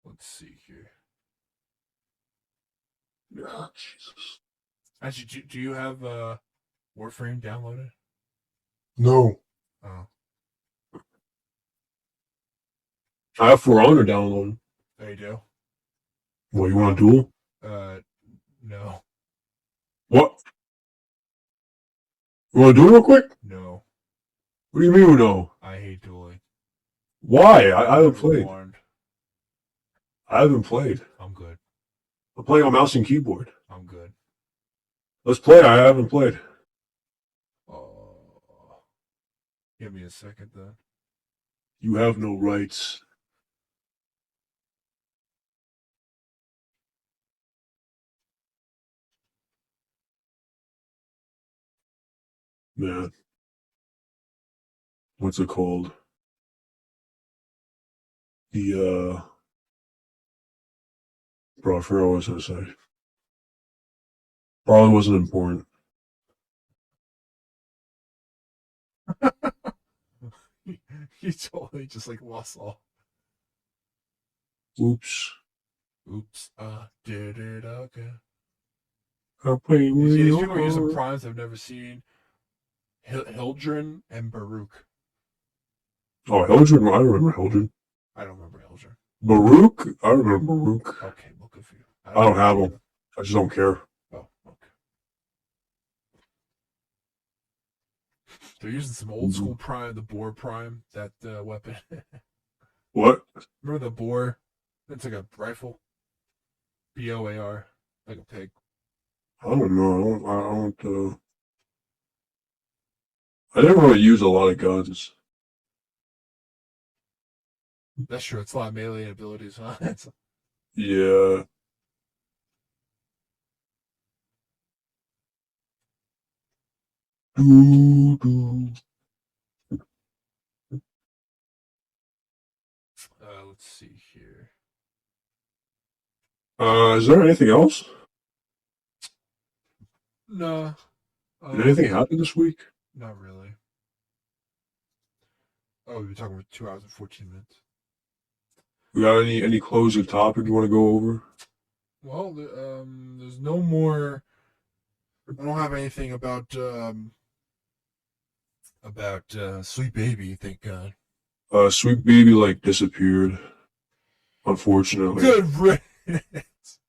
Let's see here. Oh, Jesus. Actually, do you have Warframe downloaded? No. Oh, I have For Honor downloaded. there you do. What, you want to duel? No, What? You want to duel real quick? no. What do you mean no? I hate dueling. Why? I haven't played. Warned. I haven't played. I'm good. I'm playing on mouse and keyboard. I'm good. Let's play. I haven't played. Oh, give me a second then. You have no rights. Man. What's it called? The bro, I forgot what I was gonna say. Probably wasn't important. You totally just like lost all. Oops. Oops, I did it again. I'm playing with These your people are using heart. primes I've never seen. Hildren and Baruch. Oh, Hildren. I remember Hildren. I don't remember Hildren. Baruch. I remember Baruch. Okay, well, good for you. I don't have them. I just don't care. Oh, okay. They're using some old school prime, the boar prime, that weapon. What? Remember the boar? It's like a rifle. BOAR, like a pig. I don't know. I didn't really use a lot of guns. That's true. It's a lot of melee abilities, huh? Yeah. Doo, doo. Let's see here. Is there anything else? No. Did anything happen this week? Not really. Oh, we've been talking for 2 hours and 14 minutes. We got any closing topic you want to go over? Well, there's no more. I don't have anything about Sweet Baby. Thank God. Sweet Baby like disappeared, unfortunately. Good riddance.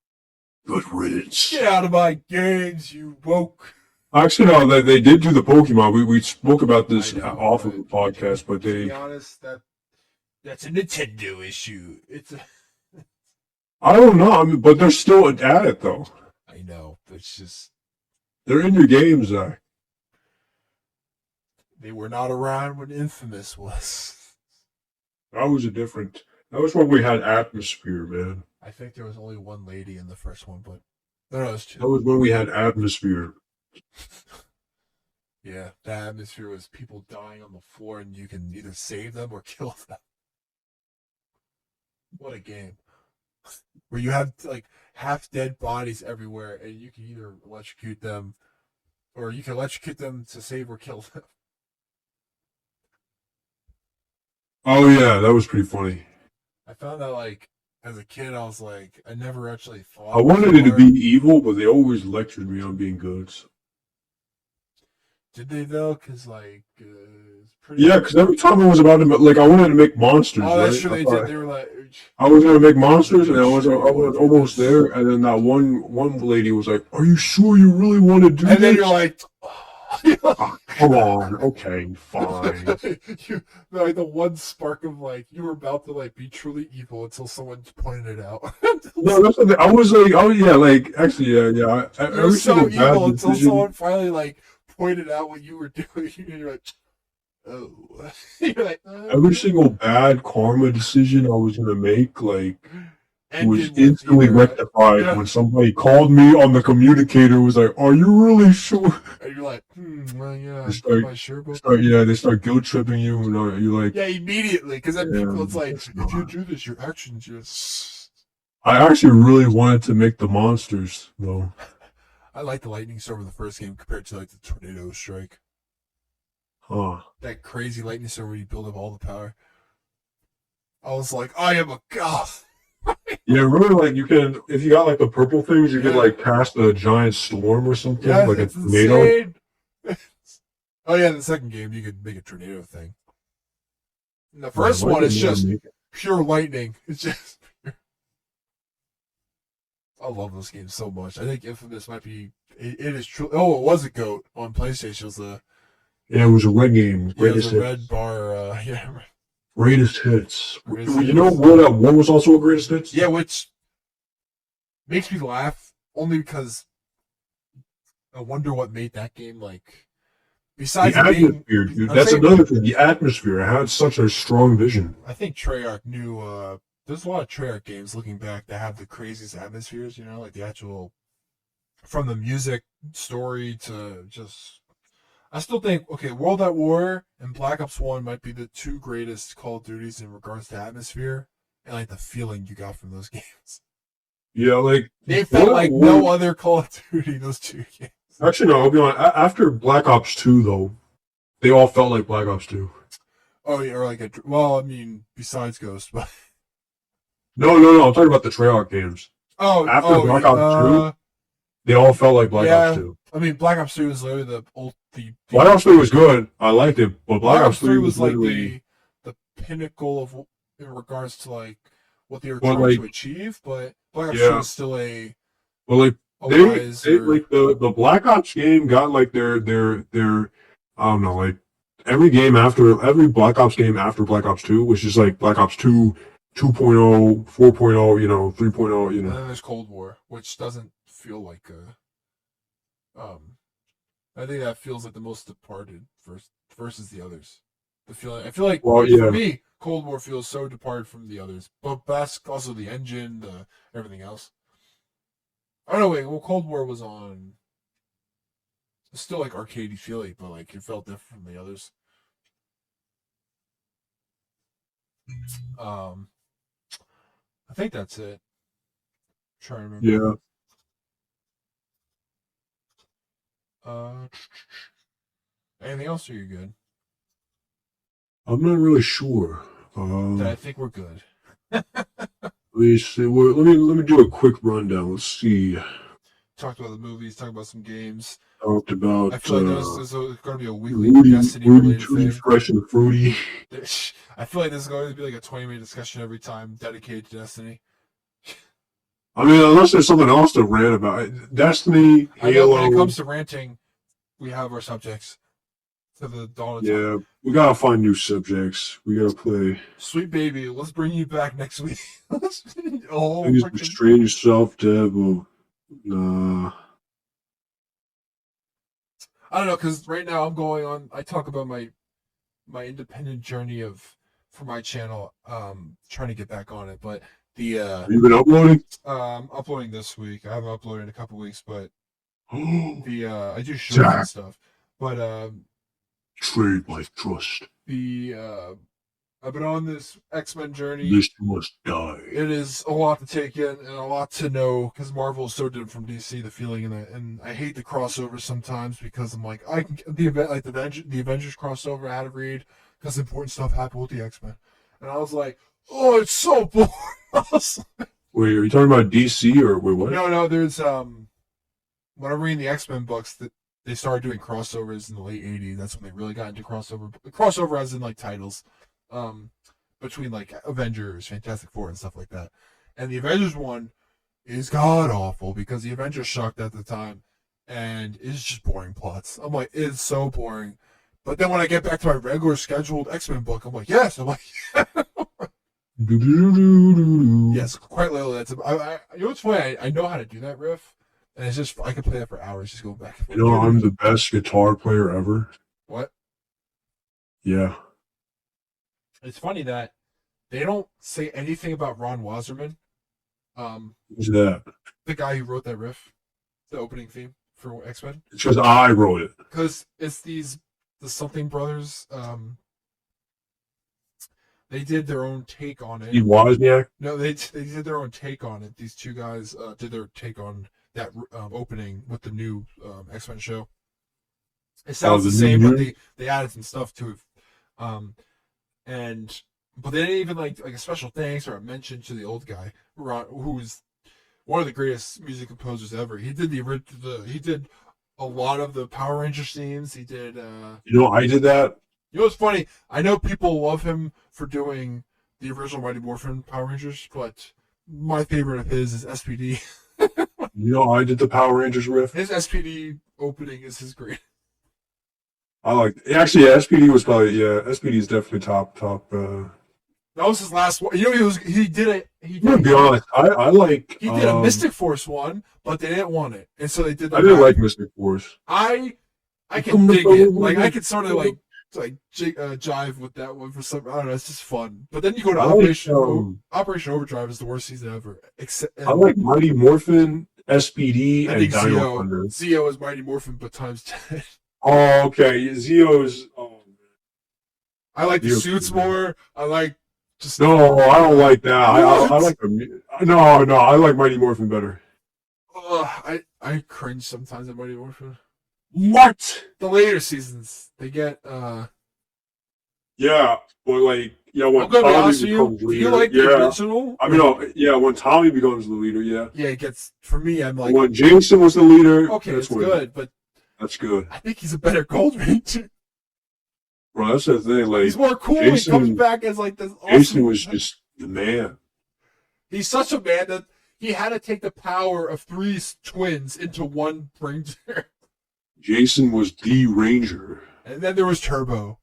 Good riddance. Get out of my games, you woke. Actually, no, they did do the Pokemon. We spoke about this I know, off of the podcast, but to be they. honest, that's a Nintendo issue. It's a. I don't know. I mean, but they're still at it though. I know, but it's just They're in your games, Zach. they were not around when Infamous was. That was a different. That was when we had atmosphere, man. I think there was only one lady in the first one, but no, it was two. That was when we had atmosphere. Yeah, the atmosphere was people dying on the floor, and you can either save them or kill them. What a game! Where you have like half dead bodies everywhere, and you can either electrocute them, or you can electrocute them to save or kill them. Oh yeah, that was pretty funny. I found that like as a kid, I was like, I never actually thought. I wanted it to be evil, but they always lectured me on being good. Did they though? Because like, it's pretty. Yeah, because every time I was about to like, I wanted to make monsters. Oh, that's right? true. They did. They were like, I was gonna make monsters, and I was almost there, and then that one lady was like, "Are you sure you really want to do this?" and then you're like, "Ah, come on, okay, fine." you like the one spark of like you were about to like be truly evil until someone pointed it out. No, that's the thing. I was like, oh yeah, like actually, yeah. You were Every so single bad evil until decision, someone finally like pointed out what you were doing, and you're like, oh, you're like, every single bad karma decision I was gonna make, like, was ended with instantly either, rectified yeah. when somebody called me on the communicator. Was like, "Are you really sure?" And you're like, well, yeah, They start, am I sure about they start guilt tripping you, and you're like, yeah, immediately, because then people, it's like, it's if you not. do this, your actions just. I actually really wanted to make the monsters, though. I like the lightning storm in the first game compared to like the tornado strike. Huh. That crazy lightning storm where you build up all the power. I was like, I am a goth. Yeah, really, like you can, if you got like the purple things, you could Yeah. like cast a giant storm or something, Yes, like a it's tornado. insane. Oh yeah, in the second game you could make a tornado thing. In the first Why one, did it's they never just make it? pure lightning. It's just. I love those games so much. I think Infamous might be. It is true. Oh, it was a goat on PlayStation. It was the Yeah, it was a red game. yeah, it Greatest was a hits. red bar. Yeah, Greatest hits. Greatest You know hits. what was also a greatest hits? yeah, which makes me laugh only because I wonder what made that game like. The Besides it being, atmosphere, dude. I'm That's saying, another thing. The atmosphere. It had such a strong vision. I think Treyarch knew. There's a lot of Treyarch games looking back that have the craziest atmospheres. You know, like the actual from the music story to just. I still think okay, World at War and Black Ops One might be the two greatest Call of Duties in regards to atmosphere and like the feeling you got from those games. Yeah, like They felt like no other Call of Duty. Those two games. Actually, no. I'll be honest. After Black Ops 2, though, they all felt like Black Ops 2. Oh yeah, or like a well, I mean, besides Ghost, but No. I'm talking about the Treyarch games. After Black Ops 2, they all felt like Black Ops 2. I mean, Black Ops 3 was literally the old the Black Ops 3 was good. I liked it, but Black Ops 3 was like literally. the pinnacle of in regards to like what they were Well, trying like, to achieve. But Black Ops yeah. 2 was still a Well, like they like the Black Ops game got like their I don't know, like every Black Ops game after Black Ops 2, which is like Black Ops 2, 2.0, 4.0, 3.0, And then there's Cold War, which doesn't feel like I think that feels like the most departed versus the others. The feeling I feel like Well, for yeah. me, Cold War feels so departed from the others. But that's also the engine, the everything else. I don't know. Wait, well, Cold War was on. It's still like arcadey feeling, but like it felt different from the others. Um, I think that's it. I'm trying to remember. Yeah. Anything else? Or you good? I'm not really sure. Then I Let think we're good. me see. Let me do a quick rundown. Let's see. Talked about the movies, talked about some games. Talked I about feel like there's going to be a weekly Rudy, Destiny Rudy related Tutti thing. Fresh and Fruity. I feel like this is going to be like a 20-minute discussion every time dedicated to Destiny. I mean, unless there's something else to rant about. Destiny, I know when it Halo. comes to ranting, we have our subjects to the dawn of time. Yeah, we gotta find new subjects. We gotta play. Sweet baby, let's bring you back next week. Oh, Things freaking. restrain yourself, Deb. Oh, nah. I don't know, because right now I'm going on. I talk about my independent journey for my channel. Trying to get back on it, but the Have you been uploading? uploading this week. I haven't uploaded in a couple weeks, but Oh, the I do shows and stuff. But trade my trust. I've been on this X-Men journey. This must die. It is a lot to take in and a lot to know because Marvel is so different from DC. The feeling in it, and I hate the crossovers sometimes because I'm like, I can the event like the Avengers crossover I had to read because important stuff happened with the X-Men, and I was like, oh, it's so boring. Wait, are you talking about DC or wait, what? No, there's when I'm reading the X-Men books that they started doing crossovers in the late '80s. That's when they really got into crossover as in like titles. Between like Avengers, Fantastic Four, and stuff like that. And the Avengers one is god awful because the Avengers sucked at the time, and it's just boring plots. I'm like, it's so boring. But then when I get back to my regular scheduled X-Men book, I'm like, yes. I'm like, yes, quite literally. That's you know what's funny? I know how to do that riff, and it's just I could play that for hours, just going back and forth. You know, I'm the best guitar player ever. What? Yeah. It's funny that they don't say anything about Ron Wasserman, Who's that? the guy who wrote that riff, the opening theme for X-Men. It's because I wrote it. Because it's the something brothers. They did their own take on it. Steve Wozniak? No, they did their own take on it. These two guys did their take on that opening with the new X-Men show. It sounds the same, but they added some stuff to it. But they didn't even like a special thanks or a mention to the old guy, who's one of the greatest music composers ever. He did he did a lot of the Power Rangers themes. He did. You know, I did that. You know what's funny? I know people love him for doing the original Mighty Morphin Power Rangers, but my favorite of his is SPD. You know, I did the Power Rangers riff. His SPD opening is his great. I like. Actually, yeah, SPD was probably SPD is definitely top. That was his last one. You know, he did it. I'm gonna be honest. I like. He did a Mystic Force one, but they didn't want it, and so they did. I didn't like Mystic Force. I can dig it. Like I can sort of like jive with that one for some. I don't know. It's just fun. But then you go to Operation Overdrive is the worst season ever. I like Mighty Morphin, SPD, and Dino Zeo. Thunder. Zeo is Mighty Morphin, but times 10. Oh, okay. Zeo's. Oh, I like the suits more. I like just. No, I don't like that. I like the. No. I like Mighty Morphin better. I cringe sometimes at Mighty Morphin. What? The later seasons, they get. Yeah, but like, yeah, when I'm gonna be Tommy honest with you. becomes Do leader, you like the original? I mean, no, yeah, when Tommy becomes the leader, yeah. Yeah, it gets for me. I'm like, when Jason was the leader, okay, it's good, but that's good. I think he's a better Gold Ranger. Bro, that's the thing. Like, he's more cool. Jason, he comes back as like this. Awesome, Jason was just the man. He's such a man that he had to take the power of 3 twins into one Ranger. Jason was the Ranger. And then there was Turbo.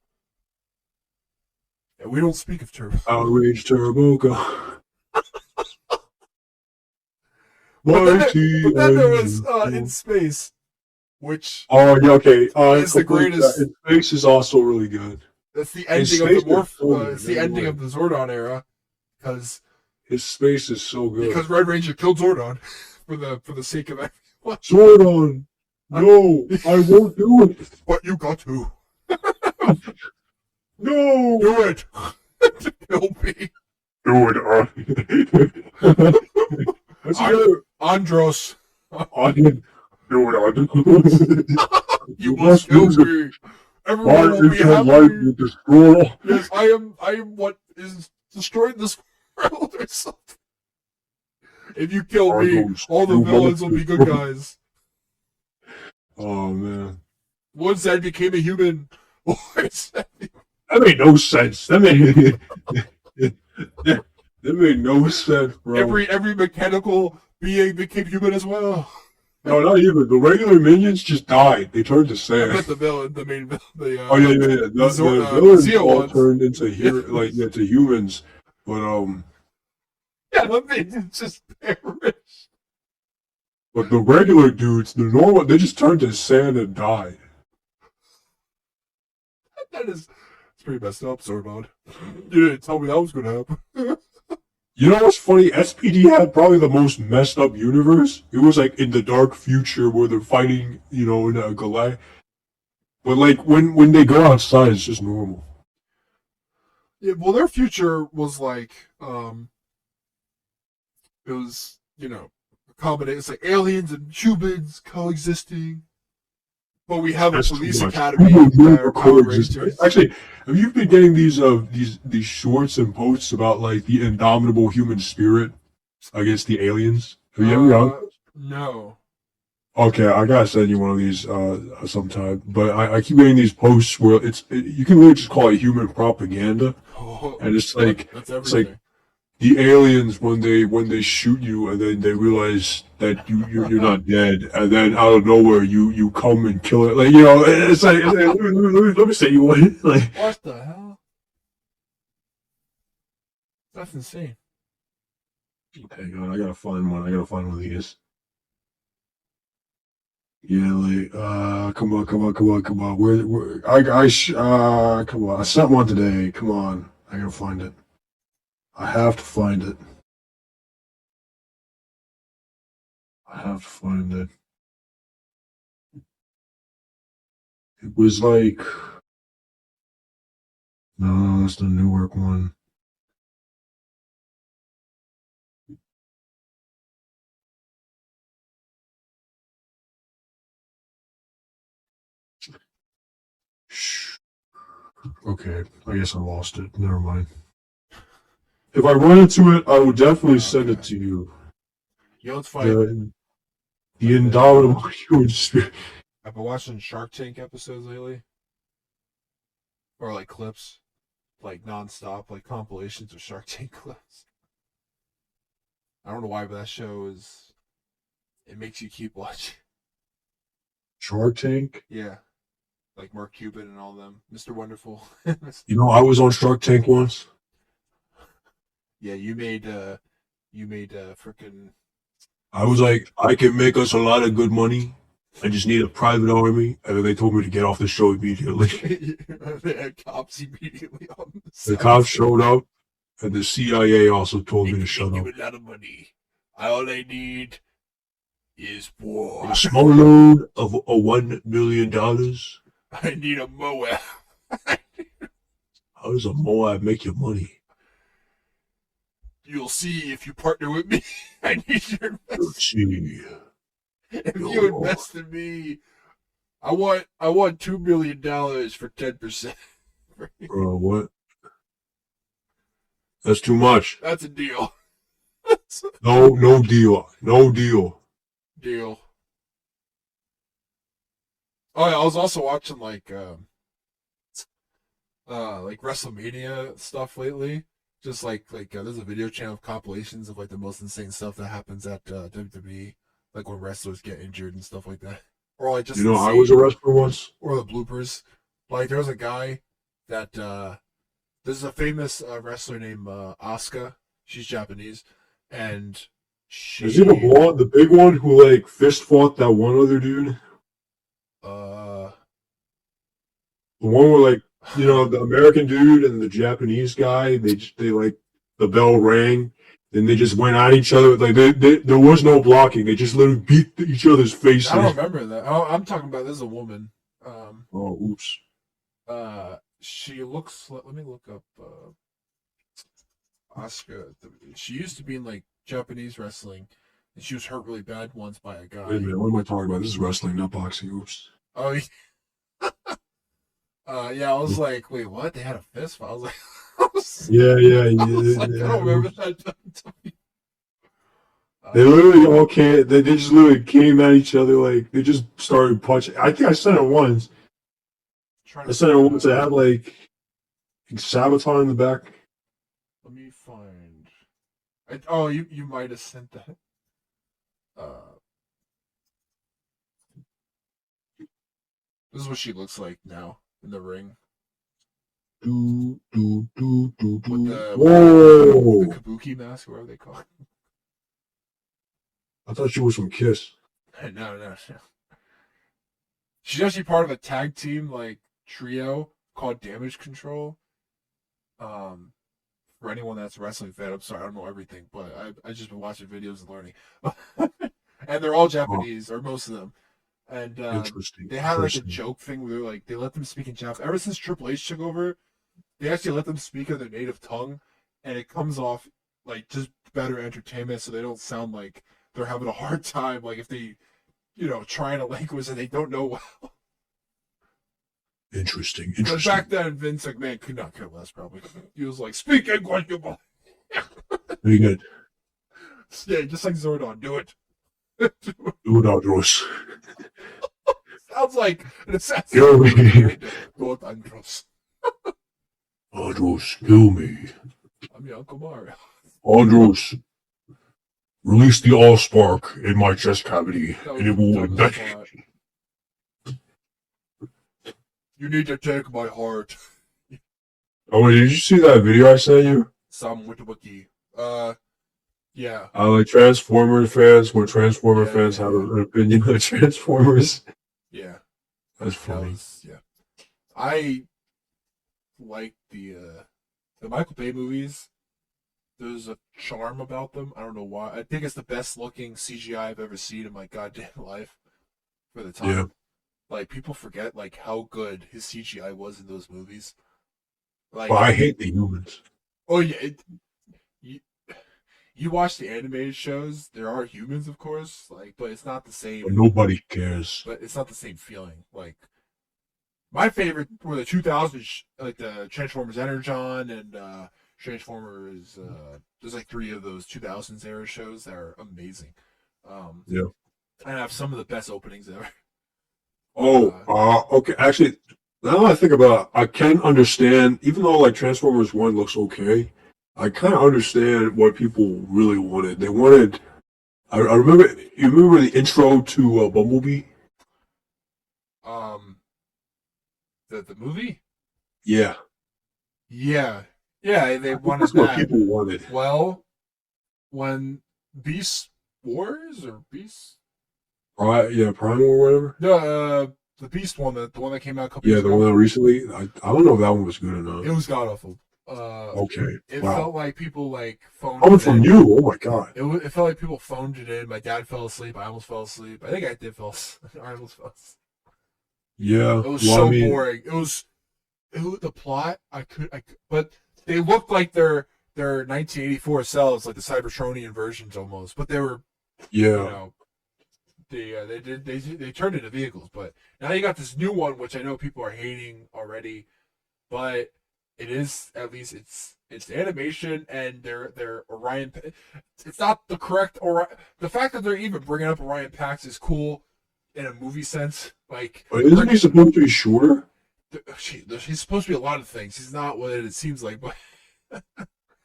And we don't speak of Turbo. Outrage Turbo go. But then there was In Space, which yeah, okay. is the greatest. In Space is also really good. That's the ending of the it's the ending of the Zordon era, because his Space is so good. Because Red Ranger killed Zordon for the sake of everyone. Zordon, no, I won't do it. But you got to. No, do it. Kill me. Do it. Andros. Do it. You must kill me. Everyone will be infinite life happy. will destroy all. Yes, I am what is destroying this world or something. If you kill Are me, those all the true villains will be good monsters? guys. Oh man, Once I became a human. that made no sense. That made that made no sense, bro. every mechanical being became human as well. No, not even the regular minions just died. They turned to I sand. bet the main villain, Oh yeah, yeah, yeah. The villains Zeo all ones. turned into Yeah. to humans, but Yeah, the minions just perish. but the regular dudes, the normal, they just turned to sand and died. That is, it's pretty messed up, Zordon. You didn't tell me that was gonna happen. You know what's funny? SPD had probably the most messed up universe. It was like in the dark future where they're fighting, in a galactic. But like when they go outside, it's just normal. Yeah, well, their future was like, it was, a combination. It's like aliens and humans coexisting. But we have a That's too police much. academy People that never are Power coexist. Rangers. Actually, have you been getting these shorts and posts about like the indomitable human spirit against the aliens? Have you ever gotten? No. Okay, I gotta send you one of these sometime. But I keep getting these posts where you can really just call it human propaganda, Oh, and it's like that's it's like everything. the aliens when they shoot you and then they realize that you're not dead, and then out of nowhere you come and kill it. Like it's like let me say you one like. What the hell? That's insane. Hang on, I gotta find one. I gotta find one of these. Yeah, like come on, come on, come on, come on. Come on. I sent one today. Come on, I gotta find it. I have to find it. I have to find it. It was like no, that's the Newark one. Shh. Okay, I guess I lost it. Never mind. If I run into it, I will definitely send it to you. You know what's funny? The indomitable human spirit. I've been watching Shark Tank episodes lately. Or like clips. Like nonstop, like compilations of Shark Tank clips. I don't know why, but that show it makes you keep watching. Shark Tank? Yeah. Like Mark Cuban and all them. Mr. Wonderful. I was on Shark Tank once. Yeah, you made freaking. I was like, I can make us a lot of good money. I just need a private army. And then they told me to get off the show immediately. They had cops immediately on the The set. cops showed up, and the CIA also told me to shut up. You a lot of money. All I need is war. A small loan of $1 million. I need a Moab. How does a Moab make you money? You'll see if you partner with me. I need your investment. Let's see. If you invest in me, I want $2 million for 10%. Bro, what? That's too much. That's a deal. No deal. No deal. Deal. Oh yeah, I was also watching like WrestleMania stuff lately. Just like there's a video channel of compilations of like the most insane stuff that happens at WWE, like when wrestlers get injured and stuff like that, or like just I was a wrestler once. or the bloopers. Like there was a guy that there's a famous wrestler named Asuka. She's Japanese, and she Is he the blonde, the big one who like fist fought that one other dude? The one where like the American dude and the Japanese guy, they like the bell rang, then they just went at each other. Like there was no blocking. They just literally beat each other's faces. I don't remember that. I'm talking about this is a woman. Oh, oops. She looks. Let me look up Asuka. She used to be in like Japanese wrestling, and she was hurt really bad once by a guy. Wait a minute, what am I talking about? This is wrestling, not boxing. Oops. Oh, Yeah, I was like, wait, what? They had a fist fight. I was like, Yeah, yeah, I was yeah. like, I don't remember that. They Uh, literally all came. They just literally came at each other like they just started punching. I think I said it once. trying I to said it find once. They had like Sabaton in the back. let me find. Oh, you might have sent that. Uh, this is what she looks like now in the ring Do do do do with do. the Whoa! kabuki mask, whatever they call I thought she was from Kiss. it. No. She's actually part of a tag team like trio called Damage Control. Um, for anyone that's a wrestling fan, I'm sorry, I don't know everything, but I just been watching videos and learning. And they're all Oh, Japanese, or most of them. And interesting. they had like a Interesting. joke thing where they let them speak in Japanese. Ever since Triple H took over, they actually let them speak in their native tongue, and it comes off like just better entertainment, so they don't sound like they're having a hard time. Like if they, try in a language that they don't know well. Interesting. Because back Interesting. then, Vince McMahon could not care less. Probably he was like, "Speak English, you boy." Very good. Yeah, just like Zordon, do it. Do it, Andros. Sounds like an Kill assassin's first me. character. Do it, Andros. Andros, kill me. I'm your Uncle Mario. Andros, release the Allspark in my chest cavity, That and was it the will dumbest ignite. part. You need to take my heart. Oh, wait, did you see that video I sent you? Some with the wiki. Yeah. Like Transformer fans, when Transformer fans have Yeah. an opinion on Transformers. Yeah. That's That funny. was, yeah. I like the Michael Bay movies. There's a charm about them. I don't know why. I think it's the best looking CGI I've ever seen in my goddamn life for the Yeah. time. Like people forget like how good his CGI was in those movies. But Like, I hate the humans. oh yeah, you, you watch the animated shows. There are humans, of course, like, but it's not the But same. nobody cares. But it's not the same feeling. Like my favorite were the 2000s, like the Transformers Energon and Transformers. There's like three of those 2000s era shows that are amazing. Um, Yeah. and have some of the best openings ever. Oh, okay. Actually, now that I think about it, I can understand, even though like Transformers 1 looks okay, I kind of understand what people really wanted. They wanted, I remember, you remember the intro to Bumblebee? Um, the movie, Yeah. yeah, yeah, they I think wanted that's what that. people wanted. Well, when Beast Wars or Beast, Yeah, Primal or whatever. the Beast one, the one that came out a couple Yeah, years the one ago, that recently, I don't know if that one was good or it not. was god awful. Okay. It Wow. felt like people like phoned Coming it from in. you, oh my God. It felt like people phoned it in. My dad fell asleep. I almost fell asleep. I think I did fall asleep. I almost fell asleep. Yeah. It was Well, I so mean, boring. It was the plot. But they looked like their 1984 selves, like the Cybertronian versions almost. But they were, you yeah. know, they turned into vehicles. But now you got this new one, which I know people are hating already. But it is at least it's animation and their Orion. It's not the correct or the fact that they're even bringing up Orion Pax is cool in a movie sense. Like, But isn't he supposed to be shorter? he's supposed to be a lot of things. He's not what it seems like, but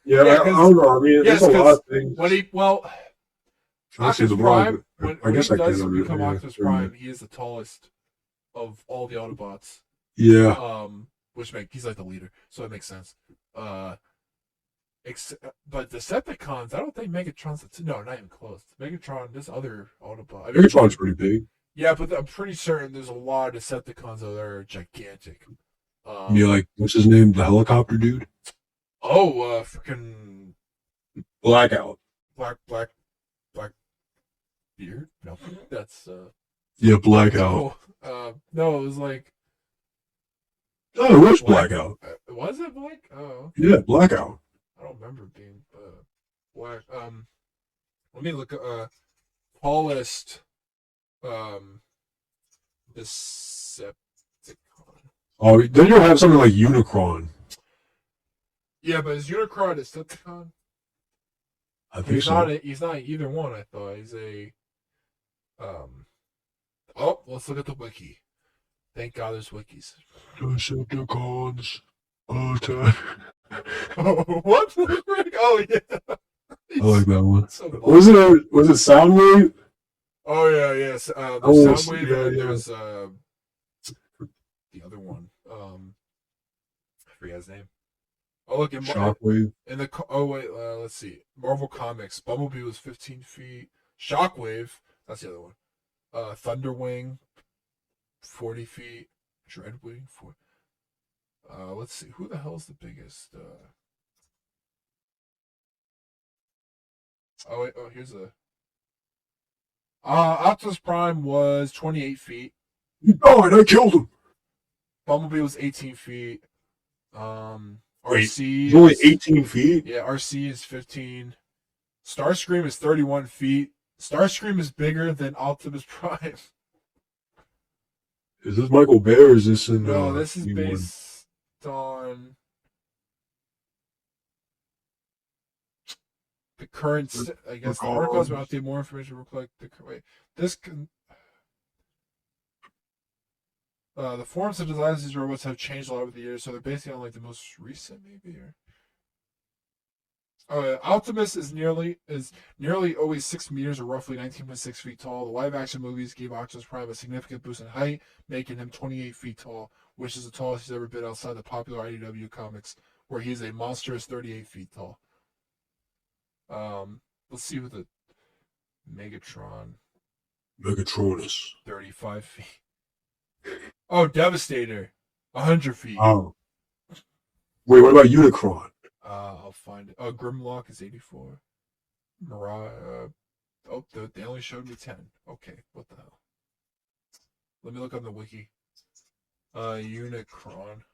Yeah, yeah, I don't know. I mean, there's a lot because of things. Trying to say Optimus the wrong, Prime when I when he guess I can does under. become Yeah, Optimus never mind. Prime, he is the tallest of all the Autobots. Yeah. Which he's like the leader, so it makes sense. Uh, but Decepticons, I don't think Megatron's no, not even close. Megatron, this other Autobot. I mean, Megatron's pretty big. yeah, but I'm pretty certain there's a lot of Decepticons that are gigantic. Yeah, like what's his name? The helicopter dude. Freaking Blackout. black beard. No, that's Yeah, Blackout. no, no, it was like Oh, it was black. Blackout. Was it black? Oh, Yeah, Blackout. I don't remember it being black. Let me look. Tallest Decepticon. Oh, then you'll have something like Unicron. Yeah, but is Unicron a Decepticon? I think so. He's not either one. I thought he's a. Um. Oh, let's look at the wiki. Thank God there's wikis. Decepticons attack. What? Oh yeah. I like that one. So Was it Soundwave? Oh yeah, yes. There's Oh, Soundwave yeah, and yeah. there's the other one. I forget his name. Oh look, Shockwave. in the oh wait, let's see. Marvel Comics. Bumblebee was 15 feet. Shockwave. That's the other one. Thunderwing, 40 feet. Dreadwing, 4. Let's see. Who the hell's the biggest? Oh wait. Oh, here's a. Optimus Prime was 28 feet. He died. I killed him. Bumblebee was 18 feet. Wait, RC he's only 18 feet? Yeah, RC is 15. Starscream is 31 feet. Starscream is bigger than Optimus Prime. Is this Michael Bay or is this in No, this is new one? based on the current. I guess the articles will update more information. Reflect the wait. This can. The forms and designs of these robots have changed a lot over the years, so they're basically on like the most recent, maybe. Or Optimus is nearly always 6 meters or roughly 19.6 feet tall. The live-action movies gave Optimus Prime a significant boost in height, making him 28 feet tall, which is the tallest he's ever been outside the popular IDW comics, where he's a monstrous 38 feet tall. Let's see what the Megatronus. 35 feet. Oh, Devastator, 100 feet. Oh. Wait, what about Unicron? I'll find it. Oh, Grimlock is 84. Mariah. They only showed me 10. Okay, what the hell? Let me look on the wiki. Unicron.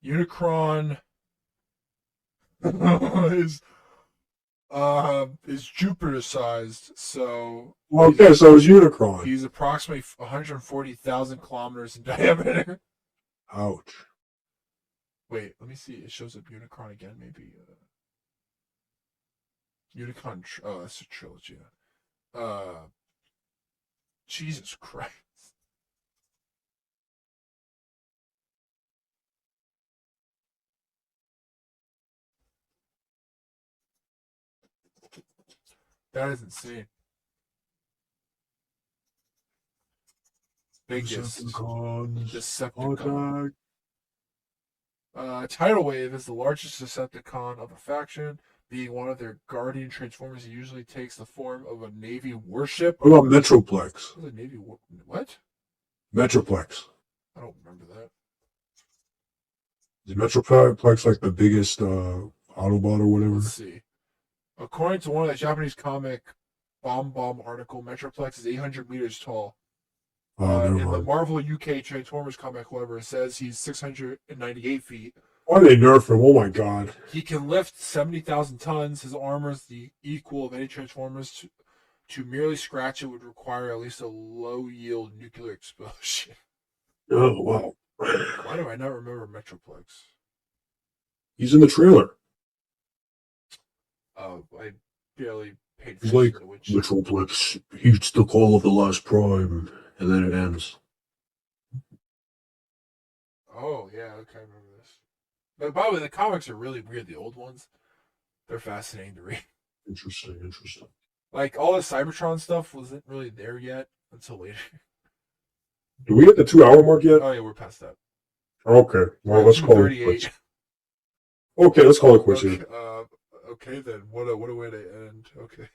Unicron is Jupiter sized, so Okay, so it's Unicron. he's approximately 140,000 kilometers in diameter. Ouch. Wait, let me see. It shows up Unicron again, maybe. Unicron. Oh, that's a trilogy. Jesus Christ. That is insane. Biggest Decepticon. Tidal Wave is the largest Decepticon of a faction. Being one of their guardian transformers, he usually takes the form of a Navy warship. What about Metroplex? What? Navy what? Metroplex. I don't remember that. Is Metroplex like the biggest Autobot or whatever? Let's see. According to one of the Japanese comic Bomb article, Metroplex is 800 meters tall. In the Marvel UK Transformers comic, however, it says he's 698 feet. Why they nerf him? Oh my god. He can lift 70,000 tons. His armor is the equal of any Transformers. To merely scratch it would require at least a low-yield nuclear explosion. Oh, wow. Why do I not remember Metroplex? He's in the trailer. Oh, I barely paid He's attention like, to the witch. Metroplex heeds the call of the last prime, and then it ends. Oh, yeah, okay, I remember this. But by the way, the comics are really weird, the old ones. They're fascinating to read. Interesting. Like, all the Cybertron stuff wasn't really there yet until later. Do we hit the 2 hour mark yet? Oh, yeah, we're past that. Okay. Well, let's call it quits. Okay, let's call it quits here. Okay, then. What a way to end. Okay.